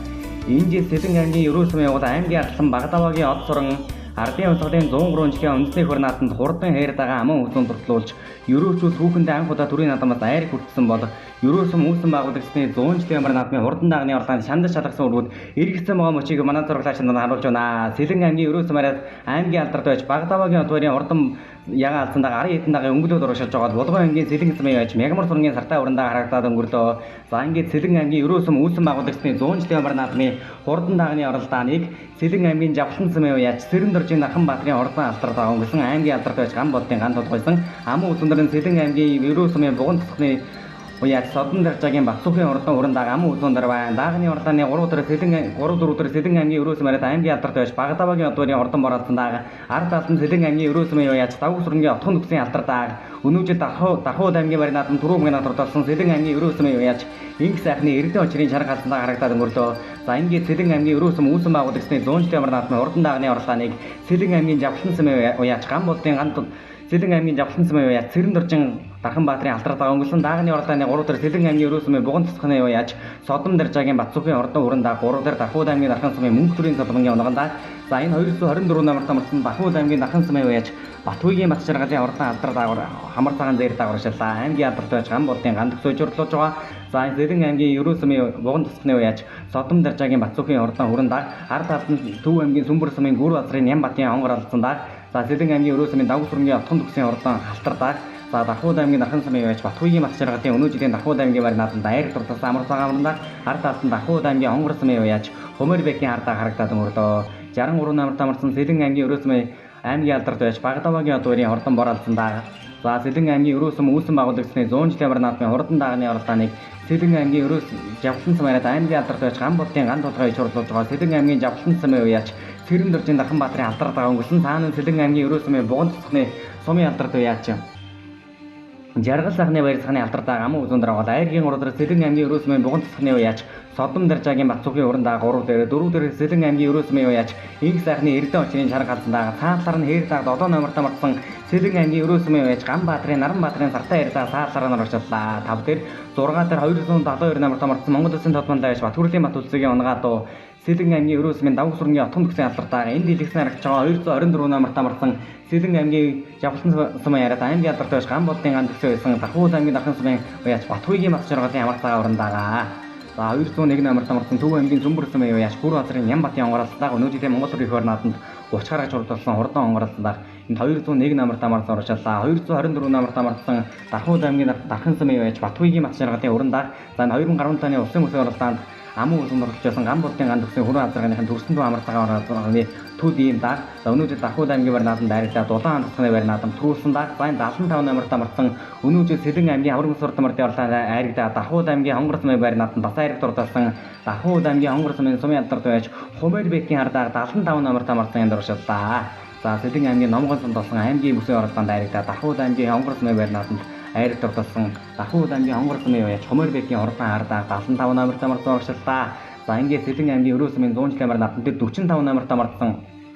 Энэ жил Сэлэнг аймгийн Өрөө сумын явуул аймгийн арлан Багдавагийн од суран ардын онцгойлын 103 жилийн үндэсний хөр наадамд хурдан хээр даага аман хүлэн дурдлуулж Өрөөчүүд хүүхэндээ анх удаа төрийн наадамаас айр хүртсэн бол Өрөө сум үүсэн байгуулагдсны 100 жилийн амар наадмын хурдан дагны оролдоонд шандас шалгасан үргүүд эргэцсэн байгаа мөчийг манай зурглаач нар харуулж байна. Сэлэнг аймгийн Өрөө сум ариад аймгийн алдарт байж Багдавагийн од баярын хурдан ягаан алдсан дагаа 10 хэдэн дагаа өнгөлөд урагшилж байгаа Булган аймгийн Сэлэнг сумын яж Мягмар сургийн сартай урандаа харагдаад өнгөрлөө. За ингээд Сэлэнг аймгийн Өрөө сум үүсэн байгуулагдсны 100 жилийн амар наадмын хурдан дагны оролдооныг Сэлэнг аймгийн Жавхлан сумын яж Цэрэн доржийн Дархан Баатарын хурдан алдарт өнгөрсөн аймгийн алдарт байж ган болдын ган тулгойсон аман үзүүндрэн Сэлэнг аймгийн Өрөө сумын буган тасхны уяач Содон даржаагийн Батсуухийн ордон урандаа аман үзүүндэр байна. Дагны ордооны 3 4 Сэлэнг аймгийн Өрөө сум ариад аймгийн алдарт байж Багдавагийн одварын ордон боролцсон даага ард талд нь Сэлэнг аймгийн Өрөө сумын уяач Давуу сүрэнгийн Отхон нүксийн алтар даага өнөөжил Дархуул аймгийн барь наадам түрүү мгэн тодорхойлсон Сэлэнг аймгийн Өрөө сумын уяач Инх сайхны эрдэнэ очрын чарга халсандаа харагдаад өнгөрлөө. За ингээд Сэлэнг аймгийн Өрөө сум үүсэн байгуулагдсны 100 жилийн амар наадмын урдан дагны оролдооныг Сэлэнг аймгийн Жавхлан сумын уяач ган болдын ган Сэлэнг аймгийн Жавхлан сумын уяач Цэрэн доржин Дархан Баатарын алтар дагаа өнгөрсөн дагны оролдооны 3 дахь Сэлэнг аймгийн Өрөө сумын буган тасхны уяач Содон даржаагийн Батсуухийн ордон урандаа 3 дахь Дархуул аймгийн Дархан сумын мөнгө төрийн солонгын унгандаа за энэ 224 намартаа мордсон Дархуул аймгийн Дархан сумын уяач Батхүйгийн Бат жаргалын ордон алдар даагуур хамар цагаан зээр даагууршиллаа. Аймгийн алдарт байж ган болдын ганд төсөөжөрлөж байгаа. За Сэлэнг аймгийн Өрөө сумын буган тасхны уяач Содон даржаагийн Батсуухийн ордон хүрэнdag ард талд нь Төв аймгийн Сүмбэр сумын Гүр базрын Ням батын онгор алдсан даг. За Сэлэнг аймгийн Өрөө сумын Давуу сүрэнгийн Отхон төгсгийн ордон халтардаг. За Дархуул аймгийн Дархан сумын уяач Батхүйгийн Бат жаргалын өнөө жилийн Дархуул аймгийн барь наадамд айр дурласан амар цагаан амрандаа ард талд нь Дархуул аймгийн онгор сумын уяач Хөмөр бэкийн ардаа харагдаад өнгөрлөө. 63 намартаа мордсон Сэлэнг аймгийн Өрөө сумын аймгийн алдарт байж Багдавагийн одварын ордон боролцсон даага. За Сэлэн аймгийн Өрөө сум үүсгэн байгуулагчны 100 жилийн амар наадмын хурдан даганы оролдооныг Сэлэн аймгийн Өрөө Жавхлан сум яриад аймгийн алдарт байж ган болтын ган тулгай иж хурлуулж байгаа Сэлэн аймгийн Жавхлан сумын уяач Цэрэн дөржин Дархан Баатрын алдарт дага өнгөрсөн цаана Сэлэн аймгийн Өрөө сумын буган цэцгний сумын алдарт уяач Жаргал сайхны баяр сайхны алдартай аман үзүүн дараагаад айргийн урдар Сэлэн аймгийн Өрөө сумын буган цэцгний уяач Содом Даржаагийн Бацуугийн уран даа 3 дээр 4 дээр Сэлэн аймгийн Өрөө сумын уяач Инх сайхны Эрдэнэ очрын шарга галзан даа цаалаар нь хээр даг 7 номертой марсан Сэлэн аймгийн Өрөө сумын уяач Ган Баатрын Наран Баатрын сартай ярдаа саалаар нь орчлаа 5 дээр 6 дээр 272 номертой марсан Монгол Улсын тодмонд байж Батүрлийн Бат улсгийн унгаа дуу Сэлэн аймгийн Өрөө сумын давг сүргийн отхон төгсгийн алдартай энд дэлгэсэн харагч байгаа 224 номертой марсан Сэлэн аймгийн Жавхлан сумын яриад аймгийн алдарт байж ган болтын ган төгсөө байсан Дархуул аймгийн Дархан сумын уяач Батхүйгийн мах жаргалын амар цагаан уран даа. За 201 номертой марсан Төв аймгийн Сүмбэр сумын уяач Бүр баазрын Нямбатын онгорлолтаа өнөөдрийн Монгол Өрийн нааданд 30 гарагч урдсан хурдан онгорлолтоо энд 201 номертой марсан орчлаа 224 номертой марсан Дархуул аймгийн Дархан сумын уяач Батхүйгийн мах жаргалын уран даа. За 2010 оны улсын өсвөр оролдоонд аман улсын оролцсон ган болтын ган төгсгийн хүрэн азарганы төрсөн дүү амар цагаан оролцооны төд ийм даа. За өнөөдөр Дархуул аймгийн барь нааданд дайрагдаа дулаан хандсны барь наадам төрүүлсэн даа. За 75 номертой марсан өнөөдөр Сэлэн аймгийн Аврагын сурд мөрдийн орлоо айрагдаа Дархуул аймгийн Хонгор сумын барь нааданд бас айрагд дурдсан Дархуул аймгийн Хонгор сумын сумын алдарт байж Хумер Бекийн хардаа 75 номертой марсан энд оршиллаа. За Сэлэн аймгийн Номгон сумд болсон аймгийн бүсийн орлоонд айрагдаа Дархуул аймгийн Хонгор сумын барь нааданд айрагд дурдсан Дархуул аймгийн Хонгор сумын уяач Хумер Бекийн хурдан хардаа 75 номертой марсан оршиллаа. За ингээд Сэлэн аймгийн Өрөө сумын 100 жилийн амар наадманд 45 номертой марсан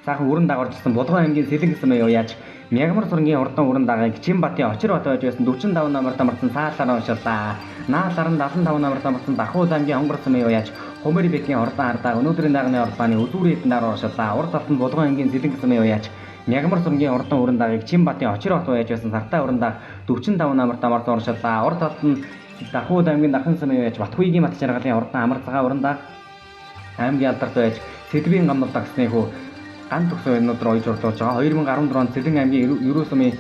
сайхан өрн дагаварчсан Булган аймгийн Сэлэн сумын уяач Мягмар сургийн хурдан өрн дагааг Чимбатын очир бат байж байсан 45 номертой марсан цаалаар уншиллаа. Наалаар нь 75 номертой марсан Дархуул аймгийн Хонгор сумын уяач Хумер Бекийн хурдан хардаа өнөөдрийн дагны орлооны үзүүрийн эдэн дараа уншиллаа. Урд талд нь Булган аймгийн Сэлэн сумын уяач Мягмар сургийн хурдан өрн дагааг Чимбатын очир бат байж байсан сартай өрн даг 45 номертой марсан уншиллаа. Урд талд нь Дархуул аймгийн Дархан сумын уяач Батхүйгийн мат жаргалын хурдан амар цагаан өрн даг аймгийн алдарт байж Сэдвийн гамнал дагсны хүү ган төгсөө өнөөдөр ойж урлуулж байгаа 2014 онд Сэлэн аймгийн Өрөө сумын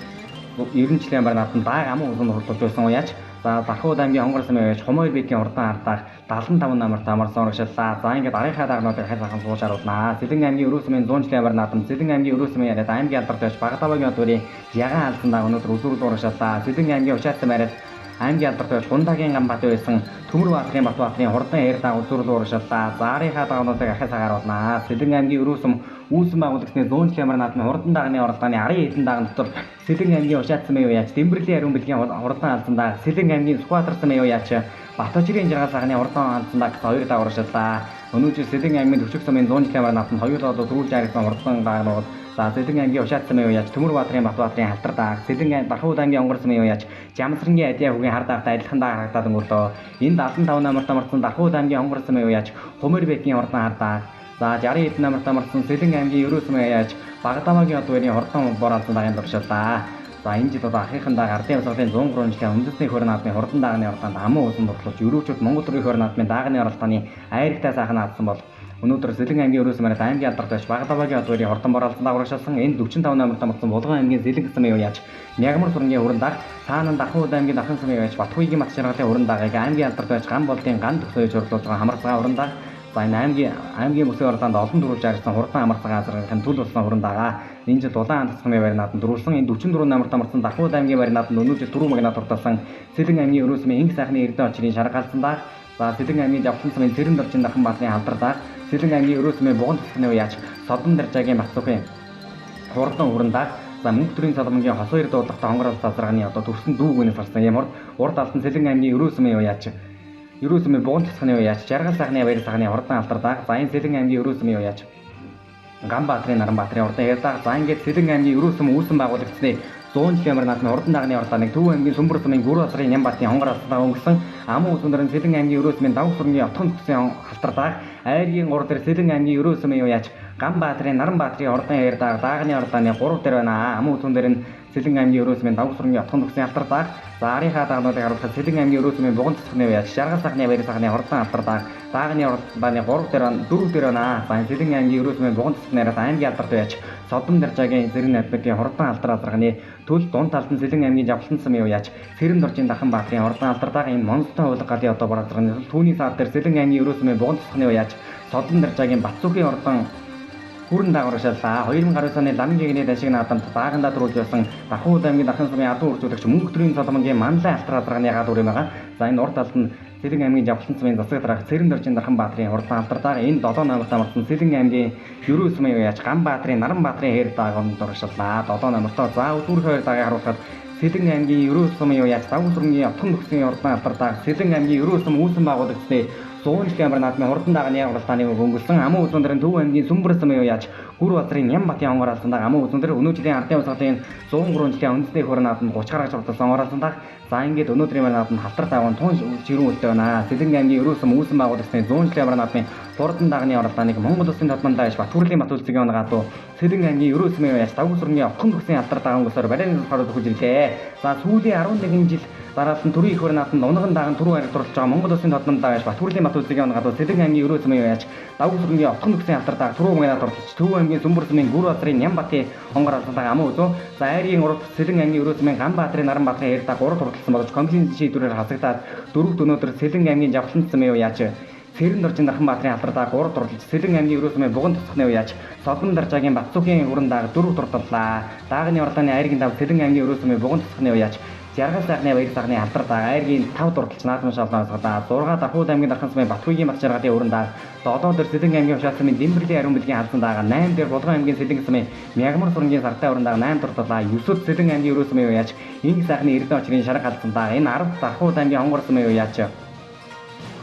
90 жилийн амар наадманд дааг аман улсын хурлуулж байсан уяач за Дархуул аймгийн Хонгор сумын уяач Хумер Бекийн хурдан хардааг 75 номертой марсан урагшлаа. За ингээд арийнхаа дагнуудыг хайрхан сууж харуулнаа. Сэлэн аймгийн Өрөө сумын 100 жилийн амар наадманд Сэлэн аймгийн Өрөө сумын яриад аймгийн алдарт байж Багтавагийн одурын ягаан алсан даг өнөөдөр үзүүрэл урагшлаа. Сэлэн аймгийн Учаатсан яриад аймгийн алдарт байж Хундагийн Гамбат байсан Төмөр Баатрын Батбаатрын хурдан ээр дагуу зүрл урагшлаа. Заарийнхаа дагнуудыг ахиас агааруулнаа. Сэлэн аймгийн Өрөө сум үүсгэн байгуулагчны 100 жилийн амар наадмын хурдан дагны оролдооны 10 эдэн даган дотор Сэлэн аймгийн Учаатсан уяач Дэмбэрлийн ариун бэлгийн хурдан алсан даг Сэлэн аймгийн Сүхбаатар сумын уяач Баточрын жаргал сагны хурдан алсан даг хоёр дагуу урагшлаа. Өнөөдөр Сэлэн аймгийн Төвчг сумын 100 жилийн амар наадманд хоёр лоо төрүүлж харагдсан хурдан дагнууд за Сэлэн аймгийн Учаатсан уяач Төмөр Баатрын Батбаатрын халтар даг Сэлэн аймгийн Дархуул аймгийн Хонгор сумын уяач Жамсрангийн Адиа хүүгийн хар дагтай адилхан даг харагдаад өнгөрлөө. Энд 75 номертой марсан Дархуул аймгийн Хонгор сумын уяач Хумер Бекийн хурдан хар даг за 60 эд номертой марсан Сэлэн аймгийн Өрөө сумын уяач Багтамагийн одвэрийн хурдан бор алсан дагын дуршилаа. За энэ жил одоо ахыхан даг ардын явцлын 103 жилийн үндэсний хөрөн наадмын хурдан дагны оролдоонд аман улсын бодлогч өрөөчүүд Монгол Өрийн хөрөн наадмын дагны оролдооны айрагтай сайхан наадсан бол өнөөдөр Сэлэн аймгийн Өрөө сумын аймгийн алдарт байж Багтамагийн одвэрийн хурдан бор алсан дагууршилсан энэ 45 номертой марсан Булган аймгийн Сэлэн сумын уяач Мягмар сургийн хөрөн даг цаана Дархуул аймгийн Дархан сумын уяач Батхүйгийн мат жаргалын хөрөн дагааг аймгийн алдарт байж ган болтын ган төгсөөж орлуулж байгаа хамар цагаан хөрөн даг за энэ аймгийн бүсийн орлоонд олон төрүүлж харсан хурдан амар цагаан азаргын төл болсон хөрөн дагаа энэ жил дулаан хандсны барь нааданд дөрвөлсөн энэ 44 номертой марсан Дархуул аймгийн барь нааданд өнөөдөр түрүү магнат урталсан Сэлэн аймгийн Өрөө сумын инх сайхны Эрдэнэ очрын шарга галзан даг за Сэлэн аймгийн Жавхлан сумын Цэрэн дөржин Дархан Баатрын алдар даг Сэлэн аймгийн Өрөө сумын буган цэцгний уяач Содом Даржаагийн Бацуугийн хурдан хүрэн даг за мөнх төрийн соломгийн хос хоёр дуудлагатай хонгорол цазарганы одоо төрсөн дүүгнээс гарсан юм урд алдан Сэлэн аймгийн Өрөө сумын уяач Өрөө сумын буган цэцгний уяач жаргал сайхны баяр сайхны хурдан алдар даг за энэ Сэлэн аймгийн Өрөө сумын уяач Ган Баатрын Наран Баатрын хурдан ээр даг за ингээд Сэлэн аймгийн Өрөө сум үүсгэн байгуулагчны 100 жилийн амар наадмын хурдан дагны оролдооныг Төв аймгийн Сүмбэр сумын Гүр баазрын Нямбатын хонгор алсанаа өнгөрсөн аман үзүүнээр Сэлэн аймгийн Өрөө сумын давг сүргийн отхон төгсгийн халтар даг айргийн 3 дээр Сэлэн аймгийн Өрөө сумын уяач Ган Баатрын Наран Баатрын хурдан ээр даг дагны оролдооны 3 дээр байна аман үзүүнээр Сэлэн аймгийн Өрөө сумын давг сүргийн отхон төгсгийн халтар даг за арийнхаа дагнуудыг харуулахад Сэлэн аймгийн Өрөө сумын буган цэцгний уяач жаргал сайхны баяр сайхны хурдан халтар даг дагны оролдооны 3 дээр 4 дээр байна за Сэлэн аймгийн Өрөө сумын буган цэцгнээс аймгийн алдарт уяач Содом Даржаагийн Зэрэг найдварын хурдан алдар азарганы төл дунд талд нь Сэлэн аймгийн Жавхлан сумын уяач Цэрэн дөржин Дархан Баатрын хурдан алдар даг энэ Монстон хууль галын одоо бор азарганы түүний саад дээр Сэлэн аймгийн Өрөө сумын буган цэцгний уяач Содом Даржаагийн Бацуугийн хурдан Хүрэн дагаваршаалаа. 2019 оны ламгийн гинэ ашиг наадамд заагандаа төрүүлж байсан Давхууд аймгийн Дархан сумын адуу үржүүлэгч Мөнх өдрийн Соломонгийн Манлай алтраа зарганы ягаад үр юм байгаа. За энэ урд талд нь Сэлэн аймгийн Жавхлан сумын засаг дарга Цэрэн доржин Дархан Баатрын урдлан алдартай энэ 7 номерт амарсан Сэлэн аймгийн Ерөө сумын уяач Ган Баатрын Наран Баатрын хэр даагонд дуршиллаа. 7 номертоо за үзүүрх хоёр дагаа харуулхад Сэлэн аймгийн Ерөө сумын уяач Давган сүргийн Отхон нөхцөлийн урдлан алдартай Сэлэн аймгийн Ерөө сум үүсэн байгуулагчдын 100 км наадмын хурдан даганы уралдааны өнгөрсөн амун үзүүндрийн Төв аймгийн Сүмбэр сумын уяач Гүр Базрын Нямбатын онгор алсандаг амун үзүүндөр өнөөдөр ардын усгатын 103 жилийн үндэсний хөрөн наадманд 30 гарагч уралдсан онгор алсандаг. За ингээд өнөөдрийн наадманд халтар тайван тун жирүүн үлдээ байна. Сэлэн аймгийн Ерөө сум үүсэн байгуулагчдын 100 км наадмын хурдан даганы уралдааныг Монгол Улсын тодмондоо иш Батүрлийн Батүлцгийн онгатуу Сэлэн аймгийн Ерөө сумын уяач Давган сүргийн Отхон нөхцөлийн алдар даган өсөөр барин хороод өгч ирлээ. За сүүлийн 11 жил дараалсан төрийн их хөрөн наадманд унган даган түрүү хариг дурлж байгаа Монгол Улсын тодмондоо иш Батүрлийн Батүлцгийн онгатуу Сэлэн аймгийн Ерөө сумын уяач Давган сүргийн Отхон нөхцөлийн алдар даг түрүү мгнаа дурлж Төв аймгийн Сүмбэр сумын Гүр Базрын Нямбатын онгор алсандаг амун үзүү. За айргийн урд Сэлэн аймгийн Ерөө сумын Ган Баатрын Наран Баатрын хэр даг урд хурдсан болж компьютер шийдвэрээр хасагдаад дөрөвд өнөөдөр Сэлэн аймгийн Жавхлан сумын уяач Цэрэн доржин Дархан Баатрын алдар даг урд дурлж Сэлэн аймгийн Ерөө сумын Буган тусганы уяач Содон Даржаагийн Батцуухийн хүрэн даг дөрөв дурдлаа. Даагны уралдааны айргийн дав Сэлэн аймгийн Ерөө сумын Буган тусганы уяач Жаргал сайхны баяр сагны алдар даг айргийн 5 дурдлж наадмын шалнаас гадаа 6 Давхууд аймгийн Дархан сумын Батхүйгийн Бат жаргалын хүрэн даг 7 дээр Сэлэн аймгийн Ушаал сумын Дэмбэрлийн ариун бэлгийн халсан даага 8 дээр Булган аймгийн Сэлэн сумын Мягмар сурнгийн Сартай хүрэн даг 8 дурдлаа. 9-д Сэлэн аймгийн Ерөө сумын уяач Инг сайхны Эрдэнэ очрын шарга халсан даага энэ 10 Давхууд аймгийн Хонгор сумын уяач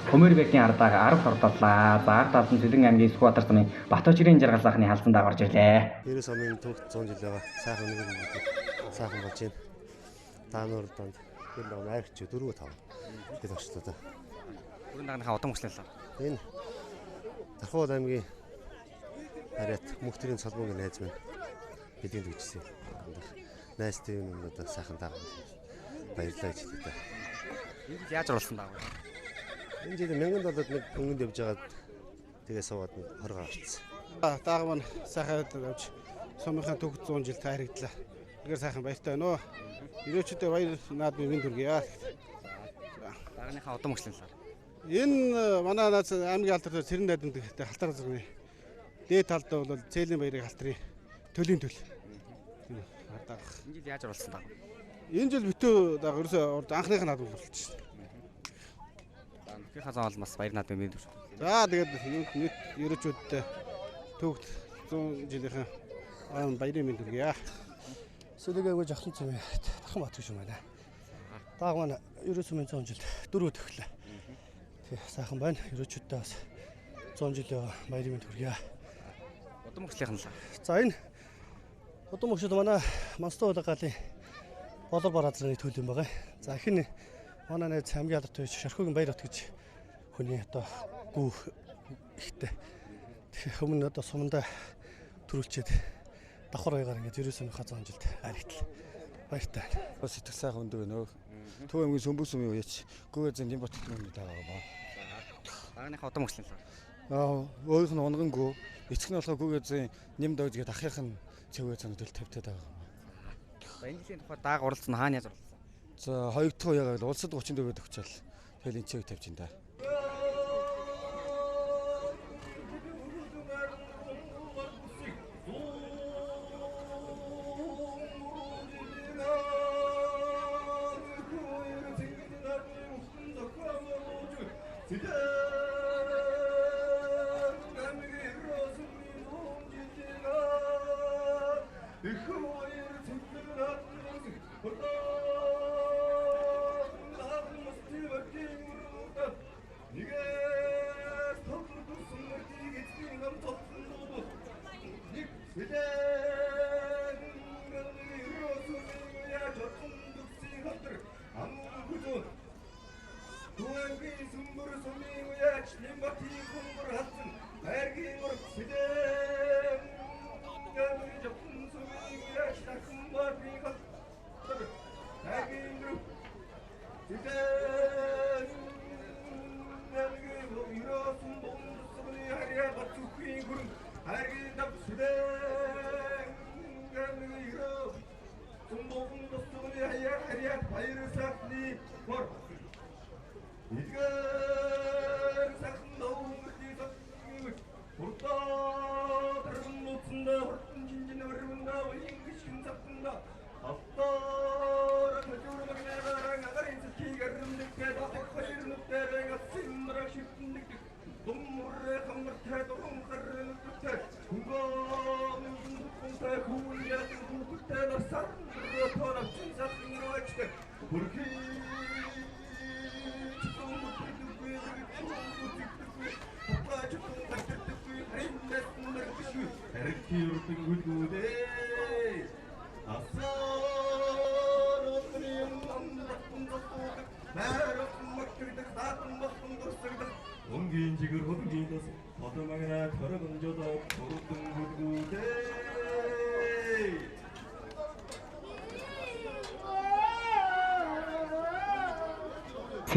Хөмөр бэкийн ардаага 10 дурдлаа. За 10 талд нь Сэлэн аймгийн Сүхбаатар сумын Баточрын жаргал сайхны халсан даага орж ирлээ. Ерөө сумын төвд 100 жил байгаа сайхан нэг сайхан болж байна. Даануур донд энэ найрч 4-5 хэд очлоо. Бүрэн дагныхаа удам хөслөлөө. Энэ Давхууд аймгийн харьяат Мөнх өдрийн Соломонгийн найз маань бидний төгжсөн. Найз тийм юм одоо сайхан даа. Баярлалаа гэж хэлээ. Энэ яаж оруулсан даа? Энэ жил 1000 нэг өнгөнд явж байгаад тэгээ суугаад 20 гараа авчихсан. Даага маань сайхан авч сумынхаа төгс 100 жилд харигдлаа. Тэгэхээр сайхан баяртай байна. Ирээчүүдээ баяр наадмын мэнд хүргье. Дагныхаа удам хөслөлөө. Энэ манай наад аймгийн алдар Цэрэн найдамд халтар зэрэг дээд талд бол цээлийн баярыг халтрын төлийн төл. Энэ жил яаж оруулсан даа? Энэ жил битүү даа ерөөсөө анхных нь наадмын болчихсон. Нөхрийн хазан бол бас баяр наадмын мэнд хүргье. За тэгээд нийт ирээчүүдтэй төгс 100 жилийн баярын мэнд хүргье. Сэлэг аймгийн Жавхлан сумын Дархан Баатар шүү байна. Дааг маань Ерөө сумын 100 жилд 4 төглөө. Тэг сайхан байна. Ерөөчүүдтэй бас 100 жилийн баярын мэнд хүргье. Удам хөслийнхэн л. За энэ удам хөшөд манай Монстон улаан галын болор бараазрын төлөв юм байгаа. За ихэнх манай найз хамгийн алдарт байж Шархуугийн баяр хот гэж хүний одоо гүү ихтэй. Тэгэхээр өмнө одоо сумандаа төрүүлчихэд давхар байгаар ингээд Ерөө сумынхаа 100 жилд аригтал баяртай. Бас сэтгэл сайхан өндөг нөө. Төв аймгийн Сүмбэр сумын уяач Гүвэ зэн Дэмбат төлөвний дагаа ба. Дагныхаа удам хөслөлөө. Өөрийнх нь унгангөө эцэг нь болохоор Гүвэ зэн Нэмд ойдгээд ахих нь цэвэр занагдал тавьтаад байгаа. Энэ жилийн тухай дааг уралцсан хаана яаж оруулсан? За хоёр дахь уяагаар улсад 34-д өгчөөл. Тэгэл энэ чиг тавьж энэ. Hargi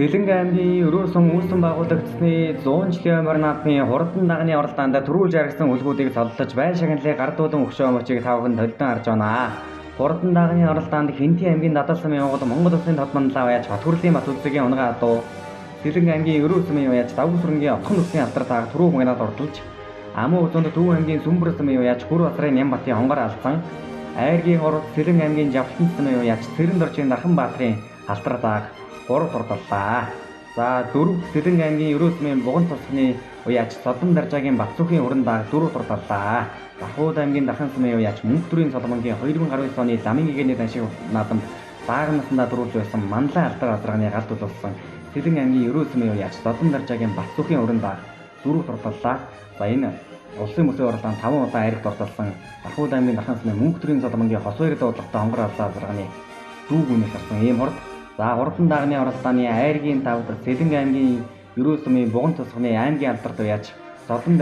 Сэлэнг аймгийн Ерөөсөн үүсгэн байгуулагдсны 100 жилийн умар наадмын хурдан дагны оролдоонд төрүүлж харгасан үлгүүдийг цоллож бай шагналыг гардуулан өгшөө мөчийг тавхан толдон харж байна. Хурдан дагны оролдоонд Хинтээ аймгийн Дадал сумын Монгол Монгол Улсын тодмонлаа уяж Батхүрлийн Бат үзгийн унгаа адуу Сэлэнг аймгийн Ерөөсмийн уяж Давган сүрэнгийн Отхон усны алдар тааг түрүү магнад ордолж Амуу үзэнд Төв аймгийн Сүмбэр сумын уяж Бүр Басрын Нямбатын хонгор алсан Айргийн орд Сэлэнг аймгийн Жавхлан сумын уяж Цэрэн дорчийн Нархан Баатрын алдар тааг 3 турдаллаа. За 4 Сэлэнг аймгийн Ерөөсмийн Буган тусганы уяж Содон даржаагийн Батцүхийн уран дааг 4 турдаллаа. Дахууд аймгийн Дархан сумын уяж Мөнх төрийн Соломонгийн 2019 оны ламын гэгэний даншиг наадамд баахан наснда дөрүүлж байсан Манлай алдар азрагны галт болсон Сэлэнг аймгийн Ерөөсмийн уяж Содон даржаагийн Батцүхийн уран дааг 4 турдаллаа. За энэ улсын мөсөө оролдоонд 5 удаа айрагт оролцсон Дахууд аймгийн Дархан сумын Мөнх төрийн Соломонгийн хос хоёр дуудлагатай хонгор алдар азрагны дүүг үнэх гарсан ийм хорд. За хурдан дагны оролдооны Айргийн тавд Сэлэнг аймгийн Ерөөсмийн Буган тусганы аймгийн алдарт уяж Содон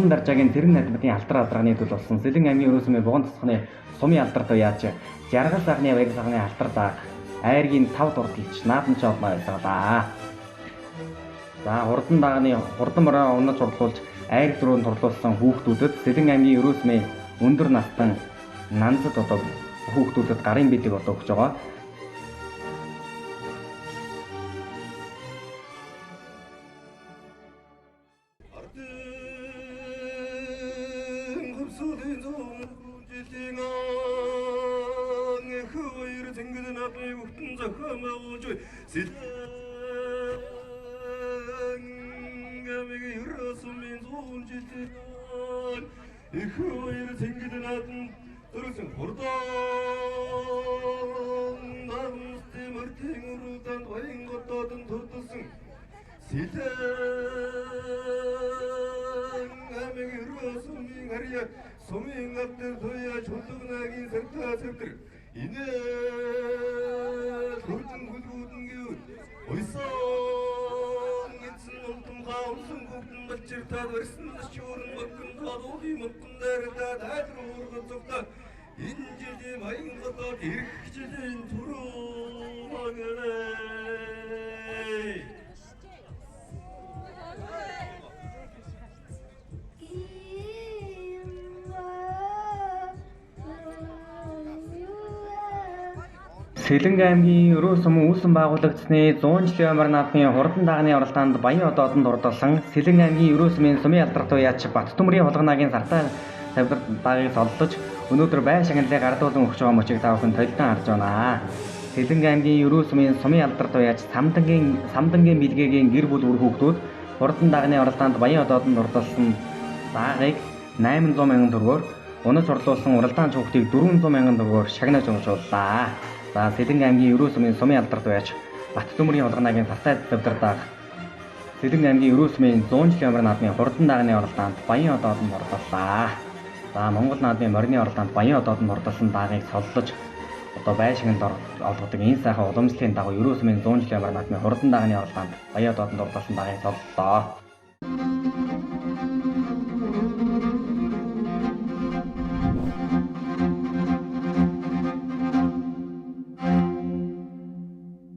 даржаагийн Тэрэн найдматын алдар азрагны төл болсон Сэлэнг аймгийн Ерөөсмийн Буган тусганы сумын алдарт уяж Жаргал сахны баяр сахны алдар дааг Айргийн 5 дурдалж наадамч олноо байсаглаа. За хурдан мороо унаж урлуулж Айрг дөрөнд турлуулсан хүүхдүүдэд Сэлэнг аймгийн Ерөөсмийн өндөр настан нанзад одоо хүүхдүүдэд гарын бидэг одоо өгч байгаа. Сэлэнг аймгийн Ерөөсөм үүсгэн байгуулагдсны 100 жилийн умар наадмын хурдан дагны оролдоонд Баян одоодонд оролцсон Сэлэнг аймгийн Ерөөсмийн сумын алдарт уяж Бат төмрийн хулгайнагийн сартай тавилт дагыг соллож өнөөдөр бай шагналыг гардуулан өгч байгаа мөчийг тавхан толдон харж байна. Сэлэнг аймгийн Ерөөсмийн сумын алдарт уяж Самдангийн билгээгийн гэр бүл үр хүүхдүүд хурдан дагны оролдоонд Баян одоодонд оролцсон даагыг 800 мянган төгрөгөөр унаж орлуулсан уралдаан хүүхдийг 400 мянган төгрөгөөр шагнаж өмшүүллээ. За Сэлэнг аймгийн Ерөөсмийн сумын алдарт уяж Бат төмрийн хулгайнагийн сартай тавилт дааг Сэлэнг аймгийн Ерөөсмийн 100 жилийн умар наадмын хурдан дагны оролдоонд Баян одоодонд оролцлоо. За Монгол наадмын морины оролдоонд Баян одоодонд оролцсон даагыг соллож одоо бай шагналд олгодог энэ сайхан уламжлалын дагуу Ерөөсмийн 100 жилийн умар наадмын хурдан дагны оролдоонд Баян одоодонд оролцсон даагыг соллоо.